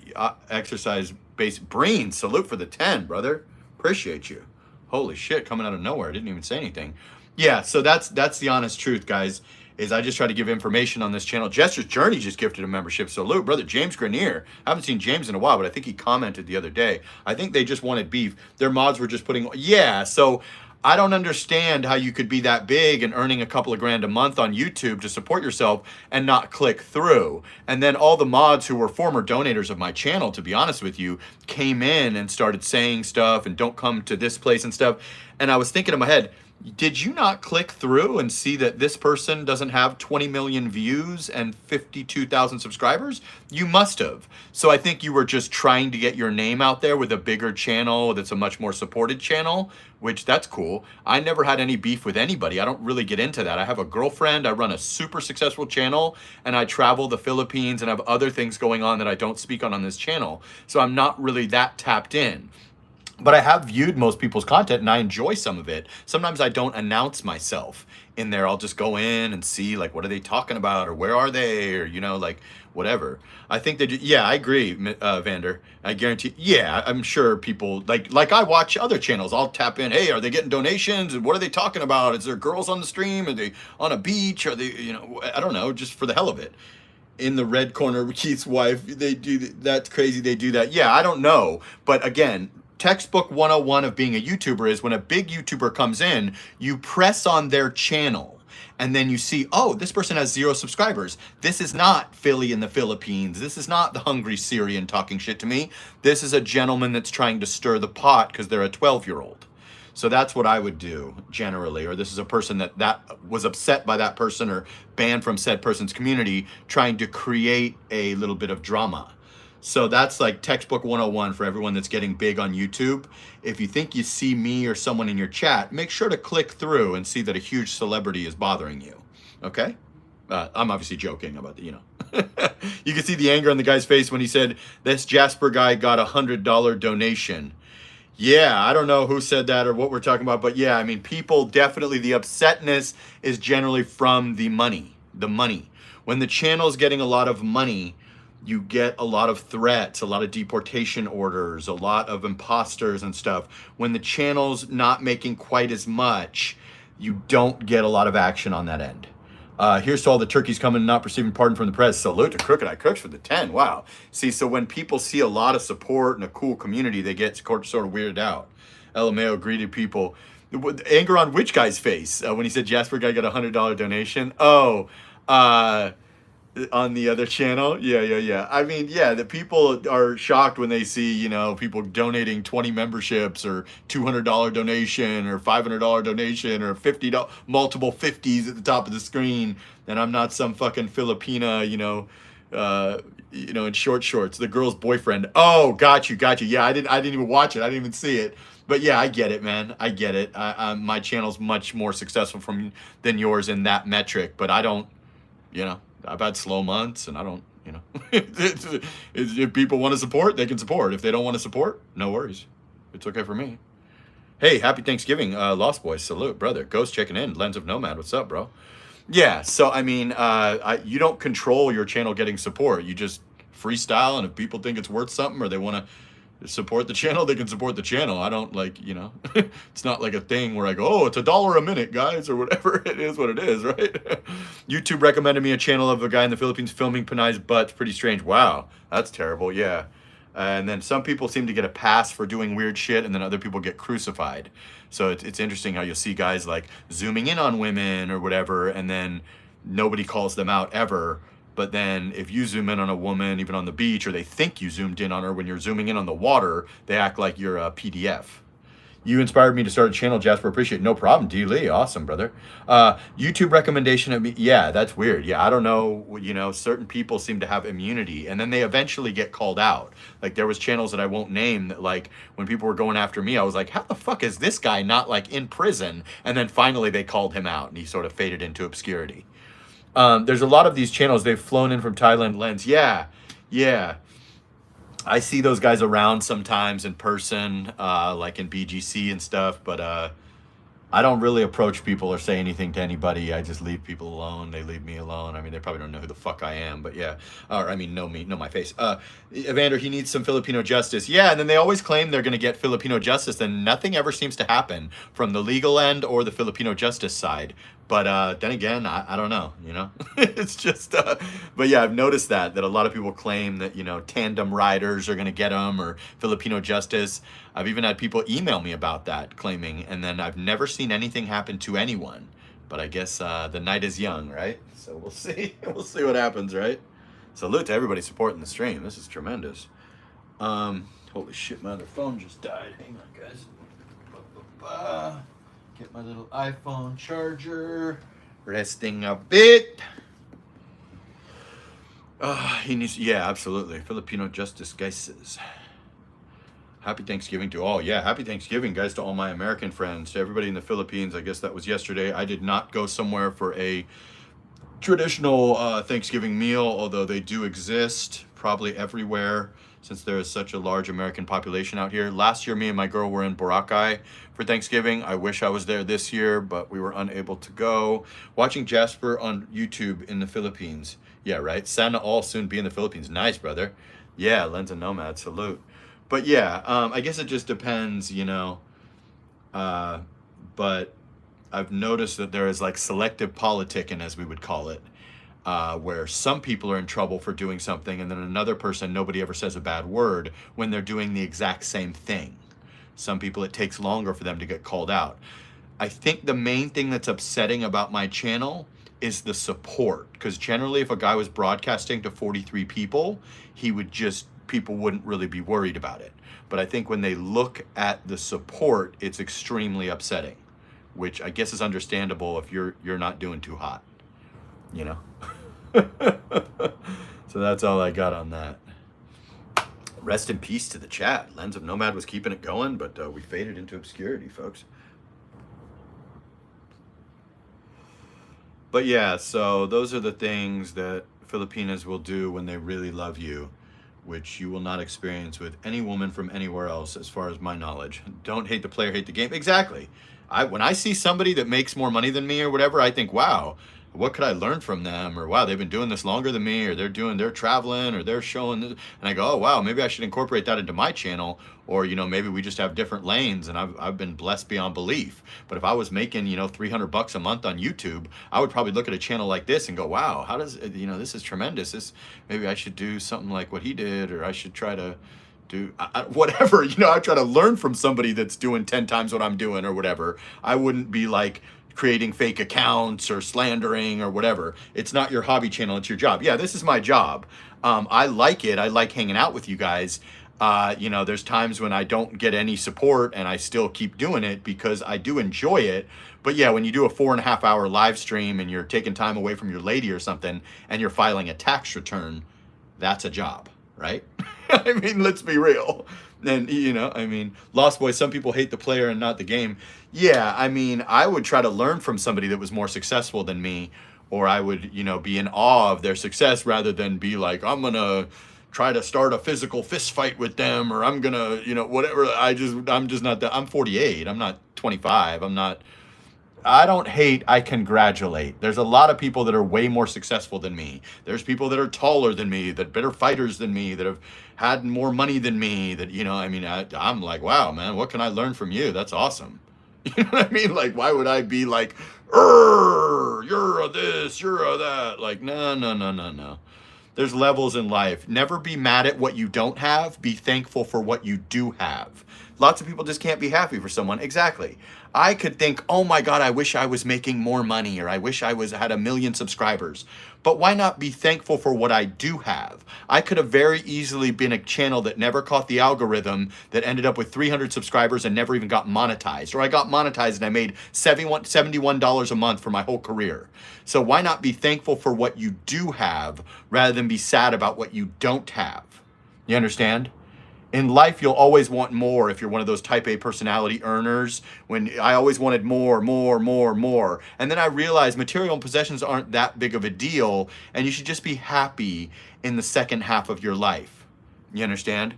exercise basic brain. Salute for the 10, brother. Appreciate you. Holy shit, coming out of nowhere. I didn't even say anything. Yeah, so that's the honest truth, guys, is I just try to give information on this channel. Jester's Journey just gifted a membership. Salute, brother James Grenier. I haven't seen James in a while, but I think he commented the other day. I think they just wanted beef. Their mods were just putting, yeah, so I don't understand how you could be that big and earning a couple of grand a month on YouTube to support yourself and not click through. And then all the mods who were former donators of my channel, to be honest with you, came in and started saying stuff and don't come to this place and stuff. And I was thinking in my head, did you not click through and see that this person doesn't have 20 million views and 52,000 subscribers? You must have. So I think you were just trying to get your name out there with a bigger channel that's a much more supported channel, which that's cool. I never had any beef with anybody. I don't really get into that. I have a girlfriend, I run a super successful channel, and I travel the Philippines and have other things going on that I don't speak on this channel. So I'm not really that tapped in. But I have viewed most people's content and I enjoy some of it. Sometimes I don't announce myself in there. I'll just go in and see like, what are they talking about? Or where are they? Or, you know, like whatever. I think they do. Yeah, I agree, Vander. I guarantee. Yeah, I'm sure people like I watch other channels. I'll tap in. Hey, are they getting donations? And what are they talking about? Is there girls on the stream? Are they on a beach? Are they, you know, I don't know, just for the hell of it. In the red corner, Keith's wife, they do, that's crazy. They do that. Yeah, I don't know. But again, textbook 101 of being a YouTuber is when a big YouTuber comes in, you press on their channel and then you see, oh, this person has 0 subscribers. This is not Philly in the Philippines. This is not the hungry Syrian talking shit to me. This is a gentleman that's trying to stir the pot because they're a 12-year-old. So that's what I would do generally. Or this is a person that was upset by that person or banned from said person's community, trying to create a little bit of drama. So that's like textbook 101 for everyone that's getting big on YouTube. If you think you see me or someone in your chat, make sure to click through and see that a huge celebrity is bothering you. Okay? I'm obviously joking about the, you know. You can see the anger on the guy's face when he said, this Jasper guy got $100 donation. Yeah, I don't know who said that or what we're talking about, but yeah, I mean, people definitely, the upsetness is generally from the money. When the channel's getting a lot of money, you get a lot of threats, a lot of deportation orders, a lot of imposters and stuff. When the channel's not making quite as much, you don't get a lot of action on that end. Here's to all the turkeys coming and not receiving pardon from the press. Salute to Crooked Eye Cooks for the 10. Wow. See, so when people see a lot of support and a cool community, they get sort of weirded out. LMAO greeted people. Anger on which guy's face? When he said Jasper guy got $100 donation? Oh, On the other channel. Yeah. I mean, yeah, the people are shocked when they see, people donating 20 memberships or $200 donation or $500 donation or $50, multiple 50s at the top of the screen. And I'm not some fucking Filipina, in short shorts, the girl's boyfriend. Oh, got you. Yeah, I didn't even watch it. I didn't even see it. But yeah, I get it, man. I get it. My channel's much more successful than yours in that metric, but I don't, I've had slow months, and I don't, if people want to support, they can support. If they don't want to support, no worries. It's okay for me. Hey, happy Thanksgiving, Lost Boys. Salute, brother. Ghost checking in. Lens of Nomad. What's up, bro? Yeah. So I mean, you don't control your channel getting support. You just freestyle, and if people think it's worth something or they want to support the channel, they can support the channel. I don't it's not like a thing where I go, oh, it's $1 a minute, guys, or whatever. It is what it is, right? YouTube recommended me a channel of a guy in the Philippines filming Panay's butt. Pretty strange. Wow, that's terrible. Yeah. And then some people seem to get a pass for doing weird shit, and then other people get crucified. So it's interesting how you'll see guys like zooming in on women or whatever, and then nobody calls them out ever. But then if you zoom in on a woman, even on the beach, or they think you zoomed in on her when you're zooming in on the water, they act like you're a PDF. You inspired me to start a channel, Jasper. Appreciate it. No problem. D. Lee. Awesome, brother. YouTube recommendation of me. Yeah, that's weird. Yeah, I don't know. Certain people seem to have immunity, and then they eventually get called out. Like there was channels that I won't name that, like, when people were going after me, I was like, how the fuck is this guy not like in prison? And then finally they called him out, and he sort of faded into obscurity. There's a lot of these channels. They've flown in from Thailand. Lens. Yeah. I see those guys around sometimes in person, like in BGC and stuff, but I don't really approach people or say anything to anybody. I just leave people alone. They leave me alone. I mean, they probably don't know who the fuck I am, but yeah. Or, I mean, know me, know my face. Evander, he needs some Filipino justice. Yeah, and then they always claim they're going to get Filipino justice, then nothing ever seems to happen from the legal end or the Filipino justice side. But then again, I don't know, it's just, but yeah, I've noticed that a lot of people claim that, tandem riders are going to get them or Filipino justice. I've even had people email me about that claiming, and then I've never seen anything happen to anyone. But I guess the night is young, right? So we'll see. We'll see what happens, right? Salute to everybody supporting the stream. This is tremendous. Holy shit, my other phone just died. Hang on, guys. Get my little iPhone charger. Resting a bit. He needs, yeah, absolutely. Filipino justice, guys. Happy Thanksgiving to all. Yeah, happy Thanksgiving, guys, to all my American friends, to everybody in the Philippines. I guess that was yesterday. I did not go somewhere for a traditional Thanksgiving meal, although they do exist probably everywhere since there is such a large American population out here. Last year, me and my girl were in Boracay for Thanksgiving. I wish I was there this year, but we were unable to go. Watching Jasper on YouTube in the Philippines. Yeah, right? Sana all soon be in the Philippines. Nice, brother. Yeah, Lens and Nomad, salute. But yeah, I guess it just depends, but I've noticed that there is like selective politicking, as we would call it, where some people are in trouble for doing something, and then another person, nobody ever says a bad word when they're doing the exact same thing. Some people, it takes longer for them to get called out. I think the main thing that's upsetting about my channel is the support, because generally if a guy was broadcasting to 43 people, people wouldn't really be worried about it. But I think when they look at the support, it's extremely upsetting, which I guess is understandable if you're not doing too hot, So that's all I got on that. Rest in peace to the chat. Lens of Nomad was keeping it going, but we faded into obscurity, folks. But yeah, so those are the things that Filipinas will do when they really love you, which you will not experience with any woman from anywhere else, as far as my knowledge. Don't hate the player, hate the game. Exactly. When I see somebody that makes more money than me or whatever, I think, wow, what could I learn from them? Or wow, they've been doing this longer than me, or they're traveling, or they're showing this. And I go, oh wow, maybe I should incorporate that into my channel. Or, maybe we just have different lanes, and I've been blessed beyond belief. But if I was making, $300 a month on YouTube, I would probably look at a channel like this and go, wow, how does, this is tremendous. Maybe I should do something like what he did, or I should try to do whatever, I try to learn from somebody that's doing 10 times what I'm doing or whatever. I wouldn't be like creating fake accounts or slandering or whatever. It's not your hobby channel, it's your job. Yeah, this is my job. I like it. I like hanging out with you guys. You know, there's times when I don't get any support and I still keep doing it because I do enjoy it. But yeah, when you do a 4.5 hour live stream and you're taking time away from your lady or something and you're filing a tax return, that's a job, right? I mean, let's be real. And, you know, I mean, Lost Boys, some people hate the player and not the game. Yeah, I mean, I would try to learn from somebody that was more successful than me, or I would, you know, be in awe of their success rather than be like, I'm going to try to start a physical fist fight with them, or I'm going to, you know, whatever. I'm just not that. I'm 48. I'm not 25. I don't hate, I congratulate. There's a lot of people that are way more successful than me. There's people that are taller than me, that better fighters than me, that have had more money than me, that, you know, I mean, I'm like, wow, man, what can I learn from you? That's awesome. You know what I mean? Like, why would I be like, you're a this, you're a that? Like, no. There's levels in life. Never be mad at what you don't have. Be thankful for what you do have. Lots of people just can't be happy for someone. Exactly. I could think, oh my God, I wish I was making more money, or I wish I had 1 million subscribers. But why not be thankful for what I do have? I could have very easily been a channel that never caught the algorithm, that ended up with 300 subscribers and never even got monetized. Or I got monetized and I made $71 a month for my whole career. So why not be thankful for what you do have rather than be sad about what you don't have? You understand? In life, you'll always want more if you're one of those type A personality earners. When I always wanted more. And then I realized material possessions aren't that big of a deal, and you should just be happy in the second half of your life. You understand?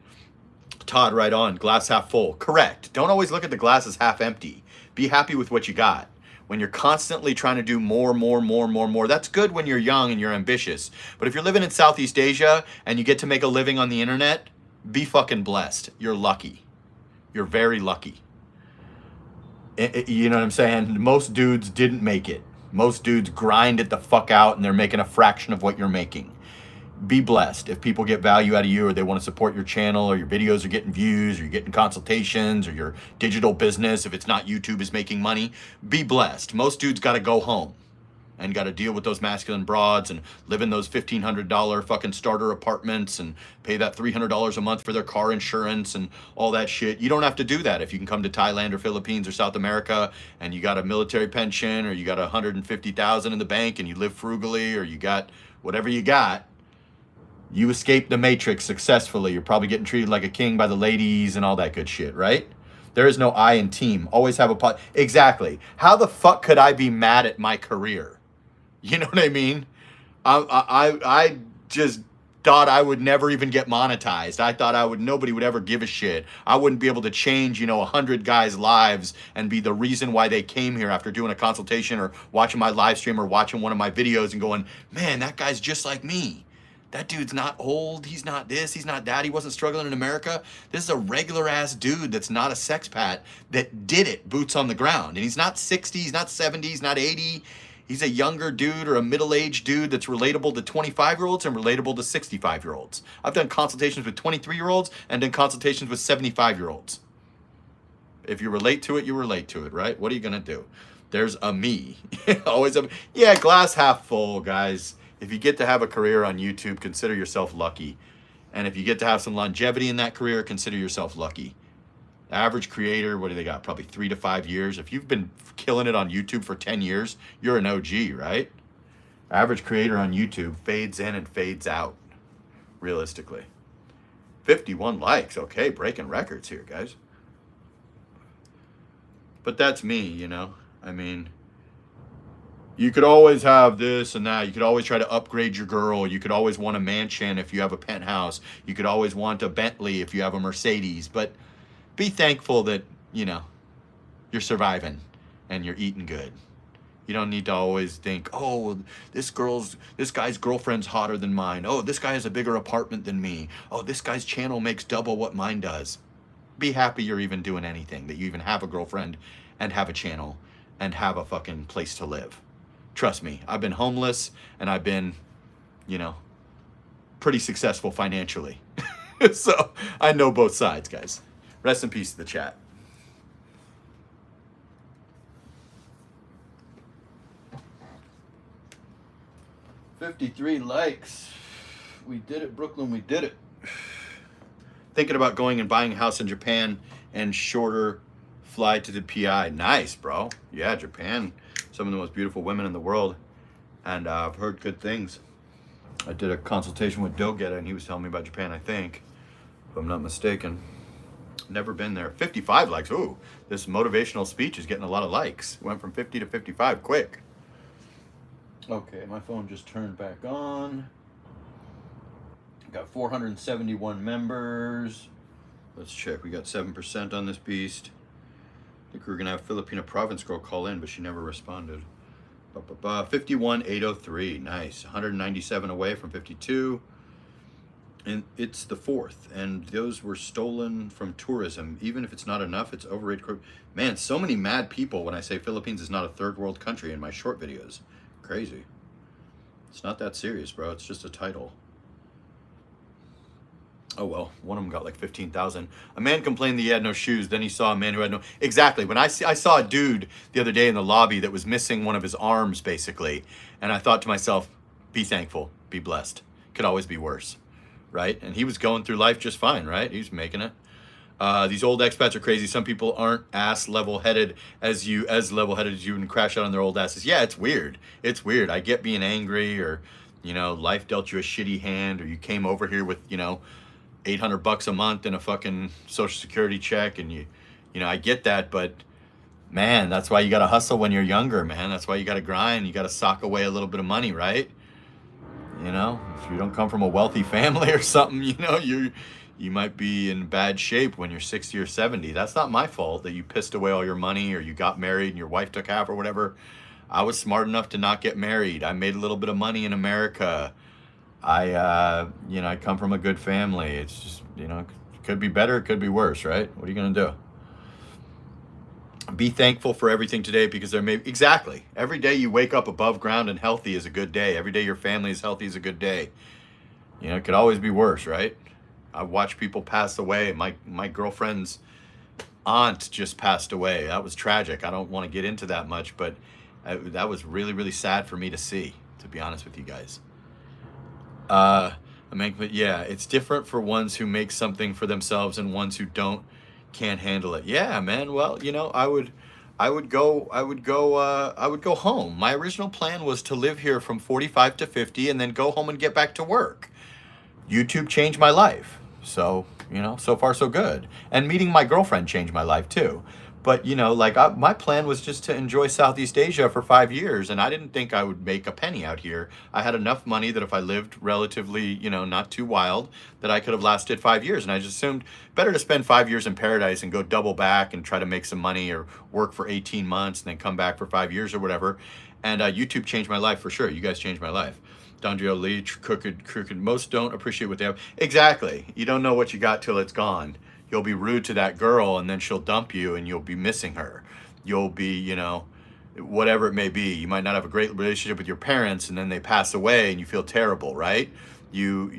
Todd, right on. Glass half full. Correct. Don't always look at the glass as half empty. Be happy with what you got. When you're constantly trying to do more, that's good when you're young and you're ambitious. But if you're living in Southeast Asia and you get to make a living on the internet, be fucking blessed. You're lucky. You're very lucky. You know what I'm saying? Most dudes didn't make it. Most dudes grind it the fuck out and they're making a fraction of what you're making. Be blessed. If people get value out of you, or they want to support your channel, or your videos are getting views, or you're getting consultations, or your digital business, if it's not YouTube, is making money, be blessed. Most dudes got to go home and got to deal with those masculine broads and live in those $1,500 fucking starter apartments and pay that $300 a month for their car insurance and all that shit. You don't have to do that if you can come to Thailand or Philippines or South America and you got a military pension, or you got 150,000 in the bank and you live frugally, or you got whatever you got. You escaped the matrix successfully. You're probably getting treated like a king by the ladies and all that good shit, right? There is no I in team. Always have a pot. Exactly. How the fuck could I be mad at my career? You know what I mean? I just thought I would never even get monetized. I thought nobody would ever give a shit. I wouldn't be able to change, 100 guys' lives and be the reason why they came here after doing a consultation or watching my live stream or watching one of my videos and going, man, that guy's just like me. That dude's not old. He's not this. He's not that. He wasn't struggling in America. This is a regular ass dude that's not a sexpat that did it, boots on the ground. And he's not 60, he's not 70, he's not 80. He's a younger dude or a middle-aged dude that's relatable to 25-year-olds and relatable to 65-year-olds. I've done consultations with 23-year-olds and done consultations with 75-year-olds. If you relate to it, you relate to it, right? What are you going to do? There's a me. Always a me. Yeah, glass half full, guys. If you get to have a career on YouTube, consider yourself lucky. And if you get to have some longevity in that career, consider yourself lucky. Average creator, what do they got? Probably 3 to 5 years. If you've been killing it on YouTube for 10 years, you're an OG, right? Average creator on YouTube fades in and fades out, realistically. 51 likes. Okay, breaking records here, guys. But that's me, I mean, you could always have this and that. You could always try to upgrade your girl. You could always want a mansion if you have a penthouse. You could always want a Bentley if you have a Mercedes. But be thankful that, you're surviving and you're eating good. You don't need to always think, oh, this guy's girlfriend's hotter than mine. Oh, this guy has a bigger apartment than me. Oh, this guy's channel makes double what mine does. Be happy you're even doing anything, that you even have a girlfriend and have a channel and have a fucking place to live. Trust me, I've been homeless and I've been, pretty successful financially. So I know both sides, guys. Rest in peace to the chat. 53 likes. We did it, Brooklyn. We did it. Thinking about going and buying a house in Japan and shorter fly to the PI. Nice, bro. Yeah, Japan. Some of the most beautiful women in the world. And I've heard good things. I did a consultation with Dogeta, and he was telling me about Japan, I think, if I'm not mistaken. Never been there. 55 likes. Ooh, this motivational speech is getting a lot of likes. Went from 50 to 55 quick. Okay, my phone just turned back on. Got 471 members. Let's check. We got 7% on this beast. I think we were going to have Filipina province girl call in, but she never responded. 51,803. Nice. 197 away from 52. And it's the fourth. And those were stolen from tourism. Even if it's not enough, it's overrated. Man, so many mad people when I say Philippines is not a third world country in my short videos. Crazy. It's not that serious, bro. It's just a title. Oh, well, one of them got like 15,000. A man complained that he had no shoes. Then he saw a man who had no... Exactly. When I saw a dude the other day in the lobby that was missing one of his arms, basically. And I thought to myself, be thankful, be blessed. Could always be worse, right? And he was going through life just fine, right? He was making it. These old expats are crazy. Some people aren't as level-headed as you and crash out on their old asses. Yeah, it's weird. It's weird. I get being angry, or, you know, life dealt you a shitty hand, or you came over here with, you know, $800 a month and a fucking social security check, and you know, I get that, but man, that's why you gotta hustle when you're younger, man. That's why you gotta grind. You gotta sock away a little bit of money, right? You know, if you don't come from a wealthy family or something, you know, you might be in bad shape when you're 60 or 70. That's not my fault that you pissed away all your money, or you got married and your wife took half or whatever. I was smart enough to not get married. I made a little bit of money in America. You know, I come from a good family. It's just, you know, it could be better, it could be worse, right? What are you going to do? Be thankful for everything today, because there may... Exactly. Every day you wake up above ground and healthy is a good day. Every day your family is healthy is a good day. You know, it could always be worse, right? I've watched people pass away. My girlfriend's aunt just passed away. That was tragic. I don't want to get into that much, but that was really, really sad for me to see, to be honest with you guys. But yeah, it's different for ones who make something for themselves and ones who can't handle it. Yeah, man. Well, you know, I would go home. My original plan was to live here from 45 to 50 and then go home and get back to work. YouTube changed my life. So, you know, so far so good. And meeting my girlfriend changed my life too. But, you know, like my plan was just to enjoy Southeast Asia for 5 years, and I didn't think I would make a penny out here. I had enough money that if I lived relatively, you know, not too wild, that I could have lasted 5 years. And I just assumed better to spend 5 years in paradise and go double back and try to make some money, or work for 18 months and then come back for 5 years or whatever. And YouTube changed my life for sure. You guys changed my life. Dondrio Lee, crooked. Most don't appreciate what they have. Exactly. You don't know what you got till it's gone. You'll be rude to that girl, and then she'll dump you, and you'll be missing her. You'll be, you know, whatever it may be. You might not have a great relationship with your parents, and then they pass away, and you feel terrible, right? You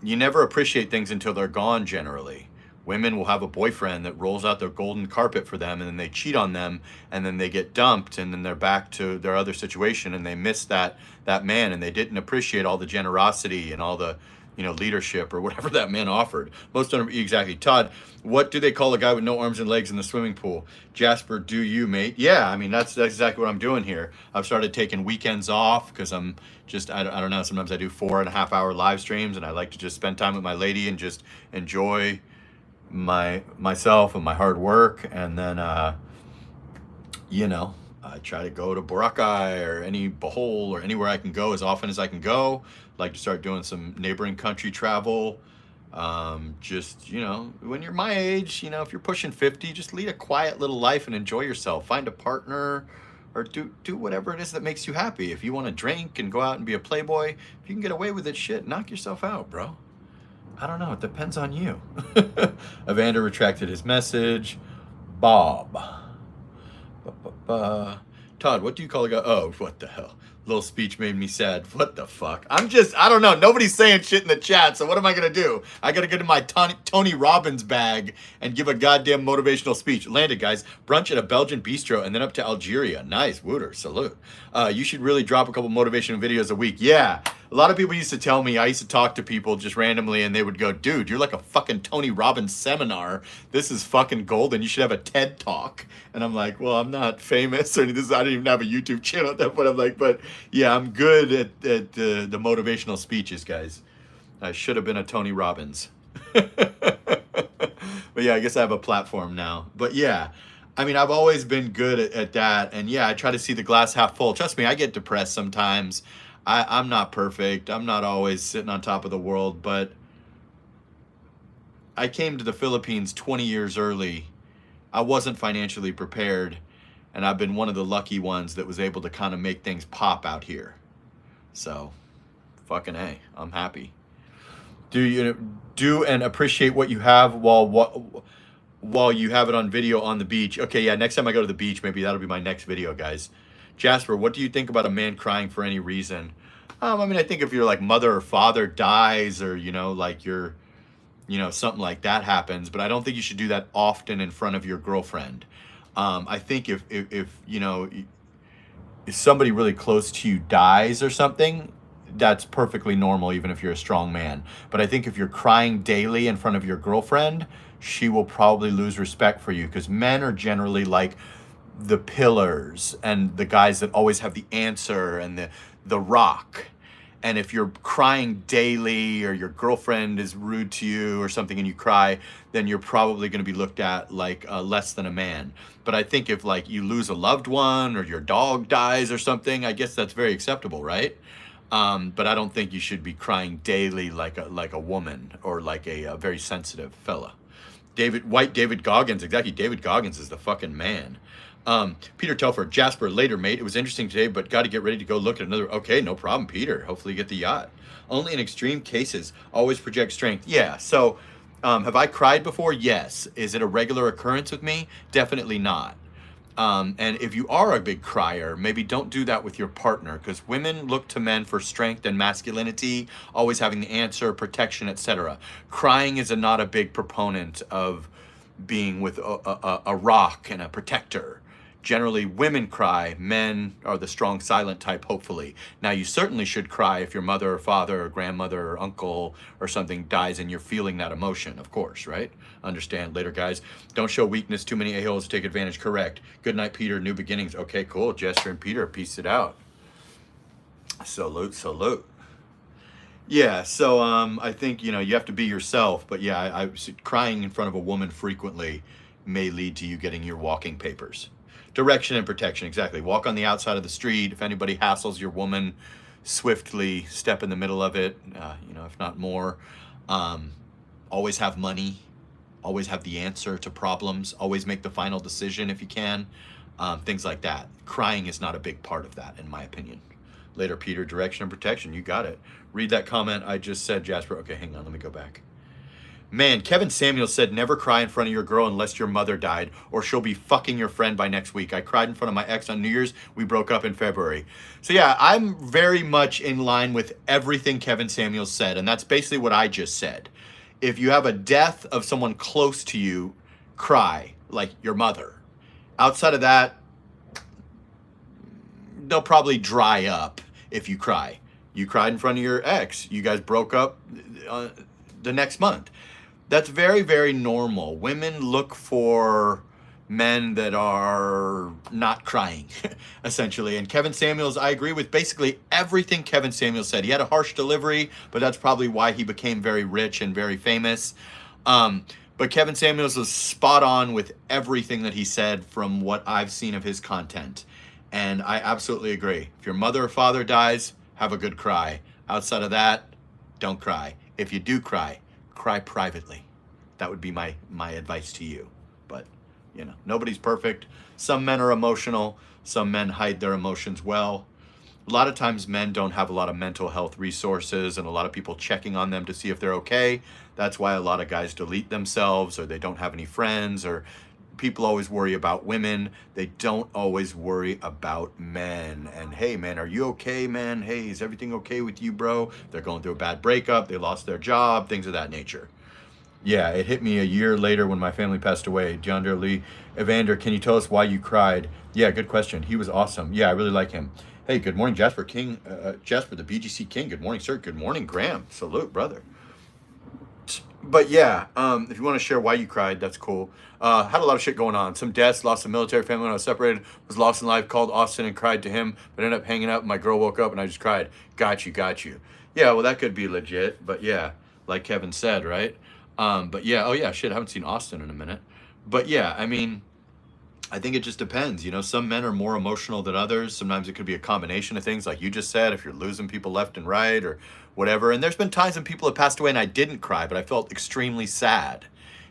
never appreciate things until they're gone, generally. Women will have a boyfriend that rolls out their golden carpet for them, and then they cheat on them, and then they get dumped, and then they're back to their other situation, and they miss that man, and they didn't appreciate all the generosity and all the, you know, leadership or whatever that man offered. Most don't. Exactly. Todd, what do they call a guy with no arms and legs in the swimming pool? Jasper, do you, mate? Yeah, I mean, that's exactly what I'm doing here. I've started taking weekends off because I'm just, I don't know, sometimes I do 4.5 hour live streams, and I like to just spend time with my lady and just enjoy myself and my hard work. And then, you know, I try to go to Boracay or any Bohol or anywhere I can go as often as I can go. Like to start doing some neighboring country travel. Just, you know, when you're my age, you know, if you're pushing 50, just lead a quiet little life and enjoy yourself. Find a partner, or do whatever it is that makes you happy. If you want to drink and go out and be a playboy, if you can get away with it, shit, knock yourself out, bro. I don't know. It depends on you. Evander retracted his message. Bob. Todd, what do you call a guy? Oh, what the hell? Little speech made me sad. What the fuck? I don't know. Nobody's saying shit in the chat, so what am I going to do? I got to get in my Tony Robbins bag and give a goddamn motivational speech. Landed, guys. Brunch at a Belgian bistro and then up to Algeria. Nice. Wooter. Salute. You should really drop a couple motivational videos a week. Yeah. A lot of people used to tell me, I used to talk to people just randomly and they would go, dude, you're like a fucking Tony Robbins seminar. This is fucking golden. You should have a TED Talk. And I'm like, well, I'm not famous or anything. I don't even have a YouTube channel at that point. I'm like, but yeah, I'm good at the motivational speeches, guys. I should have been a Tony Robbins. But yeah, I guess I have a platform now. But yeah, I mean, I've always been good at that. And yeah, I try to see the glass half full. Trust me, I get depressed sometimes. I'm not perfect. I'm not always sitting on top of the world, but I came to the Philippines 20 years early. I wasn't financially prepared, and I've been one of the lucky ones that was able to kind of make things pop out here. So, fucking A, I'm happy. Do and appreciate what you have while you have it on video on the beach. Okay, yeah, next time I go to the beach, maybe that'll be my next video, guys. Jasper, what do you think about a man crying for any reason? I mean, I think if your like mother or father dies, or like your, something like that happens, but I don't think you should do that often in front of your girlfriend. I think if somebody really close to you dies or something, that's perfectly normal, even if you're a strong man. But I think if you're crying daily in front of your girlfriend, she will probably lose respect for you, because men are generally like the pillars and the guys that always have the answer and the rock. And if you're crying daily, or your girlfriend is rude to you or something and you cry, then you're probably going to be looked at like less than a man. But I think if like you lose a loved one or your dog dies or something, I guess that's very acceptable, right? But I don't think you should be crying daily like a woman, or like a very sensitive fella. David Goggins, exactly. David Goggins is the fucking man. Peter Telford, Jasper, later, mate. It was interesting today, but got to get ready to go look at another. Okay, no problem, Peter. Hopefully you get the yacht. Only in extreme cases. Always project strength. Yeah, so have I cried before? Yes. Is it a regular occurrence with me? Definitely not. And if you are a big crier, maybe don't do that with your partner, because women look to men for strength and masculinity, always having the answer, protection, etc. Crying is not a big proponent of being with a rock and a protector. Generally, women cry. Men are the strong, silent type, hopefully. Now, you certainly should cry if your mother or father or grandmother or uncle or something dies and you're feeling that emotion, of course, right? Understand. Later, guys. Don't show weakness. Too many a-holes take advantage. Correct. Good night, Peter. New beginnings. Okay, cool. Jester and Peter, piece it out. Salute, salute. Yeah, so I think, you have to be yourself. But yeah, crying in front of a woman frequently may lead to you getting your walking papers. Direction and protection, exactly. Walk on the outside of the street. If anybody hassles your woman, swiftly step in the middle of it, if not more. Always have money. Always have the answer to problems. Always make the final decision if you can. Things like that. Crying is not a big part of that, in my opinion. Later, Peter, direction and protection. You got it. Read that comment I just said, Jasper. Okay, hang on. Let me go back. Man, Kevin Samuel said, never cry in front of your girl unless your mother died, or she'll be fucking your friend by next week. I cried in front of my ex on New Year's. We broke up in February. So yeah, I'm very much in line with everything Kevin Samuel said, and that's basically what I just said. If you have a death of someone close to you, cry, like your mother. Outside of that, they'll probably dry up if you cry. You cried in front of your ex. You guys broke up the next month. That's very, very normal. Women look for men that are not crying, essentially. And Kevin Samuels, I agree with basically everything Kevin Samuels said. He had a harsh delivery, but that's probably why he became very rich and very famous. But Kevin Samuels was spot on with everything that he said from what I've seen of his content. And I absolutely agree. If your mother or father dies, have a good cry. Outside of that, don't cry. If you do cry, cry privately. That would be my advice to you. But, nobody's perfect. Some men are emotional. Some men hide their emotions well. A lot of times men don't have a lot of mental health resources and a lot of people checking on them to see if they're okay. That's why a lot of guys delete themselves, or they don't have any friends, or people always worry about women. They don't always worry about men. And hey, man, are you okay, man? Hey, is everything okay with you, bro? They're going through a bad breakup. They lost their job, things of that nature. Yeah, it hit me a year later when my family passed away. DeAndre Lee, Evander, can you tell us why you cried? Yeah, good question. He was awesome. Yeah, I really like him. Hey, good morning, Jasper King. Jasper, the BGC King. Good morning, sir. Good morning, Graham. Salute, brother. But yeah, if you want to share why you cried, that's cool. Had a lot of shit going on. Some deaths, lost a military family when I was separated, was lost in life, called Austin and cried to him, but ended up hanging up. My girl woke up and I just cried. Got you, got you. Yeah, well, that could be legit, but yeah, like Kevin said, right? But yeah, oh yeah, shit, I haven't seen Austin in a minute. But yeah, I mean, I think it just depends. You know, some men are more emotional than others. Sometimes it could be a combination of things, like you just said, if you're losing people left and right or whatever. And there's been times when people have passed away and I didn't cry, but I felt extremely sad.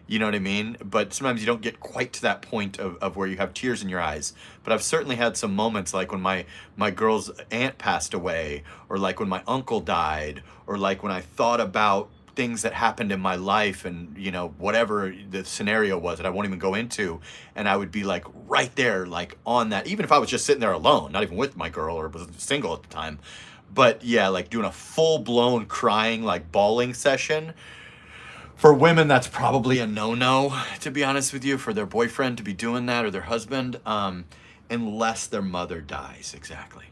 You know what I mean? But sometimes you don't get quite to that point of where you have tears in your eyes. But I've certainly had some moments like when my girl's aunt passed away, or like when my uncle died, or like when I thought about things that happened in my life and, you know, whatever the scenario was that I won't even go into. And I would be like right there, like on that, even if I was just sitting there alone, not even with my girl or was single at the time. But yeah, like doing a full blown crying, like bawling session. For women, that's probably a no-no, to be honest with you, for their boyfriend to be doing that or their husband, unless their mother dies. Exactly.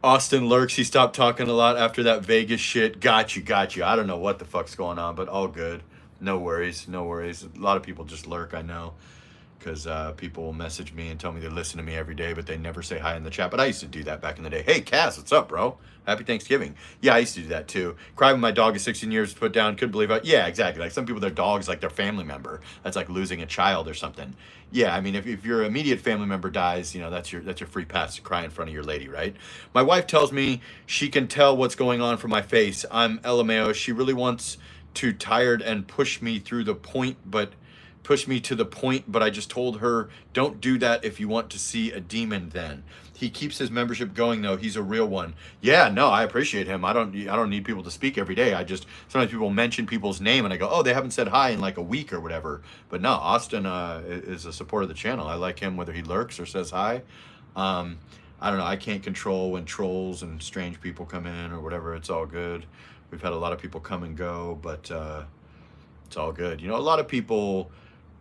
Austin lurks. He stopped talking a lot after that Vegas shit. Got you, got you. I don't know what the fuck's going on, but all good. No worries, no worries. A lot of people just lurk, I know, because people will message me and tell me they listen to me every day, but they never say hi in the chat. But I used to do that back in the day. Hey, Cass, what's up, bro? Happy Thanksgiving. Yeah, I used to do that too. Cry when my dog is 16 years put down. Couldn't believe it. Yeah, exactly. Like some people, their dog's like their family member. That's like losing a child or something. Yeah, I mean, if your immediate family member dies, you know, that's your free pass to cry in front of your lady, right? My wife tells me she can tell what's going on from my face. I'm LMAO. She really wants to tired and push me through the point, but push me to the point, but I just told her, don't do that if you want to see a demon then. He keeps his membership going though. He's a real one. Yeah, no, I appreciate him. I don't need people to speak every day. I just, sometimes people mention people's name and I go, oh, they haven't said hi in like a week or whatever. But no, Austin is a supporter of the channel. I like him whether he lurks or says hi. I don't know. I can't control when trolls and strange people come in or whatever. It's all good. We've had a lot of people come and go, but it's all good. You know, a lot of people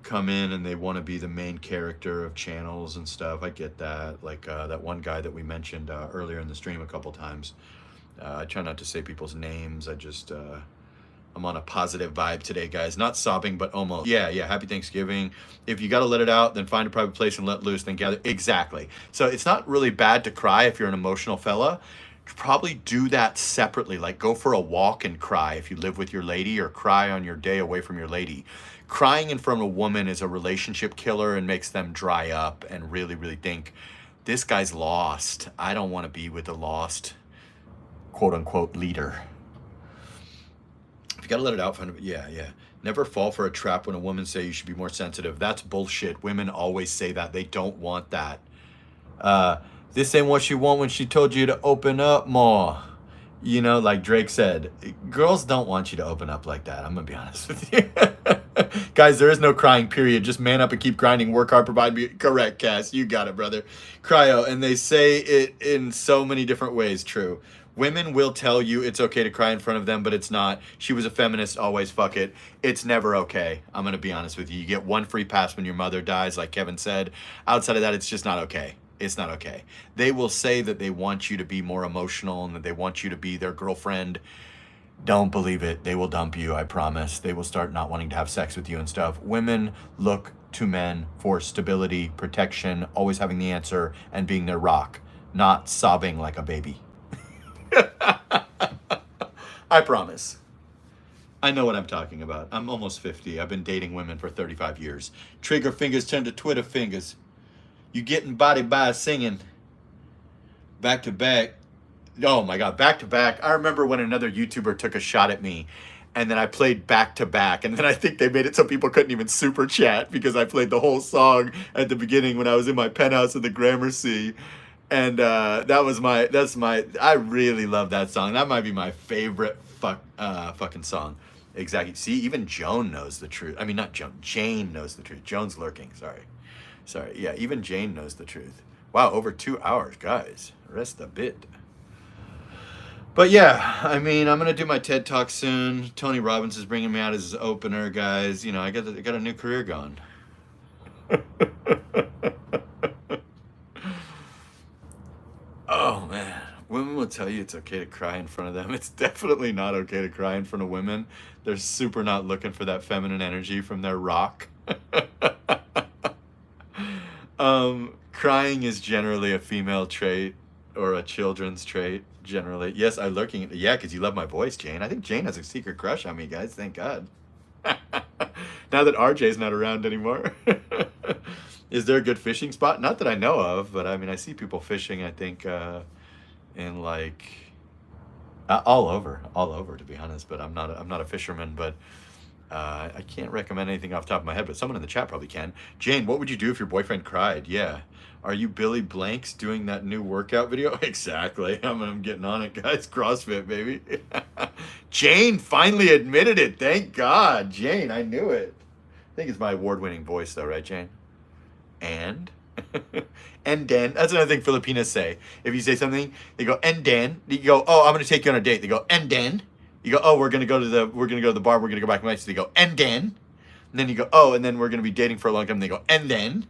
come in and they want to be the main character of channels and stuff. I get that. Like that one guy that we mentioned earlier in the stream a couple times. I try not to say people's names. I just I'm on a positive vibe today, guys. Not sobbing, but almost. Yeah, happy Thanksgiving. If you got to let it out, then find a private place and let loose, then gather. Exactly. So it's not really bad to cry if you're an emotional fella. Probably do that separately, like go for a walk and cry if you live with your lady, or cry on your day away from your lady. Crying in front of a woman is a relationship killer and makes them dry up and really, really think, this guy's lost. I don't want to be with a lost, quote unquote, leader. If you got to let it out, find it. Yeah. Never fall for a trap when a woman say you should be more sensitive. That's bullshit. Women always say that. They don't want that. This ain't what she want when she told you to open up more. You know, like Drake said, girls don't want you to open up like that. I'm going to be honest with you. Guys, there is no crying, period. Just man up and keep grinding. Work hard, provide. Correct, Cass. You got it, brother. Cryo. And they say it in so many different ways. True. Women will tell you it's okay to cry in front of them, but it's not. She was a feminist, always fuck it. It's never okay. I'm going to be honest with you. You get one free pass when your mother dies, like Kevin said. Outside of that, it's just not okay. It's not okay. They will say that they want you to be more emotional and that they want you to be their girlfriend. Don't believe it. They will dump you, I promise. They will start not wanting to have sex with you and stuff. Women look to men for stability, protection, always having the answer, and being their rock, not sobbing like a baby. I promise. I know what I'm talking about. I'm almost 50. I've been dating women for 35 years. Trigger fingers turn to Twitter fingers. You getting body by singing. Back to back. Oh my God, back to back. I remember when another YouTuber took a shot at me and then I played back to back. And then I think they made it so people couldn't even super chat because I played the whole song at the beginning when I was in my penthouse in the Gramercy. And I really love that song. That might be my favorite fucking song. exactly. See, even Joan knows the truth. I mean, not Joan. Jane knows the truth. Joan's lurking. Sorry. Yeah, even Jane knows the truth. Wow, over 2 hours, guys. Rest a bit. But yeah, I mean, I'm gonna do my TED Talk soon. Tony Robbins is bringing me out as his opener, guys. You know, I got a new career going. Oh man, women will tell you it's okay to cry in front of them. It's definitely not okay to cry in front of women. They're super not looking for that feminine energy from their rock. Crying is generally a female trait or a children's trait. Generally, yes, I lurking. Yeah, because you love my voice, Jane. I think Jane has a secret crush on me, guys. Thank God. Now that RJ's not around anymore. Is there a good fishing spot? Not that I know of, but I mean, I see people fishing, I think, in like all over, to be honest. But I'm not a fisherman, but I can't recommend anything off the top of my head. But someone in the chat probably can. Jane, what would you do if your boyfriend cried? Yeah. Are you Billy Blanks doing that new workout video? Exactly. I'm getting on it, guys. CrossFit, baby. Jane finally admitted it. Thank God. Jane, I knew it. I think it's my award-winning voice, though, right, Jane? And? And then, that's another thing Filipinas say. If you say something, they go, and then. You go, oh, I'm going to take you on a date. They go, and then. You go, oh, we're going to go to the bar. We're going to go back to my house. They go, and then. And then you go, oh, and then we're going to be dating for a long time. They go, and then.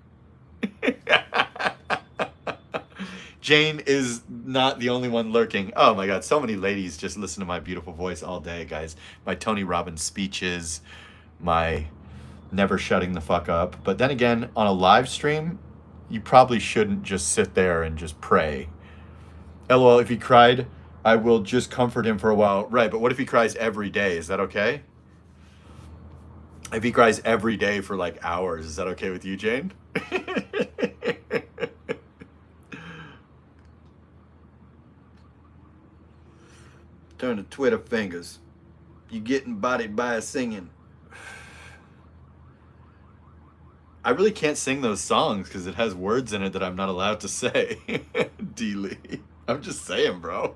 Jane is not the only one lurking. Oh my God, so many ladies just listen to my beautiful voice all day, guys. My Tony Robbins speeches, my never shutting the fuck up. But then again, on a live stream, you probably shouldn't just sit there and just pray. LOL, if he cried, I will just comfort him for a while. Right, but what if he cries every day? Is that okay? If he cries every day for like hours, is that okay with you, Jane? Turn to Twitter fingers. You getting bodied by a singing. I really can't sing those songs because it has words in it that I'm not allowed to say. D-Lee. I'm just saying, bro.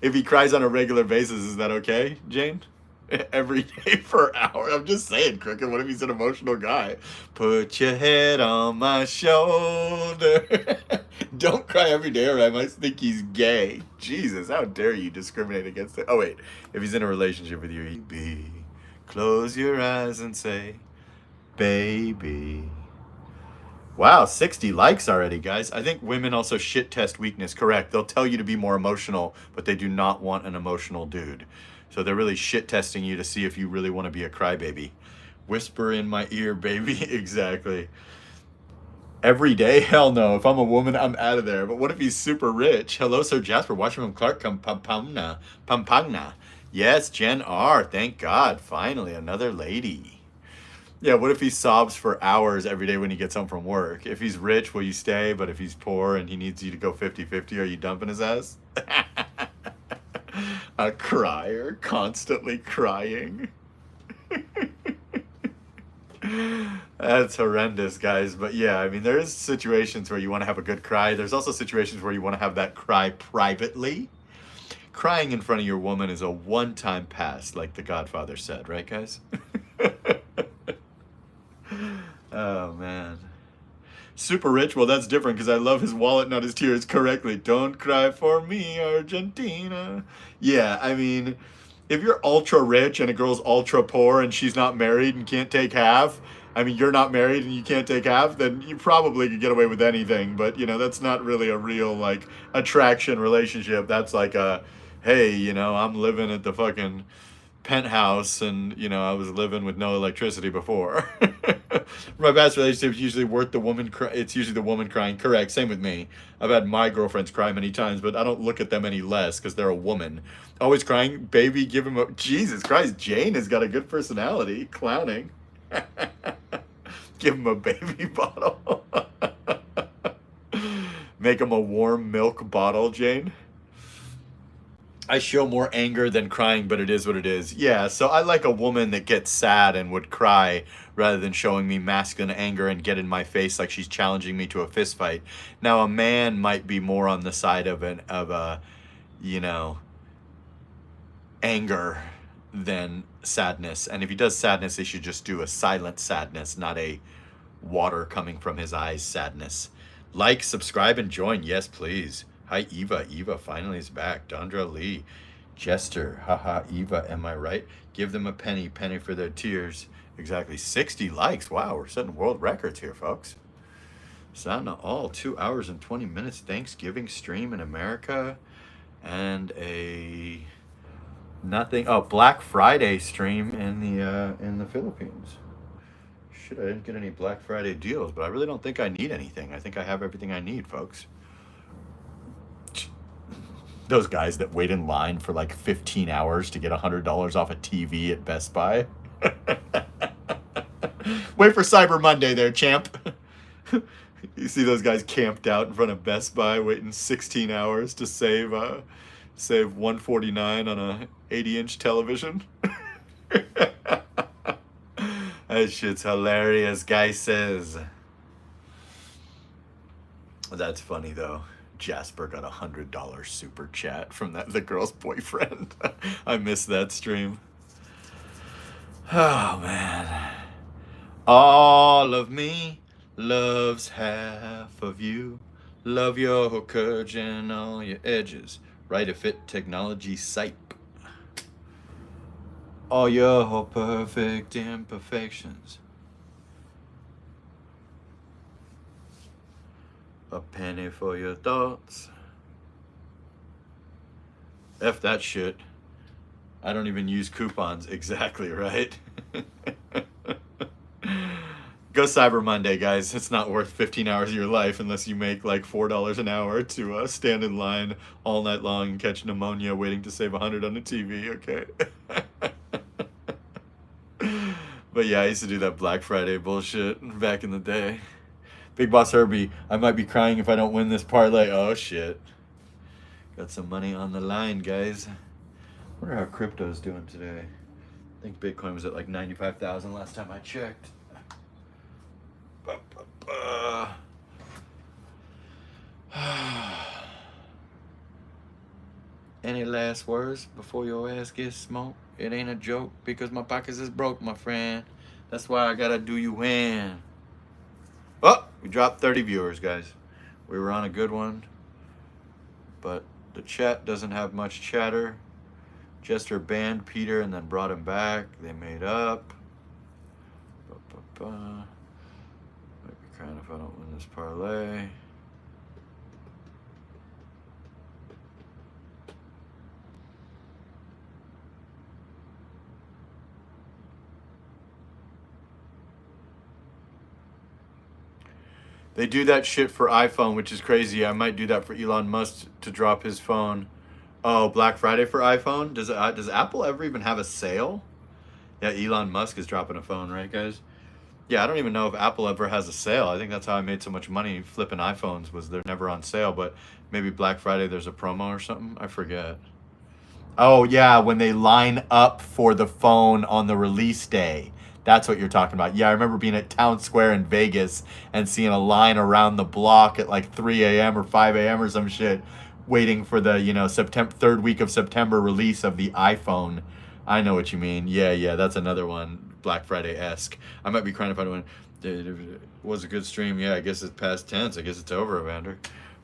If he cries on a regular basis, is that okay, Jane? Every day for an hour. I'm just saying, Cricket. What if he's an emotional guy? Put your head on my shoulder. Don't cry every day or I might think he's gay. Jesus, how dare you discriminate against it? Oh, wait. If he's in a relationship with you, baby, close your eyes and say, baby. Wow, 60 likes already, guys. I think women also shit test weakness. Correct. They'll tell you to be more emotional, but they do not want an emotional dude. So they're really shit testing you to see if you really want to be a crybaby. Whisper in my ear, baby. Exactly. Every day? Hell no. If I'm a woman, I'm out of there. But what if he's super rich? Hello, Sir Jasper. Watching from Clark Pampagna. Yes, Jen R. Thank God. Finally, another lady. Yeah, what if he sobs for hours every day when he gets home from work? If he's rich, will you stay? But if he's poor and he needs you to go 50-50, are you dumping his ass? A crier, constantly crying. That's horrendous, guys. But yeah, I mean, there's situations where you want to have a good cry. There's also situations where you want to have that cry privately. Crying in front of your woman is a one-time pass, like the Godfather said, right, guys? Oh, man. Super rich? Well, that's different because I love his wallet, not his tears. Correctly. Don't cry for me, Argentina. Yeah, I mean, if you're ultra rich and a girl's ultra poor and she's not married and can't take half, I mean, you're not married and you can't take half, then you probably could get away with anything. But, you know, that's not really a real, like, attraction relationship. That's like a, hey, you know, I'm living at the fucking penthouse and, you know, I was living with no electricity before. My past relationship is usually worth the woman it's usually the woman crying. Correct. Same with me. I've had my girlfriends cry many times, but I don't look at them any less because they're a woman. Always crying. Baby, give him a... Jesus Christ, Jane has got a good personality. Clowning. Give him a baby bottle. Make him a warm milk bottle, Jane. I show more anger than crying, but it is what it is. Yeah, so I like a woman that gets sad and would cry rather than showing me masculine anger and get in my face like she's challenging me to a fist fight. Now, a man might be more on the side of a, you know, anger than sadness. And if he does sadness, they should just do a silent sadness, not a water coming from his eyes sadness. Like, subscribe, and join. Yes, please. Hi, Eva. Eva finally is back. Dondra Lee. Jester. Haha, Eva, am I right? Give them a penny. Penny for their tears. Exactly. 60 likes. Wow, we're setting world records here, folks. Sound all 2 hours and 20 minutes Thanksgiving stream in America. And a nothing. Oh, Black Friday stream in the Philippines. Shit, I didn't get any Black Friday deals, but I really don't think I need anything. I think I have everything I need, folks. Those guys that wait in line for like 15 hours to get $100 off a TV at Best Buy. Wait for Cyber Monday there, champ. You see those guys camped out in front of Best Buy waiting 16 hours to save $149 on a 80-inch television. That shit's hilarious, guy says. That's funny though. Jasper got $100 super chat from the girl's boyfriend. I missed that stream. Oh man. All of me loves half of you. Love your courage and all your edges. Right to fit technology sipe. All your perfect imperfections. A penny for your thoughts. F that shit. I don't even use coupons. Exactly, right? Go Cyber Monday, guys. It's not worth 15 hours of your life unless you make like $4 an hour to stand in line all night long and catch pneumonia waiting to save 100 on the TV, okay? But yeah, I used to do that Black Friday bullshit back in the day. Big Boss Herbie, I might be crying if I don't win this parlay. Oh shit. Got some money on the line, guys. Wonder how crypto's doing today. I think Bitcoin was at like 95,000 last time I checked. Any last words before your ass gets smoked? It ain't a joke because my pockets is broke, my friend. That's why I gotta do you in. Oh, we dropped 30 viewers, guys. We were on a good one, but the chat doesn't have much chatter. Jester banned Peter and then brought him back. They made up. Might be crying if I don't win this parlay. They do that shit for iPhone, which is crazy. I might do that for Elon Musk to drop his phone. Oh, Black Friday for iPhone? Does Apple ever even have a sale? Yeah, Elon Musk is dropping a phone, right, guys? Yeah, I don't even know if Apple ever has a sale. I think that's how I made so much money flipping iPhones, was they're never on sale. But maybe Black Friday there's a promo or something. I forget. Oh, yeah, when they line up for the phone on the release day. That's what you're talking about. Yeah, I remember being at Town Square in Vegas and seeing a line around the block at like 3 a.m. or 5 a.m. or some shit, waiting for the, September, third week of September release of the iPhone. I know what you mean. Yeah, that's another one, Black Friday-esque. I might be crying if I don't win. It was a good stream. Yeah, I guess it's past tense. I guess it's over, Evander.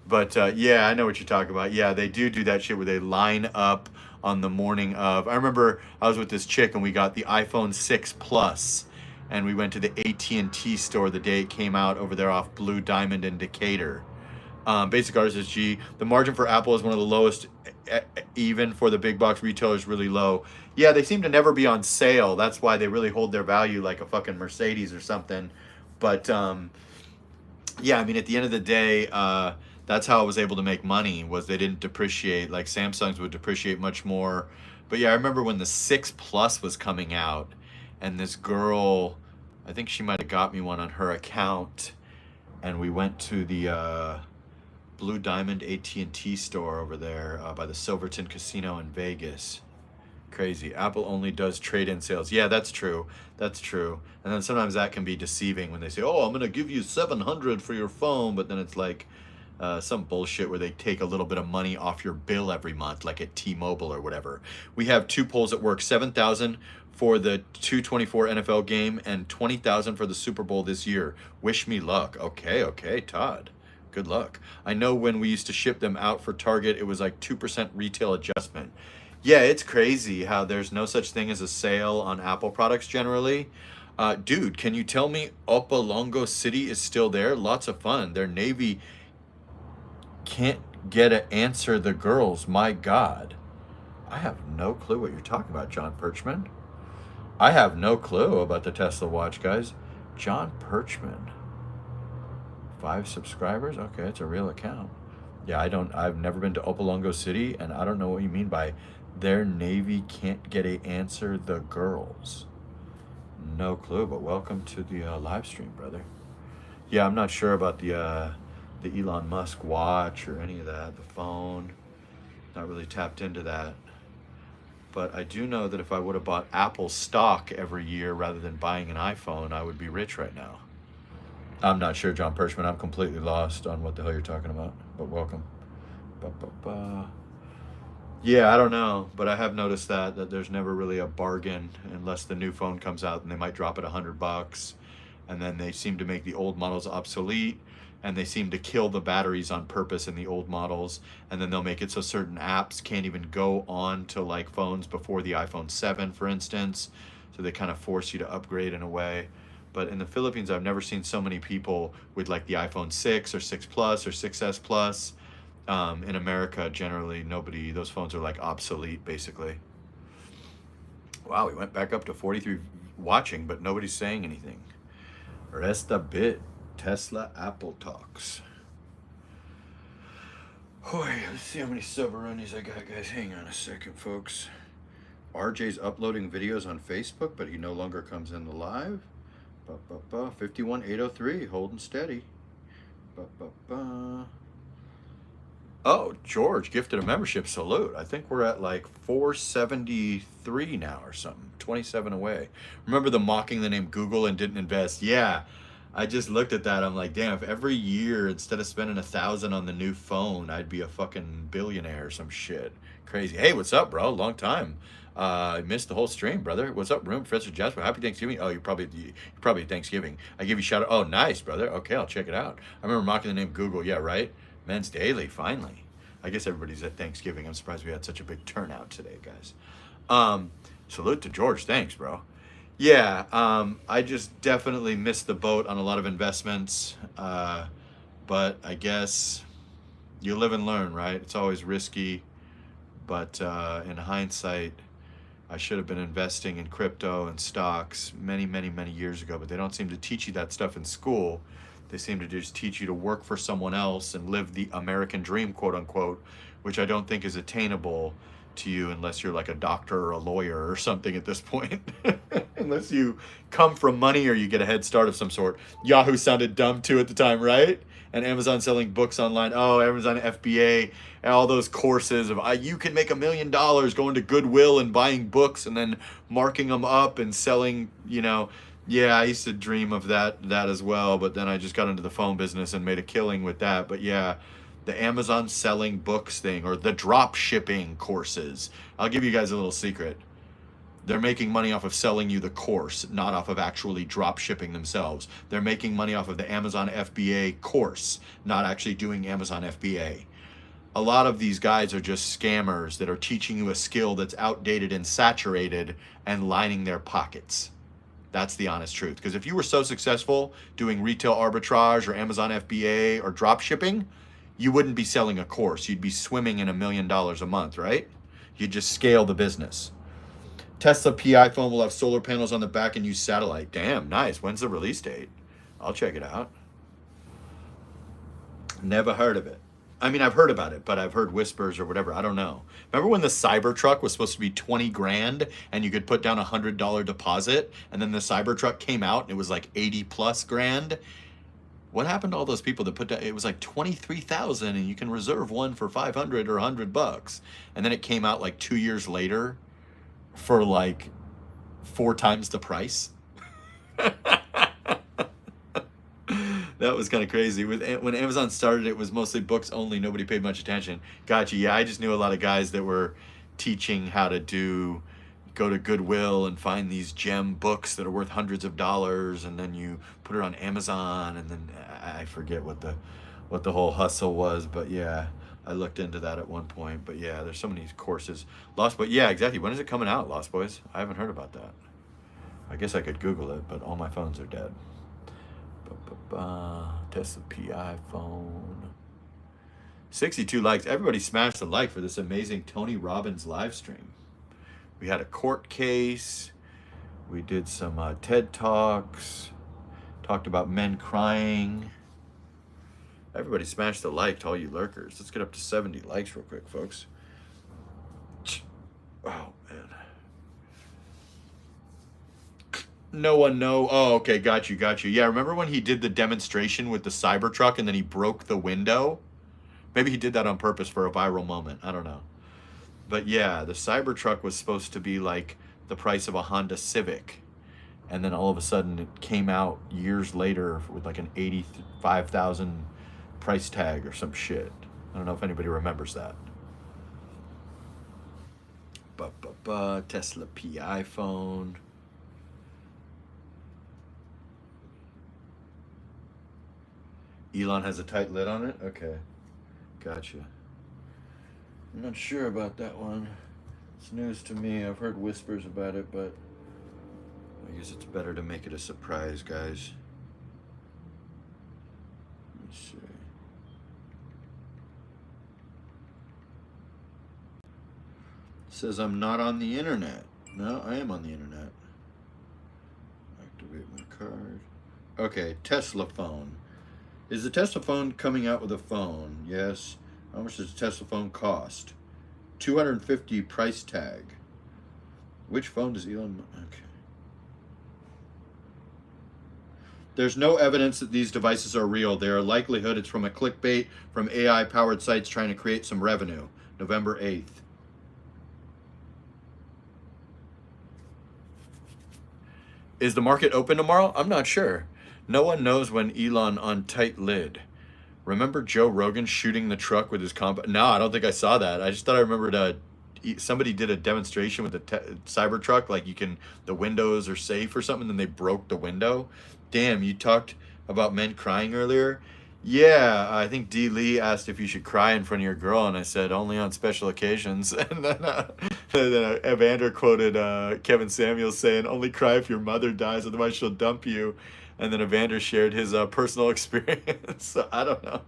But yeah, I know what you're talking about. Yeah, they do that shit where they line up on the morning of. I remember I was with this chick and we got the iPhone 6 Plus, and we went to the AT&T store the day it came out over there off Blue Diamond in Decatur. Basic RSSG. The margin for Apple is one of the lowest, even for the big box retailers, really low. Yeah, they seem to never be on sale. That's why they really hold their value like a fucking Mercedes or something. But yeah, I mean, at the end of the day, that's how I was able to make money, was they didn't depreciate. Like Samsung's would depreciate much more. But yeah, I remember when the 6 Plus was coming out, and this girl, I think she might have got me one on her account, and we went to the Blue Diamond AT&T store over there by the Silverton Casino in Vegas. Crazy. Apple only does trade-in sales. Yeah, that's true. That's true. And then sometimes that can be deceiving when they say, oh, I'm going to give you $700 for your phone, but then it's like, some bullshit where they take a little bit of money off your bill every month, like at T-Mobile or whatever. We have two polls at work: 7,000 for the 224 NFL game and 20,000 for the Super Bowl this year. Wish me luck. Okay, Todd. Good luck. I know when we used to ship them out for Target, it was like 2% retail adjustment. Yeah, it's crazy how there's no such thing as a sale on Apple products generally. Dude, can you tell me Opalongo City is still there? Lots of fun. Their Navy can't get an answer the girls. My God. I have no clue what you're talking about, John Perchman. I have no clue about the Tesla watch, guys. John Perchman. 5 subscribers? Okay, it's a real account. Yeah, I've never been to Opalongo City, and I don't know what you mean by their Navy can't get a answer the girls. No clue, but welcome to the live stream, brother. Yeah, I'm not sure about the Elon Musk watch or any of that, the phone. Not really tapped into that. But I do know that if I would have bought Apple stock every year rather than buying an iPhone, I would be rich right now. I'm not sure, John Perchman. I'm completely lost on what the hell you're talking about, but welcome. Yeah, I don't know, but I have noticed that there's never really a bargain unless the new phone comes out, and they might drop it $100, and then they seem to make the old models obsolete, and they seem to kill the batteries on purpose in the old models, and then they'll make it so certain apps can't even go on to like phones before the iPhone 7, for instance. So they kind of force you to upgrade in a way. But in the Philippines, I've never seen so many people with like the iPhone 6 or 6 Plus or 6S Plus. In America, generally, nobody, those phones are like obsolete, basically. Wow, we went back up to 43 watching, but nobody's saying anything. Rest a bit. Tesla Apple Talks. Boy, let's see how many subarunis I got, guys. Hang on a second, folks. RJ's uploading videos on Facebook, but he no longer comes in the live. 51803, holding steady. Oh, George gifted a membership. Salute. I think we're at like 473 now or something. 27 away. Remember the mocking the name Google and didn't invest? Yeah. I just looked at that. I'm like, damn, if every year instead of spending 1,000 on the new phone, I'd be a fucking billionaire or some shit. Crazy. Hey, what's up, bro? Long time. I missed the whole stream, brother. What's up, room? Professor Jasper, happy Thanksgiving. Oh, you're probably Thanksgiving. I give you a shout out. Oh, nice, brother. Okay, I'll check it out. I remember mocking the name Google. Yeah, right? Men's Daily, finally. I guess everybody's at Thanksgiving. I'm surprised we had such a big turnout today, guys. Salute to George. Thanks, bro. Yeah, I just definitely missed the boat on a lot of investments. But I guess you live and learn, right? It's always risky. But in hindsight, I should have been investing in crypto and stocks many, many, many years ago. But they don't seem to teach you that stuff in school. They seem to just teach you to work for someone else and live the American dream, quote unquote, which I don't think is attainable to you unless you're like a doctor or a lawyer or something at this point. Unless you come from money or you get a head start of some sort. Yahoo sounded dumb too at the time, right? And Amazon selling books online. Oh, Amazon FBA and all those courses of you can make $1 million going to Goodwill and buying books and then marking them up and selling, you know. Yeah, I used to dream of that as well, but then I just got into the phone business and made a killing with that. But yeah, the Amazon selling books thing or the drop shipping courses. I'll give you guys a little secret. They're making money off of selling you the course, not off of actually drop shipping themselves. They're making money off of the Amazon FBA course, not actually doing Amazon FBA. A lot of these guys are just scammers that are teaching you a skill that's outdated and saturated and lining their pockets. That's the honest truth. Because if you were so successful doing retail arbitrage or Amazon FBA or drop shipping, you wouldn't be selling a course. You'd be swimming in $1 million a month, right? You'd just scale the business. Tesla Pi phone will have solar panels on the back and use satellite. Damn, nice. When's the release date? I'll check it out. Never heard of it. I mean, I've heard about it, but I've heard whispers or whatever. I don't know. Remember when the Cybertruck was supposed to be 20 grand and you could put down $100 deposit, and then the Cybertruck came out and it was like 80 plus grand? What happened to all those people that put down? It was like 23,000 and you can reserve one for 500 or $100. And then it came out like 2 years later for like 4 times the price. That was kind of crazy. When Amazon started, it was mostly books only. Nobody paid much attention. Gotcha. Yeah, I just knew a lot of guys that were teaching how to go to Goodwill and find these gem books that are worth hundreds of dollars, and then you put it on Amazon, and then I forget what the whole hustle was, but yeah, I looked into that at one point. But yeah, there's so many courses. Lost Boys. Yeah, exactly. When is it coming out, Lost Boys? I haven't heard about that. I guess I could Google it, but all my phones are dead. Tesla Pi phone. 62 likes. Everybody smashed the like for this amazing Tony Robbins live stream. We had a court case. We did some TED Talks. Talked about men crying. Everybody smashed the like to all you lurkers. Let's get up to 70 likes real quick, folks. Oh, man. No one know. Oh, okay, got you. Yeah, remember when he did the demonstration with the Cybertruck and then he broke the window? Maybe he did that on purpose for a viral moment. I don't know. But yeah, the Cybertruck was supposed to be like the price of a Honda Civic. And then all of a sudden it came out years later with like an $85,000 price tag or some shit. I don't know if anybody remembers that. Tesla Pi phone. Elon has a tight lid on it? Okay. Gotcha. I'm not sure about that one. It's news to me. I've heard whispers about it, but I guess it's better to make it a surprise, guys. Let's see. It says I'm not on the internet. No, I am on the internet. Activate my card. Okay, Tesla phone. Is the Tesla phone coming out with a phone? Yes. How much does the Tesla phone cost? $250 price tag. Which phone does Elon? Okay. There's no evidence that these devices are real. There are likelihood it's from a clickbait from AI-powered sites trying to create some revenue. November 8th. Is the market open tomorrow? I'm not sure. No one knows when Elon on tight lid. Remember Joe Rogan shooting the truck with his comp? No, I don't think I saw that. I just thought I remembered somebody did a demonstration with the Cybertruck, like the windows are safe or something, and they broke the window. Damn, you talked about men crying earlier. Yeah, I think D. Lee asked if you should cry in front of your girl, and I said only on special occasions. And then Evander quoted Kevin Samuels saying, "Only cry if your mother dies, otherwise she'll dump you." And then Evander shared his personal experience. So I don't know.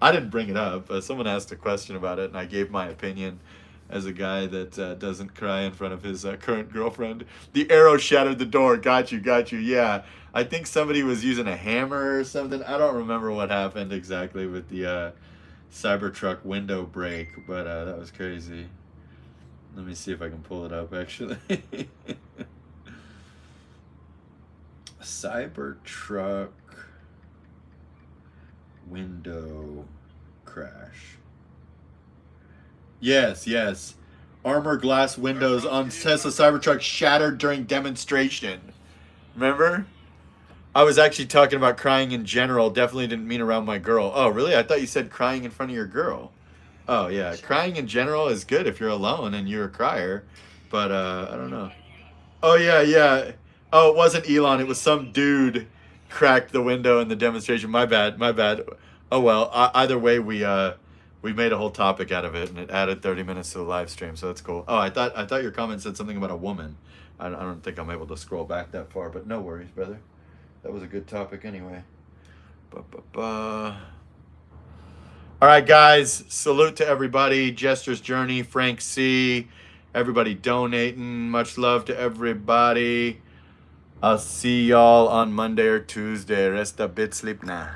I didn't bring it up. Someone asked a question about it, and I gave my opinion as a guy that doesn't cry in front of his current girlfriend. The arrow shattered the door. Got you. Yeah. I think somebody was using a hammer or something. I don't remember what happened exactly with the Cybertruck window break, but that was crazy. Let me see if I can pull it up, actually. Cybertruck window crash. Yes. Armor glass windows on Tesla Cybertruck shattered during demonstration. Remember? I was actually talking about crying in general. Definitely didn't mean around my girl. Oh, really? I thought you said crying in front of your girl. Oh, yeah. Crying in general is good if you're alone and you're a crier. But, I don't know. Oh, yeah. Oh, it wasn't Elon. It was some dude cracked the window in the demonstration. My bad. Oh, well. Either way, we made a whole topic out of it, and it added 30 minutes to the live stream, so that's cool. Oh, I thought your comment said something about a woman. I don't think I'm able to scroll back that far, but no worries, brother. That was a good topic anyway. All right, guys. Salute to everybody. Jester's Journey, Frank C. Everybody donating. Much love to everybody. I'll see y'all on Monday or Tuesday. Rest a bit, sleep now.